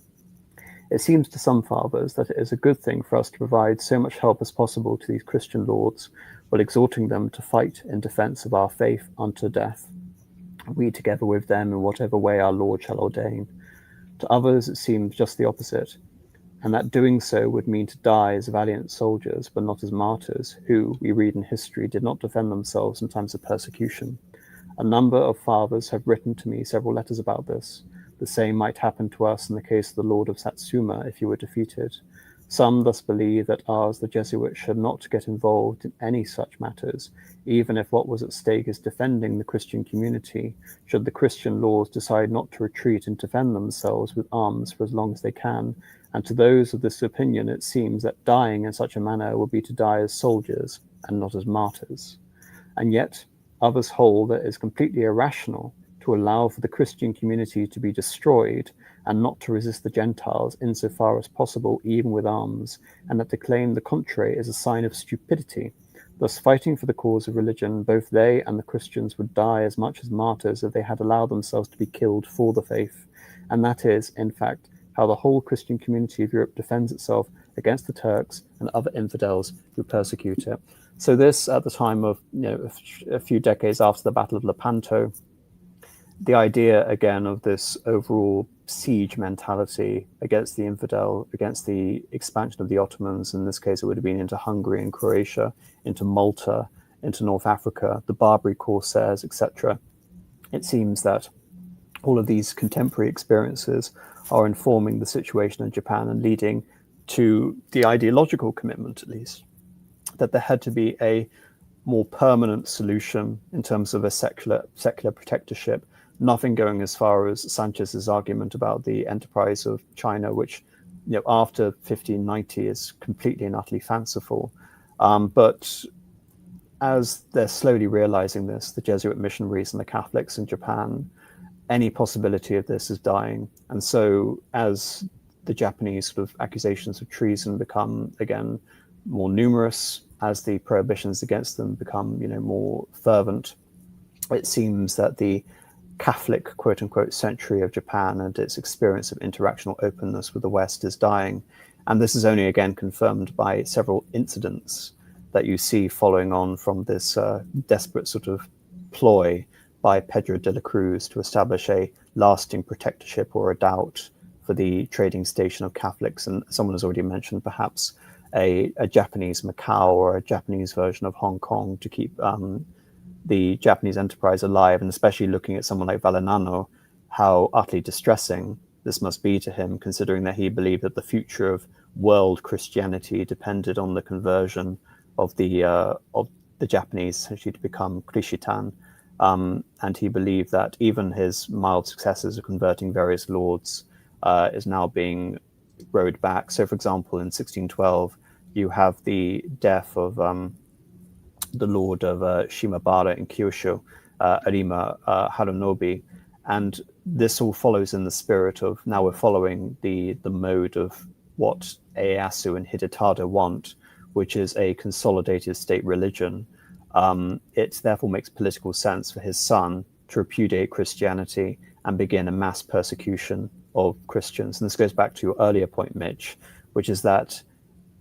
It seems to some fathers that it is a good thing for us to provide so much help as possible to these Christian lords, while exhorting them to fight in defense of our faith unto death, we together with them in whatever way our Lord shall ordain. To others it seems just the opposite, and that doing so would mean to die as valiant soldiers, but not as martyrs, who, we read in history, did not defend themselves in times of persecution. A number of fathers have written to me several letters about this. The same might happen to us in the case of the Lord of Satsuma if he were defeated. Some thus believe that ours, the Jesuits, should not get involved in any such matters, even if what was at stake is defending the Christian community, should the Christian lords decide not to retreat and defend themselves with arms for as long as they can. And to those of this opinion, it seems that dying in such a manner would be to die as soldiers and not as martyrs. And yet, others hold that it is completely irrational to allow for the Christian community to be destroyed and not to resist the Gentiles insofar as possible, even with arms, and that to claim the contrary is a sign of stupidity. Thus, fighting for the cause of religion, both they and the Christians would die as much as martyrs if they had allowed themselves to be killed for the faith. And that is, in fact, how the whole Christian community of Europe defends itself against the Turks and other infidels who persecute it. So this, at the time of, a few decades after the Battle of Lepanto, the idea again of this overall siege mentality against the infidel, against the expansion of the Ottomans. In this case, it would have been into Hungary and Croatia, into Malta, into North Africa, the Barbary corsairs, etc. It seems that all of these contemporary experiences are informing the situation in Japan and leading to the ideological commitment, at least, that there had to be a more permanent solution in terms of a secular protectorship. Nothing going as far as Sanchez's argument about the enterprise of China, which, after 1590 is completely and utterly fanciful. But as they're slowly realizing this, the Jesuit missionaries and the Catholics in Japan, any possibility of this is dying. And so as the Japanese sort of accusations of treason become, again, more numerous, as the prohibitions against them become, more fervent, it seems that the Catholic, quote unquote, century of Japan and its experience of interactional openness with the West is dying. And this is only again confirmed by several incidents that you see following on from this desperate sort of ploy by Pedro de la Cruz to establish a lasting protectorship or a doubt for the trading station of Catholics. And someone has already mentioned perhaps a Japanese Macau or a Japanese version of Hong Kong to keep the Japanese enterprise alive, and especially looking at someone like Valignano, how utterly distressing this must be to him, considering that he believed that the future of world Christianity depended on the conversion of the Japanese essentially to become Krishitan. And he believed that even his mild successes of converting various lords is now being rowed back. So, for example, in 1612, you have the death of the lord of Shimabara in Kyushu, Arima Harunobi, and this all follows in the spirit of now we're following the mode of what Ieyasu and Hidetada want, which is a consolidated state religion. It therefore makes political sense for his son to repudiate Christianity and begin a mass persecution of Christians. And this goes back to your earlier point, Mitch, which is that,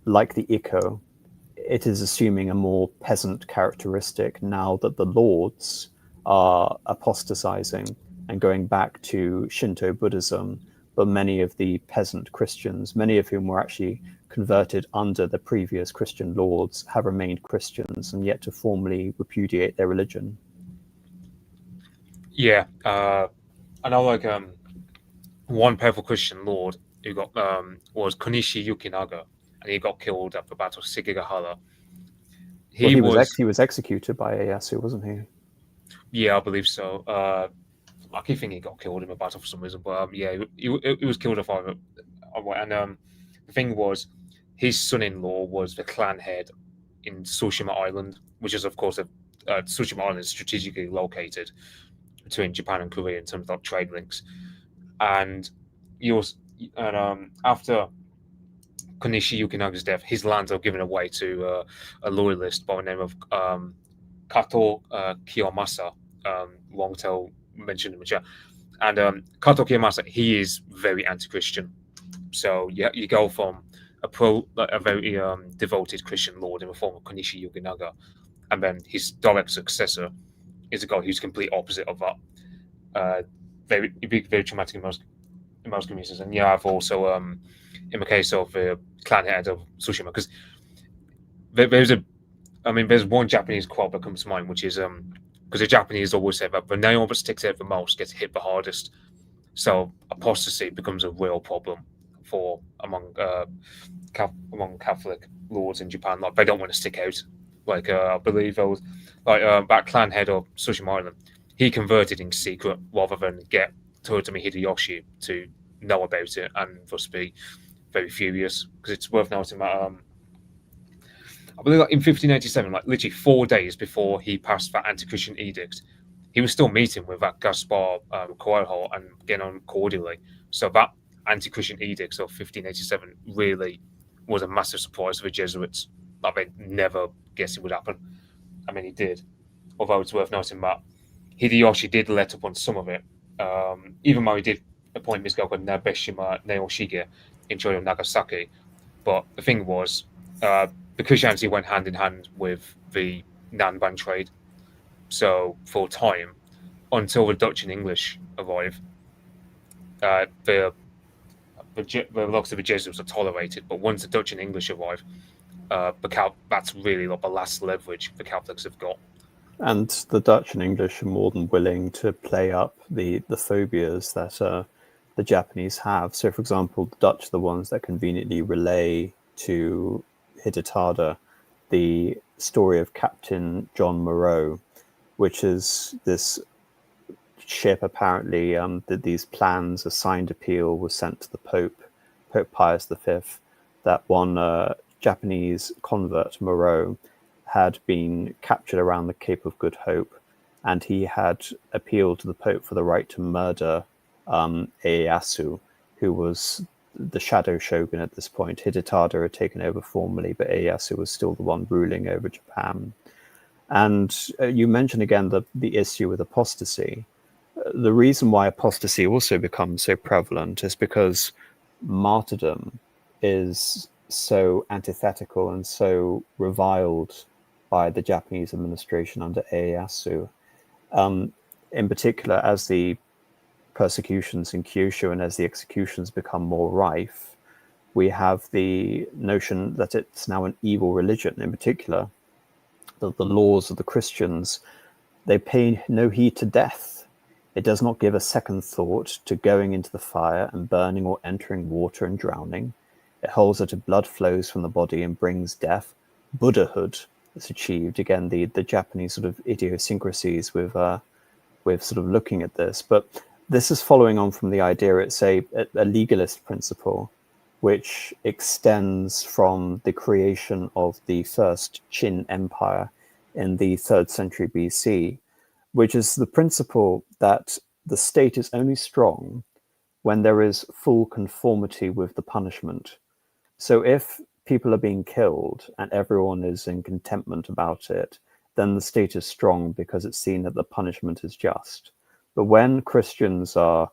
like the Ikko, it is assuming a more peasant characteristic now that the lords are apostatizing and going back to Shinto Buddhism, but many of the peasant Christians, many of whom were actually converted under the previous Christian lords, have remained Christians and yet to formally repudiate their religion. Yeah, I know one powerful Christian lord who got was Konishi Yukinaga, and he got killed at the Battle of Sekigahara. He was executed by Ieyasu, wasn't he? Yeah, I believe so. I keep thinking he got killed in a battle for some reason, but yeah, he was killed off. And the thing was, his son-in-law was the clan head in Tsushima Island, which is, of course, Tsushima Island is strategically located between Japan and Korea in terms of trade links. And after Konishi Yukinaga's death, his lands are given away to a loyalist by the name of Kato Kiyomasa. Longtail mentioned him in chat. And Kato Kiyomasa, he is very anti-Christian. So you go from a very devoted Christian lord in the form of Konishi Yukinaga, and then his direct successor is a guy who's complete opposite of that. Very traumatic in most communities. And yeah, I've also in the case of the clan head of Tsushima, because there's one Japanese quote that comes to mind, which is because the Japanese always say that the nail that sticks out the most gets hit the hardest. So apostasy becomes a real problem among Catholic lords in Japan. Like, they don't want to stick out. Like I believe there was that clan head of Tsushima Island. He converted in secret rather than get Toyotomi Hideyoshi to know about it and thus be very furious. Because it's worth noting that I believe in 1587, literally 4 days before he passed that anti-Christian edict, he was still meeting with that Gaspar Coelho and getting on cordially. So that anti-Christian edict of 1587 really was a massive surprise for the Jesuits. They never guessed it would happen. I mean, he did. Although it's worth noting that Hideyoshi did let up on some of it, even though he did appoint this guy called Nabeshima Naoshige in charge of Nagasaki. But the thing was, the Christianity went hand in hand with the Nanban trade. So for a time, until the Dutch and English arrive. Obviously the Jesuits are tolerated, but once the Dutch and English arrive, that's really like the last leverage the Catholics have got. And the Dutch and English are more than willing to play up the phobias that the Japanese have. So, for example, the Dutch are the ones that conveniently relay to Hidetada the story of Captain John Moreau, which is this ship, apparently, that these plans, a signed appeal was sent to the Pope Pius V, that one Japanese convert, Moreau, had been captured around the Cape of Good Hope, and he had appealed to the Pope for the right to murder Ieyasu, who was the shadow shogun at this point. Hidetada had taken over formally, but Ieyasu was still the one ruling over Japan. And you mentioned again the issue with apostasy. The reason why apostasy also becomes so prevalent is because martyrdom is so antithetical and so reviled by the Japanese administration under Ieyasu. In particular, as the persecutions in Kyushu and as the executions become more rife, we have the notion that it's now an evil religion. In particular, the laws of the Christians, they pay no heed to death. It does not give a second thought to going into the fire and burning or entering water and drowning. It holds that if blood flows from the body and brings death, Buddhahood is achieved. Again, the Japanese sort of idiosyncrasies with sort of looking at this. But this is following on from the idea it's a legalist principle, which extends from the creation of the first Qin Empire in the 3rd century BC, which is the principle that the state is only strong when there is full conformity with the punishment. So if people are being killed and everyone is in contentment about it, then the state is strong because it's seen that the punishment is just. But when Christians are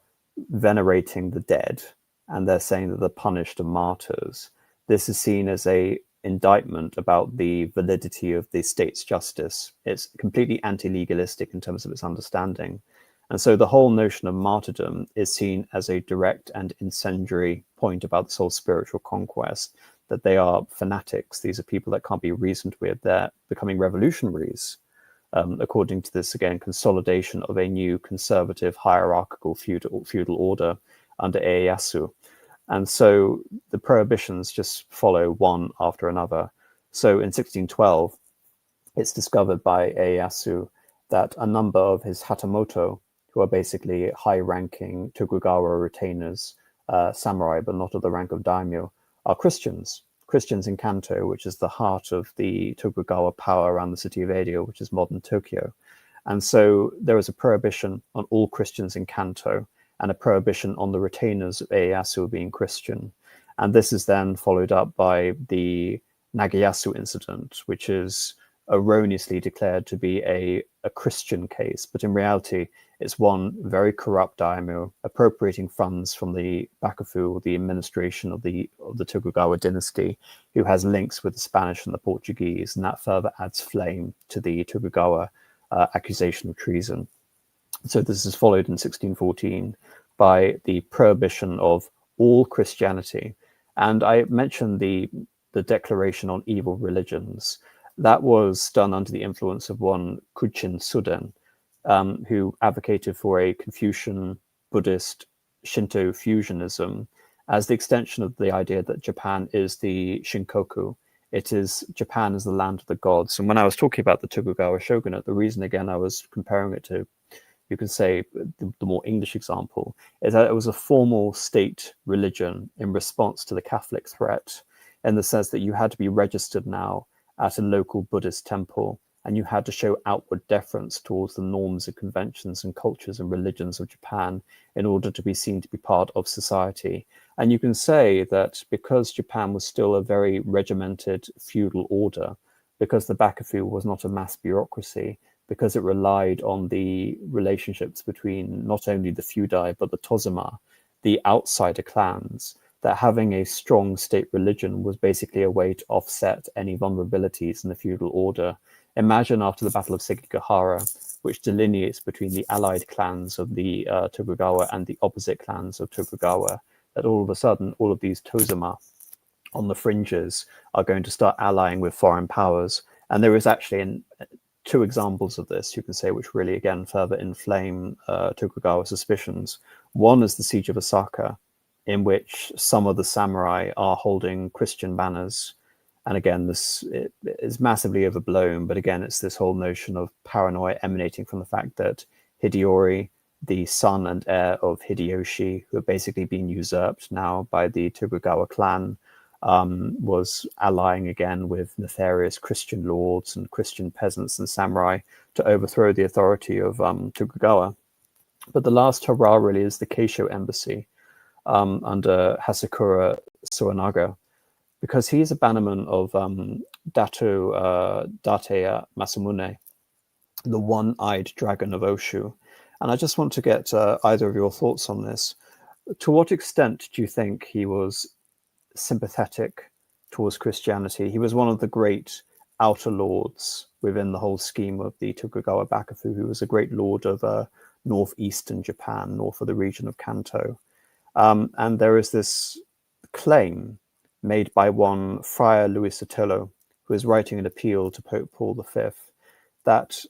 venerating the dead and they're saying that the punished are martyrs, this is seen as a indictment about the validity of the state's justice. It's completely anti-legalistic in terms of its understanding. And so the whole notion of martyrdom is seen as a direct and incendiary point about this whole spiritual conquest, that they are fanatics. These are people that can't be reasoned with. They're becoming revolutionaries, according to this, again, consolidation of a new conservative hierarchical feudal order under Ieyasu. And so the prohibitions just follow one after another. So in 1612, it's discovered by Ieyasu that a number of his hatamoto, who are basically high-ranking Tokugawa retainers, samurai, but not of the rank of daimyo, are Christians in Kanto, which is the heart of the Tokugawa power around the city of Edo, which is modern Tokyo. And so there is a prohibition on all Christians in Kanto, and a prohibition on the retainers of Ieyasu being Christian. And this is then followed up by the Nagayasu incident, which is erroneously declared to be a Christian case, but in reality, it's one very corrupt daimyo appropriating funds from the Bakufu, the administration of the Tokugawa dynasty, who has links with the Spanish and the Portuguese, and that further adds flame to the Tokugawa accusation of treason. So this is followed in 1614 by the prohibition of all Christianity. And I mentioned the declaration on evil religions. That was done under the influence of one Kuchin Suden, who advocated for a Confucian, Buddhist, Shinto fusionism as the extension of the idea that Japan is the Shinkoku. Japan is the land of the gods. And when I was talking about the Tokugawa shogunate, the reason, again, I was comparing it to, you can say, the more English example, is that it was a formal state religion in response to the Catholic threat, in the sense that you had to be registered now at a local Buddhist temple, and you had to show outward deference towards the norms and conventions and cultures and religions of Japan in order to be seen to be part of society. And you can say that because Japan was still a very regimented feudal order, because the Bakufu was not a mass bureaucracy, because it relied on the relationships between not only the feudai but the Tozuma, the outsider clans, that having a strong state religion was basically a way to offset any vulnerabilities in the feudal order. Imagine after the Battle of Sekigahara, which delineates between the allied clans of the Tokugawa and the opposite clans of Tokugawa, that all of a sudden, all of these Tozama on the fringes are going to start allying with foreign powers. And there is actually two examples of this, you can say, which really, again, further inflame Tokugawa suspicions. One is the Siege of Osaka, in which some of the samurai are holding Christian banners. And again, this is massively overblown, but again, it's this whole notion of paranoia emanating from the fact that Hideyori, the son and heir of Hideyoshi, who have basically been usurped now by the Tokugawa clan, was allying again with nefarious Christian lords and Christian peasants and samurai to overthrow the authority of Tokugawa. But the last hurrah really is the Keisho embassy under Hasakura Suenaga, because he's a bannerman of Dato Dateya Masamune, the one-eyed dragon of Oshu. And I just want to get either of your thoughts on this. To what extent do you think he was sympathetic towards Christianity? He was one of the great outer lords within the whole scheme of the Tokugawa Bakufu, who was a great lord of northeastern Japan, north of the region of Kanto. And there is this claim made by one Friar Luis Sotelo, who is writing an appeal to Pope Paul V, that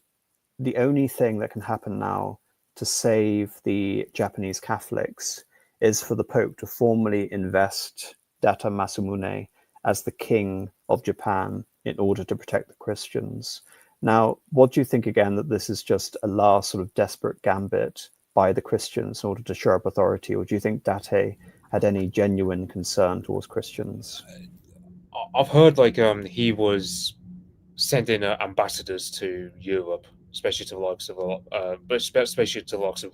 the only thing that can happen now to save the Japanese Catholics is for the Pope to formally invest Data Masamune as the king of Japan in order to protect the Christians. Now, what do you think, again, that this is just a last sort of desperate gambit by the Christians in order to show up authority, or do you think Date had any genuine concern towards Christians? I've heard he was sending ambassadors to Europe, especially to the likes of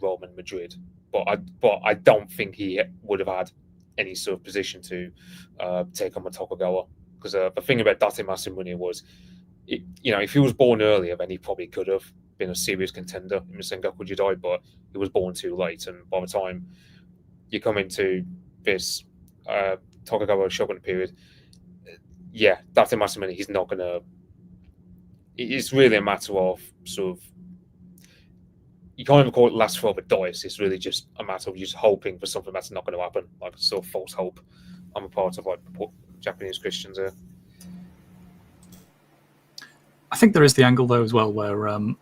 Rome and Madrid. But I don't think he would have had any sort of position to take on Tokugawa, because the thing about Date Masamune was, if he was born earlier, then he probably could have been a serious contender in the Sengoku Jidai, but he was born too late, and by the time you come into this Tokugawa shogunate period, Date Masamune, he's not going to. It's really a matter of sort of, you can't even call it last throw of a dice. It's really just a matter of just hoping for something that's not going to happen, like sort of false hope on the part of Japanese Christians here. I think there is the angle though as well, where I'm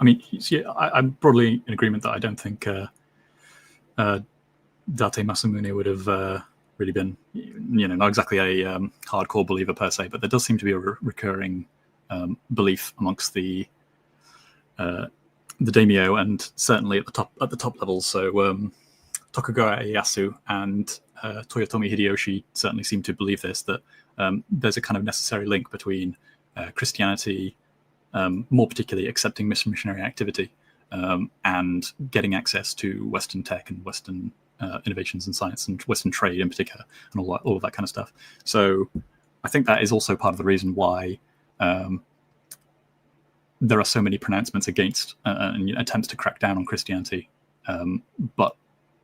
broadly in agreement that I don't think Date Masamune would have really been, not exactly a hardcore believer per se, but there does seem to be a recurring belief amongst the daimyo, and certainly at the top levels. So Tokugawa Ieyasu and Toyotomi Hideyoshi certainly seem to believe this, that there's a kind of necessary link between Christianity, more particularly accepting missionary activity, and getting access to Western tech and Western innovations in science and Western trade in particular, and all of that kind of stuff. So I think that is also part of the reason why there are so many pronouncements against and attempts to crack down on Christianity, but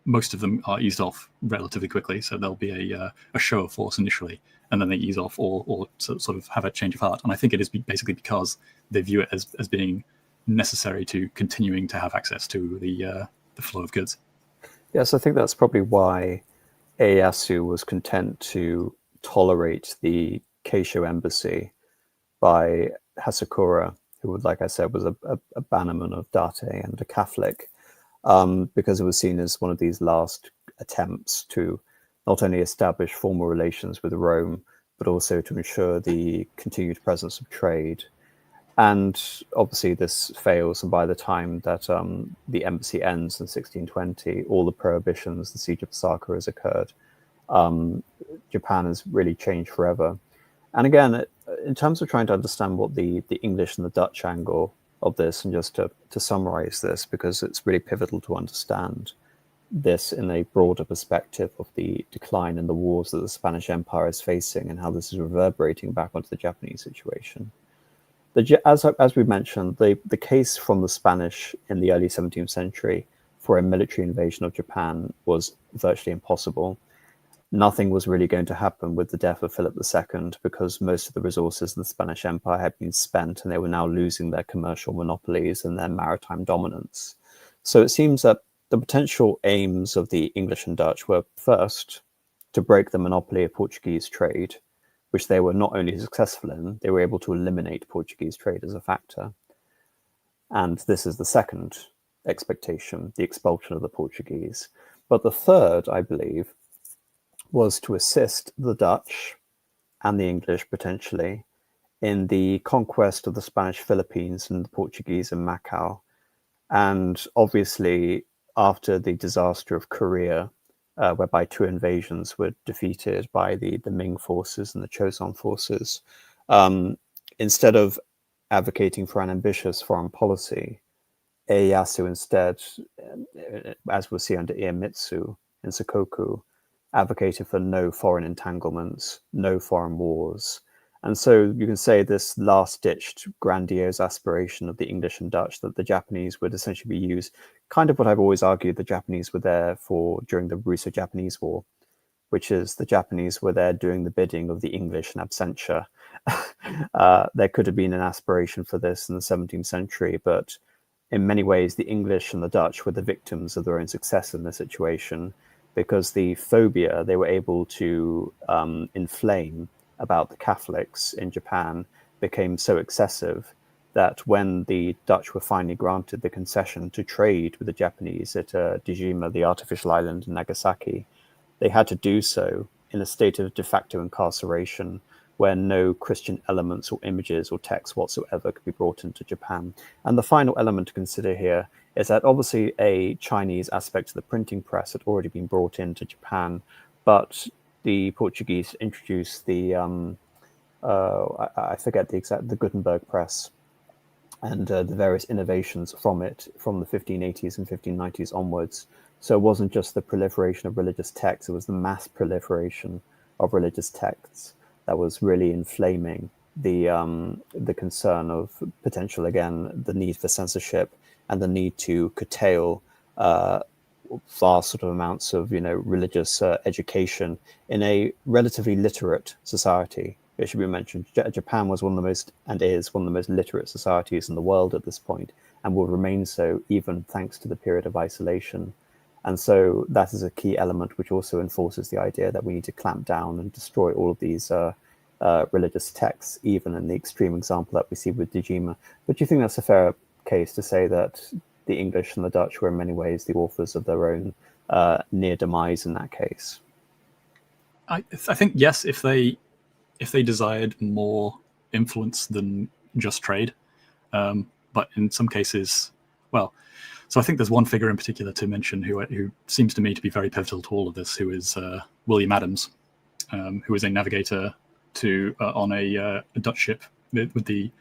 most of them are eased off relatively quickly. So there'll be a show of force initially, and then they ease off or sort of have a change of heart. And I think it is basically because they view it as being necessary to continuing to have access to the flow of goods. Yes, I think that's probably why Ieyasu was content to tolerate the Keisho embassy by Hasakura, who, like I said, was a bannerman of Date and a Catholic, because it was seen as one of these last attempts to not only establish formal relations with Rome, but also to ensure the continued presence of trade. And obviously this fails, and by the time that the embassy ends in 1620, all the prohibitions, the Siege of Osaka has occurred. Japan has really changed forever. And again, in terms of trying to understand what the English and the Dutch angle of this, and just to summarize this, because it's really pivotal to understand this in a broader perspective of the decline in the wars that the Spanish Empire is facing and how this is reverberating back onto the Japanese situation. As we mentioned, the case from the Spanish in the early 17th century for a military invasion of Japan was virtually impossible. nothing was really going to happen with the death of Philip II, because most of the resources of the Spanish Empire had been spent, and they were now losing their commercial monopolies and their maritime dominance. So it seems that the potential aims of the English and Dutch were, first, to break the monopoly of Portuguese trade, which they were not only successful in, they were able to eliminate Portuguese trade as a factor. And this is the second expectation, the expulsion of the Portuguese. But the third, I believe, was to assist the Dutch and the English potentially in the conquest of the Spanish Philippines and the Portuguese in Macau. And obviously, after the disaster of Korea, whereby 2 invasions were defeated by the Ming forces and the Choson forces, instead of advocating for an ambitious foreign policy, Ieyasu instead, as we'll see under Iemitsu in Sakoku, advocated for no foreign entanglements, no foreign wars. And so you can say this last-ditched grandiose aspiration of the English and Dutch, that the Japanese would essentially be used, kind of what I've always argued the Japanese were there for during the Russo-Japanese War, which is the Japanese were there doing the bidding of the English in absentia. There could have been an aspiration for this in the 17th century, but in many ways, the English and the Dutch were the victims of their own success in this situation, because the phobia they were able to inflame about the Catholics in Japan became so excessive that when the Dutch were finally granted the concession to trade with the Japanese at Dejima, the artificial island in Nagasaki, they had to do so in a state of de facto incarceration, where no Christian elements or images or texts whatsoever could be brought into Japan. And the final element to consider here is that obviously a Chinese aspect of the printing press had already been brought into Japan, but the Portuguese introduced the, I forget the Gutenberg press, and the various innovations from it from the 1580s and 1590s onwards. So it wasn't just the proliferation of religious texts, it was the mass proliferation of religious texts that was really inflaming the concern of potential, again, the need for censorship and the need to curtail vast sort of amounts of, religious education in a relatively literate society. It should be mentioned, Japan was one of the most, and is one of the most literate societies in the world at this point, and will remain so even thanks to the period of isolation. And so that is a key element which also enforces the idea that we need to clamp down and destroy all of these religious texts, even in the extreme example that we see with Dejima. But do you think that's a fair case to say that the English and the Dutch were in many ways the authors of their own near demise in that case? I think yes, if they desired more influence than just trade, but in some cases, well. So I think there's one figure in particular to mention who seems to me to be very pivotal to all of this, who is William Adams, who is a navigator on a Dutch ship with the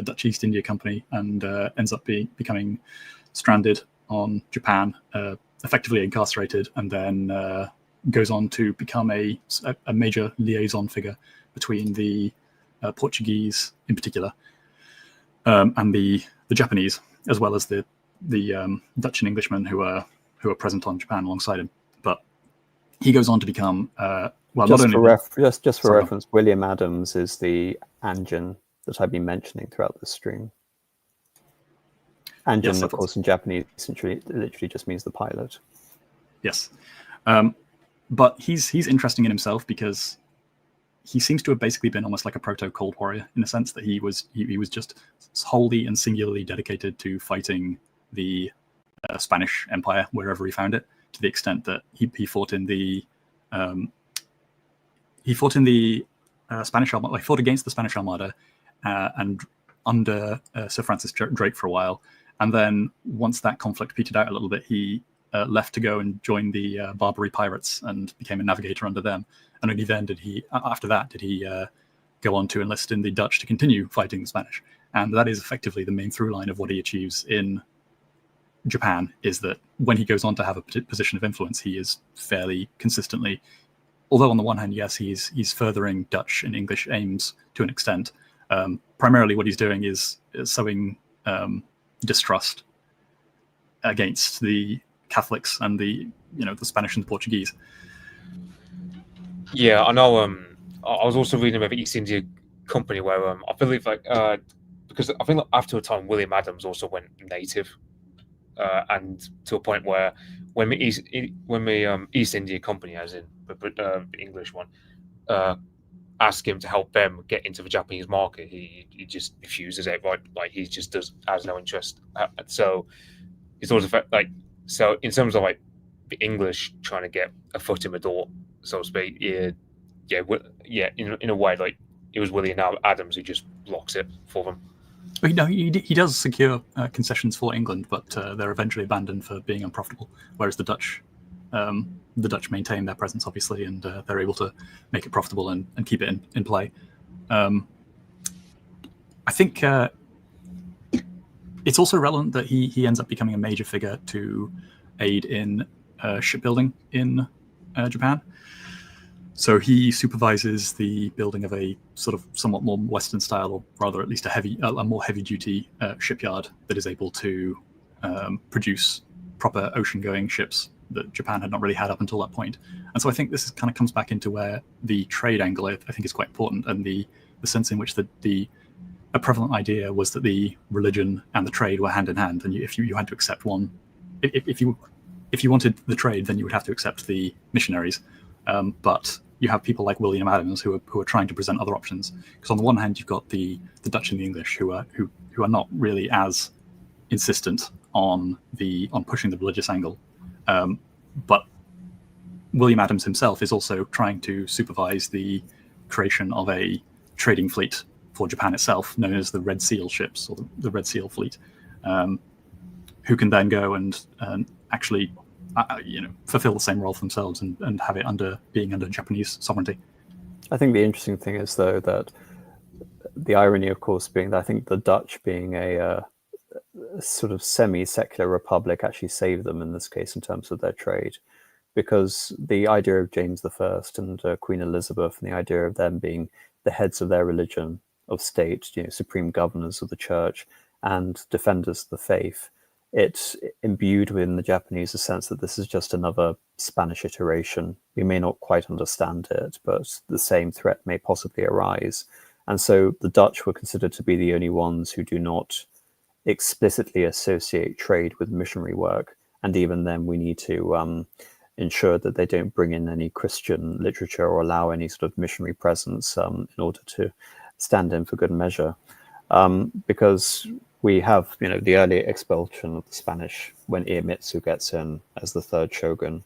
Dutch East India Company, and ends up becoming stranded on Japan, effectively incarcerated, and then goes on to become a major liaison figure between the Portuguese in particular and the Japanese, as well as the Dutch and Englishmen who are present on Japan alongside him. But he goes on to become just for reference, William Adams is the Anjin that I've been mentioning throughout this stream. Anjin, yes, of course, in Japanese literally just means the pilot. Yes, but he's interesting in himself because he seems to have basically been almost like a proto-Cold Warrior, in the sense that he was just wholly and singularly dedicated to fighting the Spanish Empire wherever he found it, to the extent that he fought in the Spanish Armada. He fought against the Spanish Armada and under Sir Francis Drake for a while, and then once that conflict petered out a little bit, he left to go and join the Barbary pirates and became a navigator under them. And only then did he go on to enlist in the Dutch to continue fighting the Spanish. And that is effectively the main through line of what he achieves in Japan, is that when he goes on to have a position of influence, he is fairly consistently, although on the one hand, yes, he's furthering Dutch and English aims to an extent. Primarily what he's doing is sowing distrust against the Catholics and the Spanish and the Portuguese. Yeah, I know. I was also reading about the East India Company where I believe because I think after a time William Adams also went native, and to a point where when the East India Company, as in the English one, uh, ask him to help them get into the Japanese market, he just refuses it. Right, like he just has no interest. So it's also like so in terms of like the English trying to get a foot in the door, so to speak. Yeah. In a way, like it was William Adams who just blocks it for them. But he does secure concessions for England, but they're eventually abandoned for being unprofitable. Whereas the Dutch maintain their presence, obviously, and they're able to make it profitable and keep it in play. I think it's also relevant that he ends up becoming a major figure to aid in shipbuilding in Japan. So he supervises the building of a sort of somewhat more Western style, or rather at least a more heavy-duty shipyard that is able to produce proper ocean-going ships that Japan had not really had up until that point. And so I think this kind of comes back into where the trade angle, I think, is quite important, and the sense in which a prevalent idea was that the religion and the trade were hand in hand, and if you had to accept one, if you wanted the trade, then you would have to accept the missionaries. But you have people like William Adams who are trying to present other options. Because on the one hand, you've got the Dutch and the English who are not really as insistent on pushing the religious angle, but William Adams himself is also trying to supervise the creation of a trading fleet for Japan itself, known as the Red Seal ships, or the Red Seal fleet, who can then go and actually fulfill the same role for themselves and have it being under Japanese sovereignty. I think the interesting thing is, though, that the irony, of course, being that I think the Dutch, being a sort of semi-secular republic, actually saved them in this case in terms of their trade, because the idea of James I and Queen Elizabeth, and the idea of them being the heads of their religion, of state, supreme governors of the church and defenders of the faith, it imbued within the Japanese a sense that this is just another Spanish iteration. We may not quite understand it, but the same threat may possibly arise. And so the Dutch were considered to be the only ones who do not explicitly associate trade with missionary work. And even then, we need to ensure that they don't bring in any Christian literature or allow any sort of missionary presence in order to stand in for good measure. Because we have, the early expulsion of the Spanish when Iemitsu gets in as the third shogun.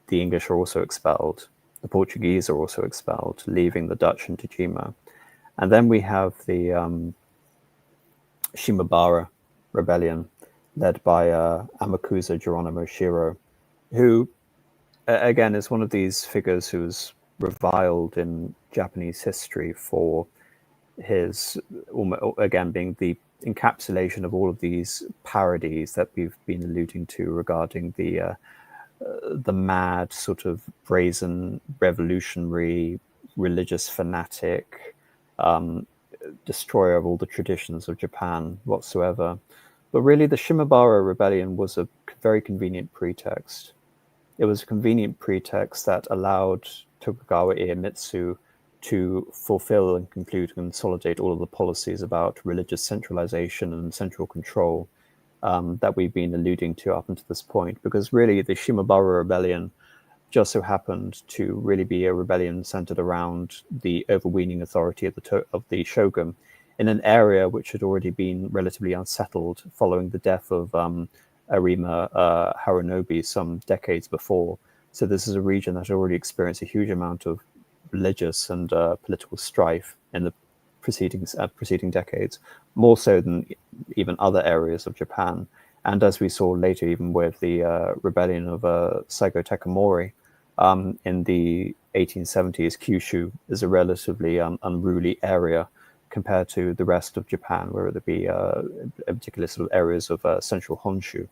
The English are also expelled. The Portuguese are also expelled, leaving the Dutch in Tajima. And then we have the Shimabara rebellion, led by Amakusa Geronimo Shiro, who, again, is one of these figures who was reviled in Japanese history for his, again, being the encapsulation of all of these parodies that we've been alluding to regarding the mad, sort of brazen, revolutionary, religious fanatic, destroyer of all the traditions of Japan whatsoever. But really, the Shimabara rebellion was a very convenient pretext. It was a convenient pretext that allowed Tokugawa Iemitsu to fulfill and conclude and consolidate all of the policies about religious centralization and central control that we've been alluding to up until this point. Because really, the Shimabara rebellion just so happened to really be a rebellion centered around the overweening authority of the shogun in an area which had already been relatively unsettled following the death of Arima Harunobi some decades before. So this is a region that had already experienced a huge amount of religious and political strife in the preceding decades, more so than even other areas of Japan. And as we saw later, even with the rebellion of Saigo Takamori in the 1870s, Kyushu is a relatively unruly area compared to the rest of Japan, where there be in particular sort of areas of central Honshu.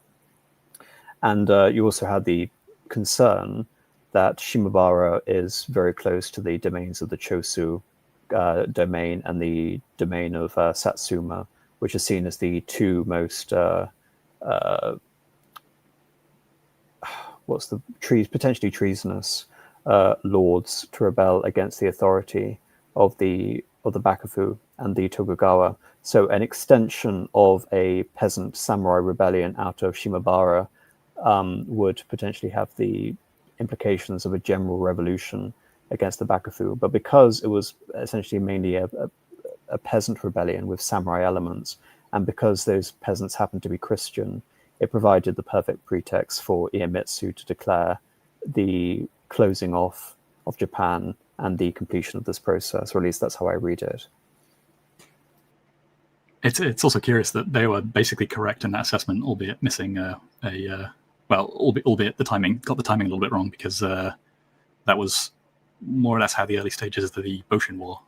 And you also had the concern that Shimabara is very close to the domains of the Chosu domain and the domain of Satsuma, which are seen as the two most potentially treasonous lords to rebel against the authority of the Bakufu and the Tokugawa. So an extension of a peasant samurai rebellion out of Shimabara would potentially have the implications of a general revolution against the Bakufu. But because it was essentially mainly a peasant rebellion with samurai elements, and because those peasants happened to be Christian, it provided the perfect pretext for Iemitsu to declare the closing off of Japan and the completion of this process, or at least that's how I read it. It's also curious that they were basically correct in that assessment, albeit missing albeit the timing, got the timing a little bit wrong, because that was more or less how the early stages of the Boshin War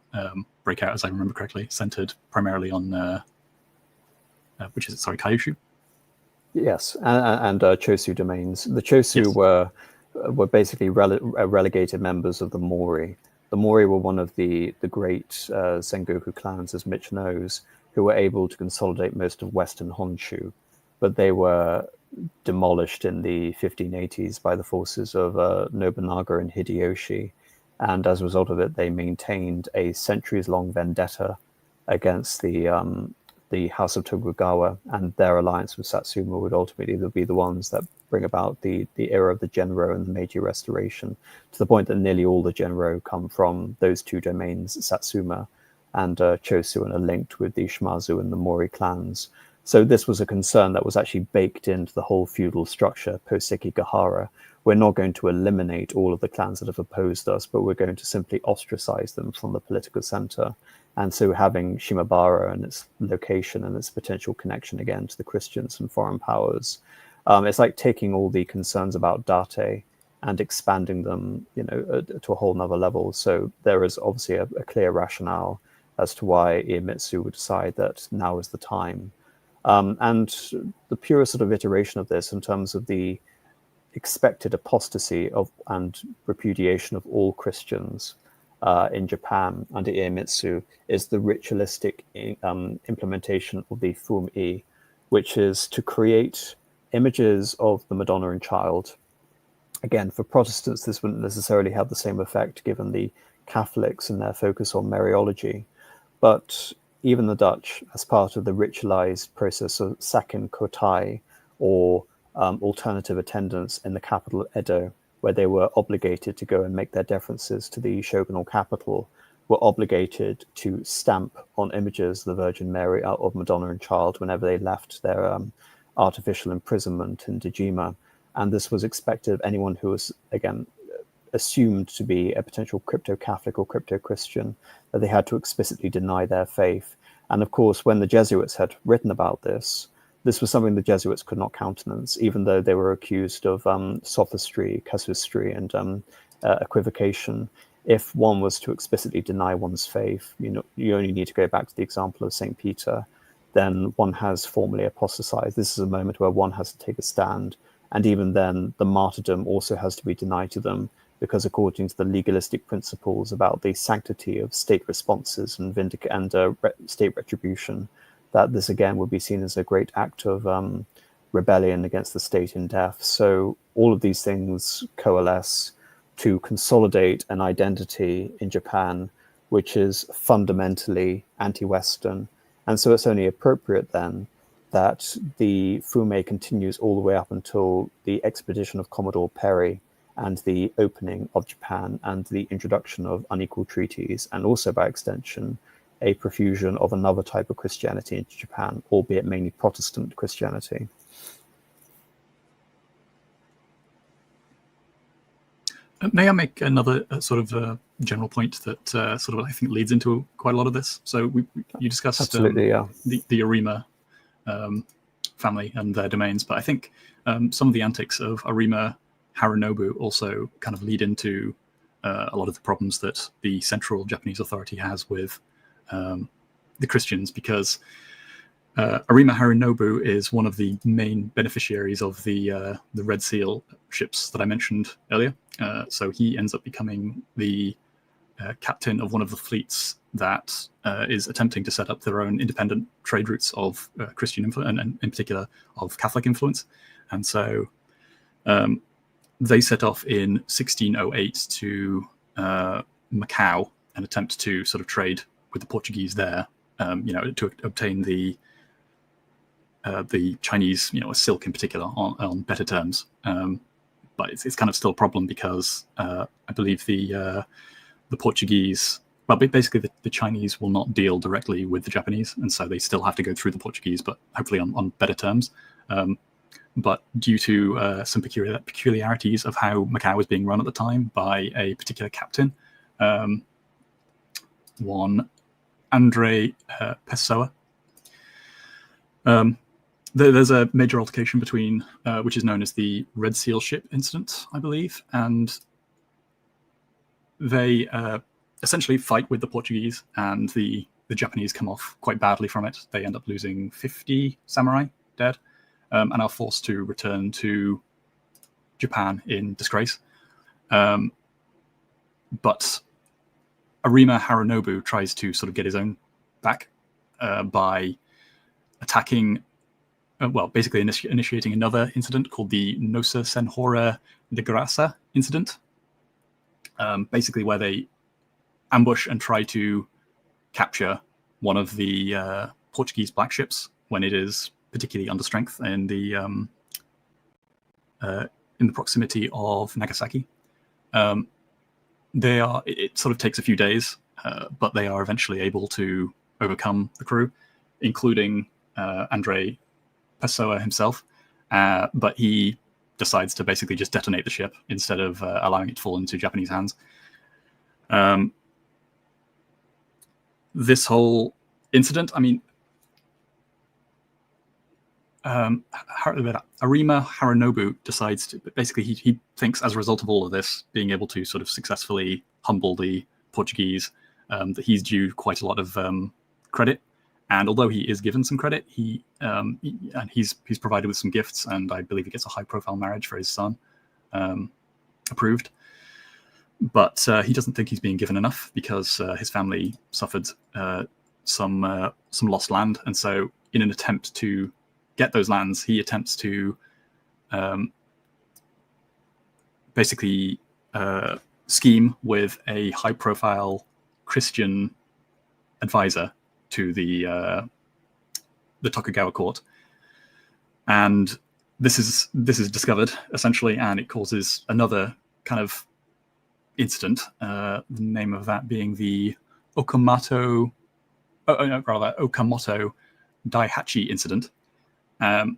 break out, as I remember correctly, centered primarily on Kyushu? Yes, and Chosu domains. The Chosu were basically relegated members of the Mori. The Mori were one of the great Sengoku clans, as Mitch knows, who were able to consolidate most of Western Honshu, but they were demolished in the 1580s by the forces of Nobunaga and Hideyoshi, and as a result of it, they maintained a centuries-long vendetta against the House of Tokugawa, and their alliance with Satsuma would ultimately be the ones that bring about the era of the Genro and the Meiji Restoration, to the point that nearly all the Genro come from those two domains, Satsuma and Chosu, and are linked with the Shimazu and the Mori clans. So this was a concern that was actually baked into the whole feudal structure post-Sekigahara. We're not going to eliminate all of the clans that have opposed us, but we're going to simply ostracize them from the political center. And so having Shimabara and its location and its potential connection again to the Christians and foreign powers, it's like taking all the concerns about Date and expanding them, to a whole nother level. So there is obviously a clear rationale as to why Iemitsu would decide that now is the time. And the purest sort of iteration of this in terms of the expected apostasy of and repudiation of all Christians in Japan under Iemitsu is the ritualistic implementation of the Fum-I, which is to create images of the Madonna and Child. Again, for Protestants, this wouldn't necessarily have the same effect given the Catholics and their focus on Mariology. But even the Dutch, as part of the ritualized process of sakin kotai, or alternative attendance in the capital Edo, where they were obligated to go and make their deferences to the shogunal capital, were obligated to stamp on images of the Virgin Mary of Madonna and Child whenever they left their artificial imprisonment in Dejima. And this was expected of anyone who was, again, assumed to be a potential crypto-Catholic or crypto-Christian, that they had to explicitly deny their faith. And of course, when the Jesuits had written about this was something the Jesuits could not countenance, even though they were accused of sophistry, casuistry, and equivocation. If one was to explicitly deny one's faith, you only need to go back to the example of St. Peter, then one has formally apostatized. This is a moment where one has to take a stand. And even then, the martyrdom also has to be denied to them, because according to the legalistic principles about the sanctity of state responses and state retribution, that this again would be seen as a great act of rebellion against the state in death. So all of these things coalesce to consolidate an identity in Japan which is fundamentally anti-Western. And so it's only appropriate then that the Fume continues all the way up until the expedition of Commodore Perry and the opening of Japan and the introduction of unequal treaties, and also by extension, a profusion of another type of Christianity into Japan, albeit mainly Protestant Christianity. May I make another sort of general point that sort of I think leads into quite a lot of this? So you discussed Absolutely, yeah. the Arima family and their domains, but I think some of the antics of Arima Harunobu also kind of lead into a lot of the problems that the central Japanese authority has with the Christians, because Arima Harunobu is one of the main beneficiaries of the Red Seal ships that I mentioned earlier. So he ends up becoming the captain of one of the fleets that is attempting to set up their own independent trade routes of Christian influence, and in particular of Catholic influence. And so they set off in 1608 to Macau and attempt to sort of trade with the Portuguese there, to obtain the Chinese, silk in particular, on better terms. But it's kind of still a problem because I believe the Portuguese, well, basically the Chinese will not deal directly with the Japanese, and so they still have to go through the Portuguese, but hopefully on better terms. But due to some peculiarities of how Macau was being run at the time by a particular captain, one Andre Pessoa, there's a major altercation between, which is known as the Red Seal ship incident, I believe, and they essentially fight with the Portuguese, and the Japanese come off quite badly from it. They end up losing 50 samurai dead, and are forced to return to Japan in disgrace. But Arima Harunobu tries to sort of get his own back by attacking, basically initiating another incident called the Nosa Senhora de Graça incident, basically where they ambush and try to capture one of the Portuguese black ships when it is particularly under strength in the proximity of Nagasaki. It sort of takes a few days, but they are eventually able to overcome the crew, including Andre Pessoa himself. But he decides to basically just detonate the ship instead of allowing it to fall into Japanese hands. This whole incident, Arima Harunobu decides to, basically he thinks as a result of all of this, being able to sort of successfully humble the Portuguese, that he's due quite a lot of credit. And although he is given some credit, he's provided with some gifts, and I believe he gets a high-profile marriage for his son approved. But he doesn't think he's being given enough because his family suffered some lost land, and so in an attempt to get those lands, he attempts to basically scheme with a high-profile Christian advisor to the Tokugawa court, and this is discovered essentially, and it causes another kind of incident. The name of that being the Okamoto Daihachi incident. And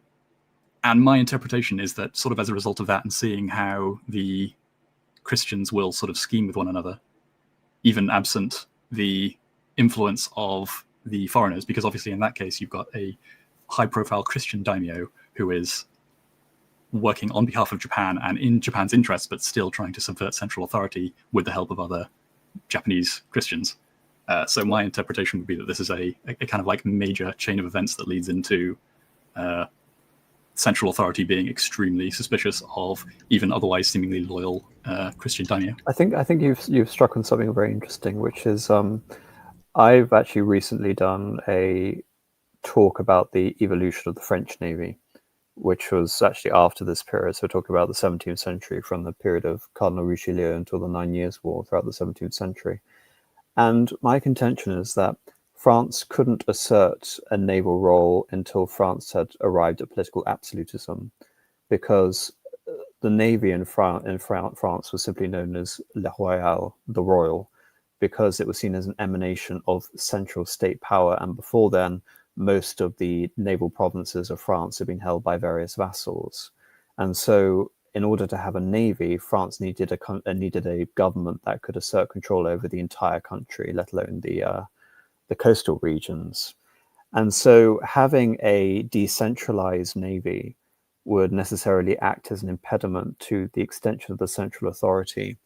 my interpretation is that sort of as a result of that, and seeing how the Christians will sort of scheme with one another, even absent the influence of the foreigners, because obviously in that case you've got a high-profile Christian daimyo who is working on behalf of Japan and in Japan's interests, but still trying to subvert central authority with the help of other Japanese Christians. So my interpretation would be that this is a kind of like major chain of events that leads into central authority being extremely suspicious of even otherwise seemingly loyal Christian daimyo. I think you've struck on something very interesting, which is I've actually recently done a talk about the evolution of the French Navy, which was actually after this period. So we're talking about the 17th century, from the period of Cardinal Richelieu until the 9 Years' War throughout the 17th century. And my contention is that France couldn't assert a naval role until France had arrived at political absolutism, because the navy in France was simply known as Le Royal, the Royal, because it was seen as an emanation of central state power. And before then, most of the naval provinces of France had been held by various vassals. And so in order to have a navy, France needed a government that could assert control over the entire country, let alone the coastal regions. And so having a decentralized navy would necessarily act as an impediment to the extension of the central authority.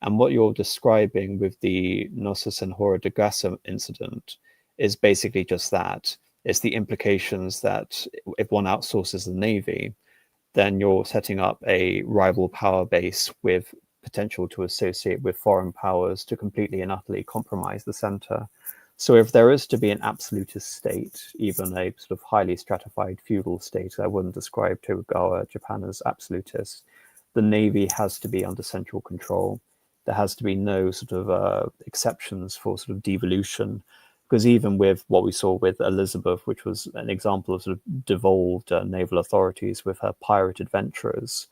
And what you're describing with the Nosa Senhora de Graça incident is basically just that. It's the implications that if one outsources the navy, then you're setting up a rival power base with potential to associate with foreign powers to completely and utterly compromise the center. So if there is to be an absolutist state, even a sort of highly stratified feudal state, I wouldn't describe Tokugawa Japan as absolutist, the Navy has to be under central control. There has to be no sort of exceptions for sort of devolution, because even with what we saw with Elizabeth, which was an example of sort of devolved naval authorities with her pirate adventurers,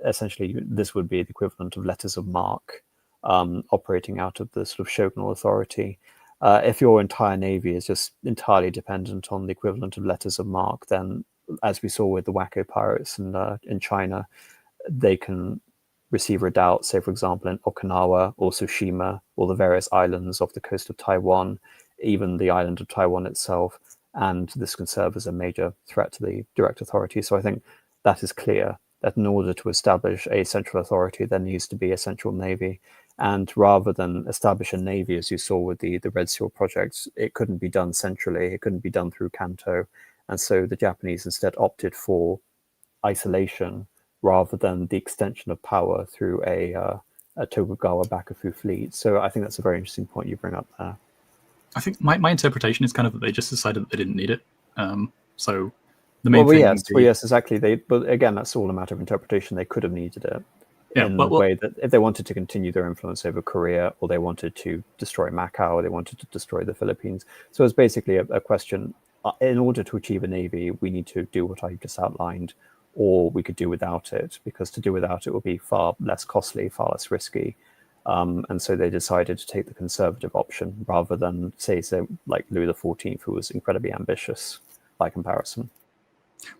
essentially this would be the equivalent of letters of marque operating out of the sort of shogunal authority. If your entire navy is just entirely dependent on the equivalent of letters of marque, then, as we saw with the Wacko pirates in China, they can receive redoubt, say, for example, in Okinawa or Tsushima, or the various islands off the coast of Taiwan, even the island of Taiwan itself, and this can serve as a major threat to the direct authority. So I think that is clear, that in order to establish a central authority, there needs to be a central navy. And rather than establish a navy, as you saw with the Red Seal projects, it couldn't be done centrally, it couldn't be done through Kanto. And so the Japanese instead opted for isolation rather than the extension of power through a Tokugawa Bakufu fleet. So I think that's a very interesting point you bring up there. I think my interpretation is kind of that they just decided that they didn't need it. So the main thing... Yes, exactly. But again, that's all a matter of interpretation. They could have needed it in the way that if they wanted to continue their influence over Korea, or they wanted to destroy Macau, or they wanted to destroy the Philippines. So it's basically a question, in order to achieve a navy, we need to do what I just outlined, or we could do without it, because to do without it would be far less costly, far less risky. And so they decided to take the conservative option rather than, say like Louis XIV, who was incredibly ambitious by comparison.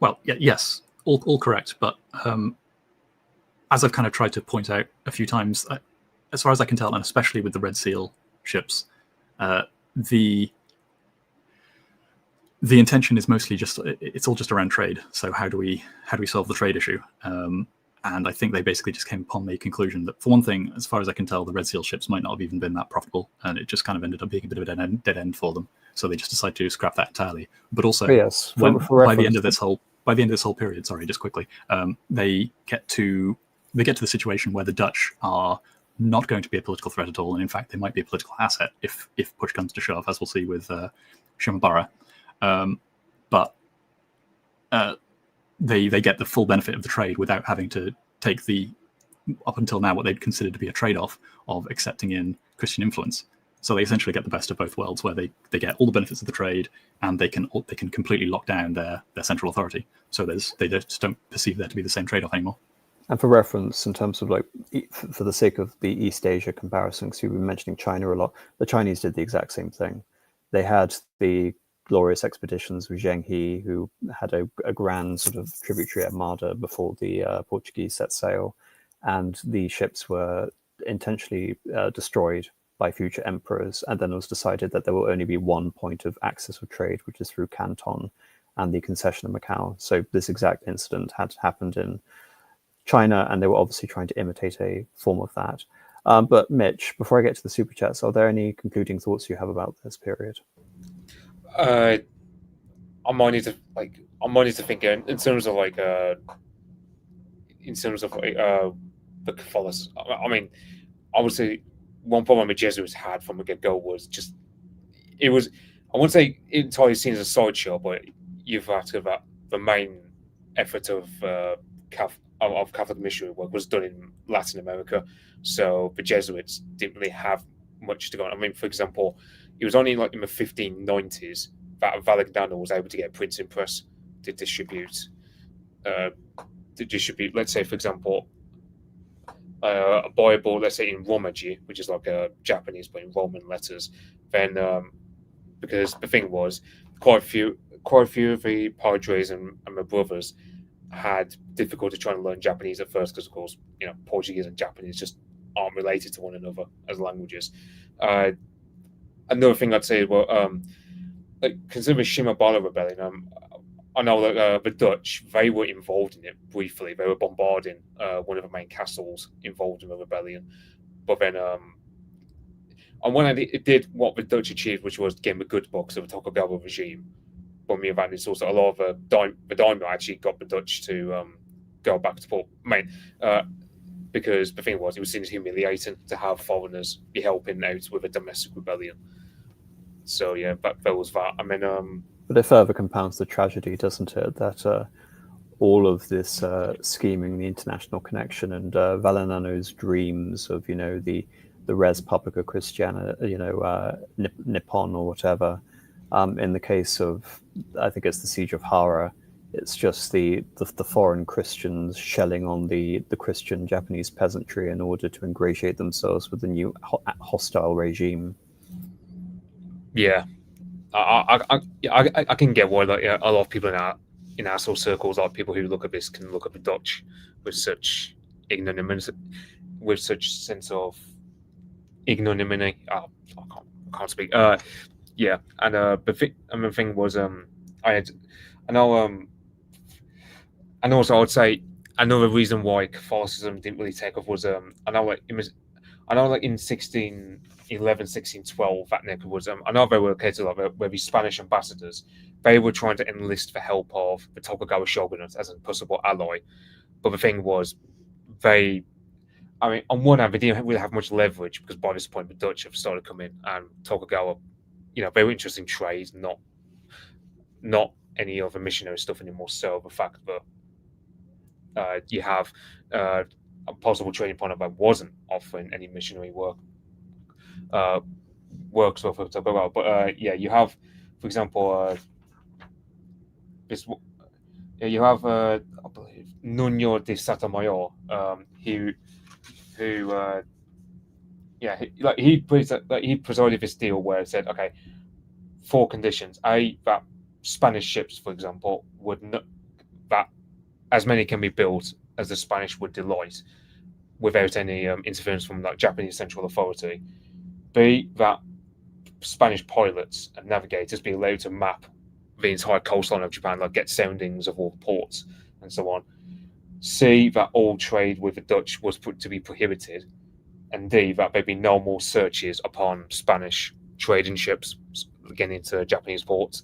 Well, yes, all correct. But as I've kind of tried to point out a few times, as far as I can tell, and especially with the Red Seal ships, the intention is mostly it's all just around trade. So how do we solve the trade issue? And I think they basically just came upon the conclusion that, for one thing, as far as I can tell, the Red Seal ships might not have even been that profitable, and it just kind of ended up being a bit of a dead end for them. So they just decided to scrap that entirely. But also, yes, by the end of this whole period, sorry, just quickly, they get to the situation where the Dutch are not going to be a political threat at all, and in fact, they might be a political asset if push comes to shove, as we'll see with Shimabara. But they get the full benefit of the trade without having to take up until now, what they'd considered to be a trade-off of accepting in Christian influence. So they essentially get the best of both worlds, where they get all the benefits of the trade, and they can completely lock down their central authority. So they just don't perceive there to be the same trade-off anymore. And for reference, in terms of for the sake of the East Asia comparison, because we've been mentioning China a lot, the Chinese did the exact same thing. They had the glorious expeditions with Zheng He, who had a grand sort of tributary armada before the Portuguese set sail, and the ships were intentionally destroyed by future emperors. And then it was decided that there will only be one point of access of trade, which is through Canton and the concession of Macau. So this exact incident had happened in China, and they were obviously trying to imitate a form of that. But Mitch, before I get to the super chats, are there any concluding thoughts you have about this period? I might need to think in terms of the Catholics. I mean, obviously, one problem the Jesuits had from the get-go was just it was, I wouldn't say entirely seen as a sideshow, but you've had to that the main effort of Catholic missionary work was done in Latin America, so the Jesuits didn't really have much to go on. I mean, for example, it was only in the 1590s that Valerignano was able to get a printing press to distribute, let's say, for example, a Bible, let's say in Romaji, which is like a Japanese but in Roman letters. Then, because the thing was, quite a few of the padres and my brothers had difficulty trying to learn Japanese at first, because of course, Portuguese and Japanese just aren't related to one another as languages. Another thing I'd say, considering the Shimabara rebellion, I know that the Dutch, they were involved in it briefly. They were bombarding one of the main castles involved in the rebellion. But then, on one hand, it did what the Dutch achieved, which was getting the good books of the Tokugawa regime. But on the other hand, it's also a lot of the daimyo actually got the Dutch to go back to Port. Because the thing was, it was seen as humiliating to have foreigners be helping out with a domestic rebellion. So yeah, there was that. I mean, but it further compounds the tragedy, doesn't it? That all of this scheming, the international connection, and Valeriano's dreams of, the res publica Christiana, Nippon or whatever. In the case of, I think it's the siege of Harro, it's just the foreign Christians shelling on the Christian Japanese peasantry in order to ingratiate themselves with the new hostile regime. Yeah, I can get why a lot of people in our sort of circles, a lot of people who look at this can look at the Dutch with such ignominy, with such sense of ignominy. I can't speak. Yeah, and the thing was, and also I'd say another reason why Catholicism didn't really take off was I know like in 1611, 1612, that neck was I know they were cases like where the Spanish ambassadors, they were trying to enlist the help of the Tokugawa shogunate as a possible ally, but the thing was on one hand they didn't really have much leverage because by this point the Dutch have started coming and Tokugawa, they were interested in trade, not any other missionary stuff anymore. So the fact that you have a possible trading partner that wasn't offering any missionary works well for Tokugawa. But you have, for example, you have I believe Nuno de Sotomayor, he presided this deal where it said, okay, 4 conditions: A, that Spanish ships, for example, that as many can be built as the Spanish would delight, without any interference from Japanese central authority. B, that Spanish pilots and navigators be allowed to map the entire coastline of Japan, get soundings of all the ports and so on. C, that all trade with the Dutch was put to be prohibited. And D, that there be no more searches upon Spanish trading ships getting into Japanese ports.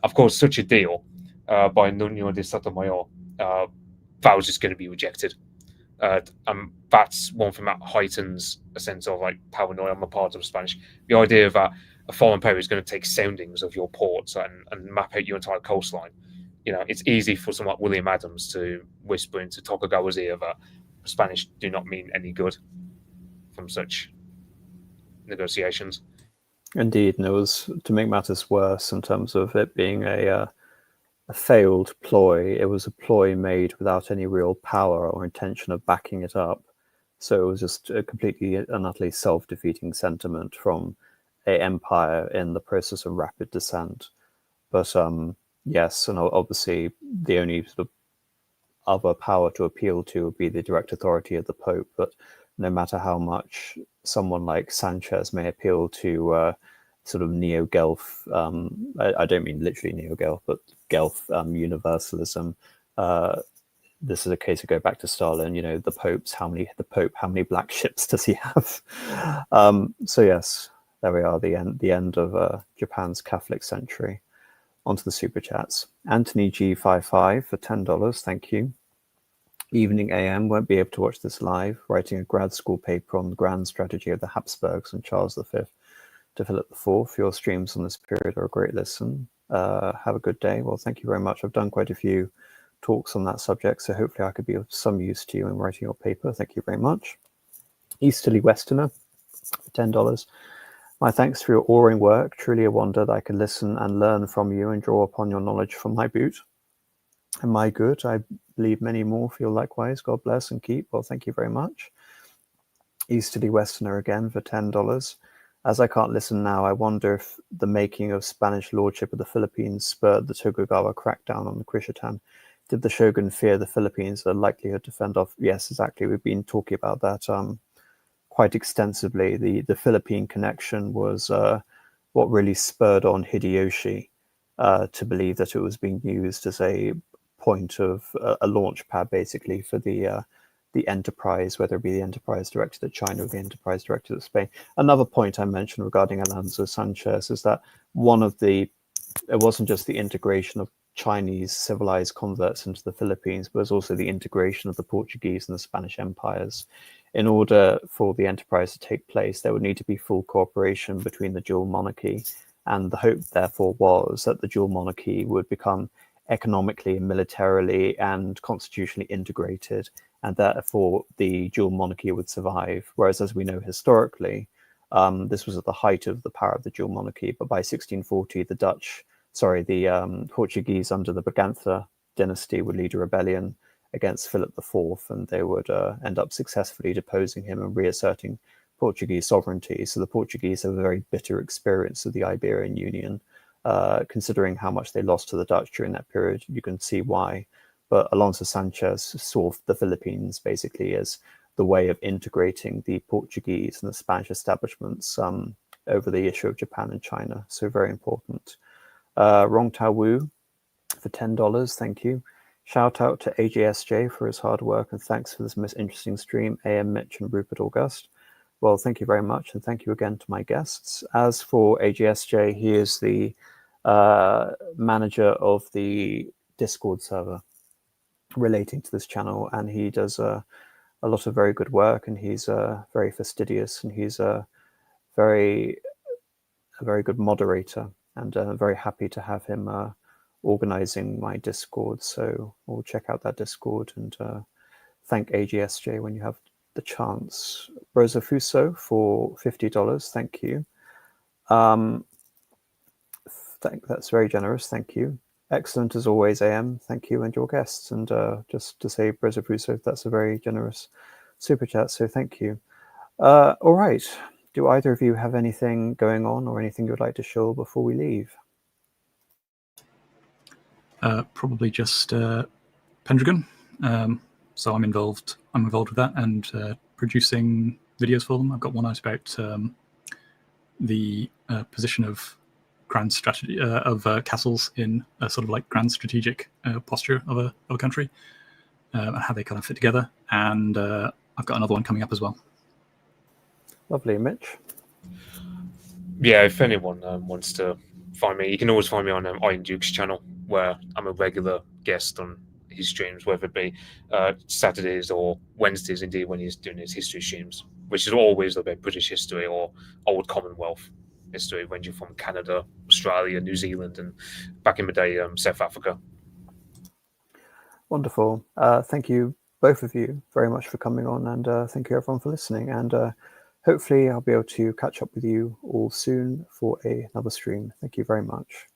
Of course, such a deal by Nuno de Sotomayor, that was just going to be rejected. That's one thing that heightens a sense of paranoia on the part of the Spanish. The idea that a foreign power is going to take soundings of your ports and map out your entire coastline. It's easy for someone like William Adams to whisper into Tokugawa's ear that the Spanish do not mean any good from such negotiations. Indeed, and it was, to make matters worse in terms of it being a failed ploy, it was a ploy made without any real power or intention of backing it up. So it was just a completely and utterly self-defeating sentiment from an empire in the process of rapid descent. But yes, and obviously the only sort of other power to appeal to would be the direct authority of the Pope. But no matter how much someone like Sanchez may appeal to sort of neo-Guelph, I don't mean literally neo-Guelph, but Guelph universalism. This is a case of go back to Stalin. The Pope's how many black ships does he have? So yes, there we are. The end of Japan's Catholic century. Onto the super chats. Anthony G55 for $10. Thank you. Evening AM, won't be able to watch this live. Writing a grad school paper on the grand strategy of the Habsburgs and Charles V to Philip IV. Your streams on this period are a great listen. Have a good day. Well, thank you very much. I've done quite a few talks on that subject, so hopefully I could be of some use to you in writing your paper. Thank you very much. Easterly Westerner, $10. My thanks for your awing work. Truly a wonder that I can listen and learn from you and draw upon your knowledge for my boot and my good. I believe many more feel likewise. God bless and keep. Well, thank you very much. Easterly Westerner again for $10. As I can't listen now, I wonder if the making of Spanish lordship of the Philippines spurred the Tokugawa crackdown on the Krishitan. Did the shogun fear the Philippines, the likelihood to fend off? Yes, exactly. We've been talking about that quite extensively. The Philippine connection was what really spurred on Hideyoshi to believe that it was being used as a point of a launch pad, basically, for the enterprise, whether it be the enterprise directed at China or the enterprise directed at Spain. Another point I mentioned regarding Alonso Sanchez is that it wasn't just the integration of Chinese civilized converts into the Philippines, but it was also the integration of the Portuguese and the Spanish empires. In order for the enterprise to take place, there would need to be full cooperation between the dual monarchy, and the hope therefore was that the dual monarchy would become economically and militarily and constitutionally integrated, and therefore the dual monarchy would survive. Whereas, as we know historically, this was at the height of the power of the dual monarchy, but by 1640, the Portuguese under the Braganza dynasty would lead a rebellion against Philip IV, and they would end up successfully deposing him and reasserting Portuguese sovereignty. So the Portuguese have a very bitter experience of the Iberian Union. Considering how much they lost to the Dutch during that period, you can see why. But Alonso Sanchez saw the Philippines basically as the way of integrating the Portuguese and the Spanish establishments over the issue of Japan and China. So very important. Rong Tao Wu for $10, thank you. Shout out to AJSJ for his hard work, and thanks for this most interesting stream, AM Mitch and Rupert August. Well, thank you very much, and thank you again to my guests. As for AJSJ, he is the manager of the Discord server relating to this channel, and he does a lot of very good work, and he's very fastidious, and he's a very good moderator, and very happy to have him organizing my Discord. So we'll check out that Discord and thank AGSJ when you have the chance. Rosa Fuso for $50, thank you. That's very generous, thank you. Excellent as always, AM, thank you, and your guests. And just to say, Rosa Fuso, that's a very generous super chat, so thank you. All right, do either of you have anything going on or anything you'd like to show before we leave? Probably just Pendragon. So I'm involved with that and producing videos for them. I've got one out about the position of grand strategy of castles in a sort of like grand strategic posture of a country, and how they kind of fit together. And I've got another one coming up as well. Lovely, Mitch. Yeah, if anyone wants to find me, you can always find me on Iron Duke's channel, where I'm a regular guest on his streams, whether it be Saturdays or Wednesdays, indeed, when he's doing his history streams, which is always about British history or old Commonwealth history, ranging from Canada, Australia, New Zealand, and back in the day, South Africa. Wonderful. Thank you, both of you, very much for coming on, and thank you everyone for listening. And hopefully I'll be able to catch up with you all soon for another stream. Thank you very much.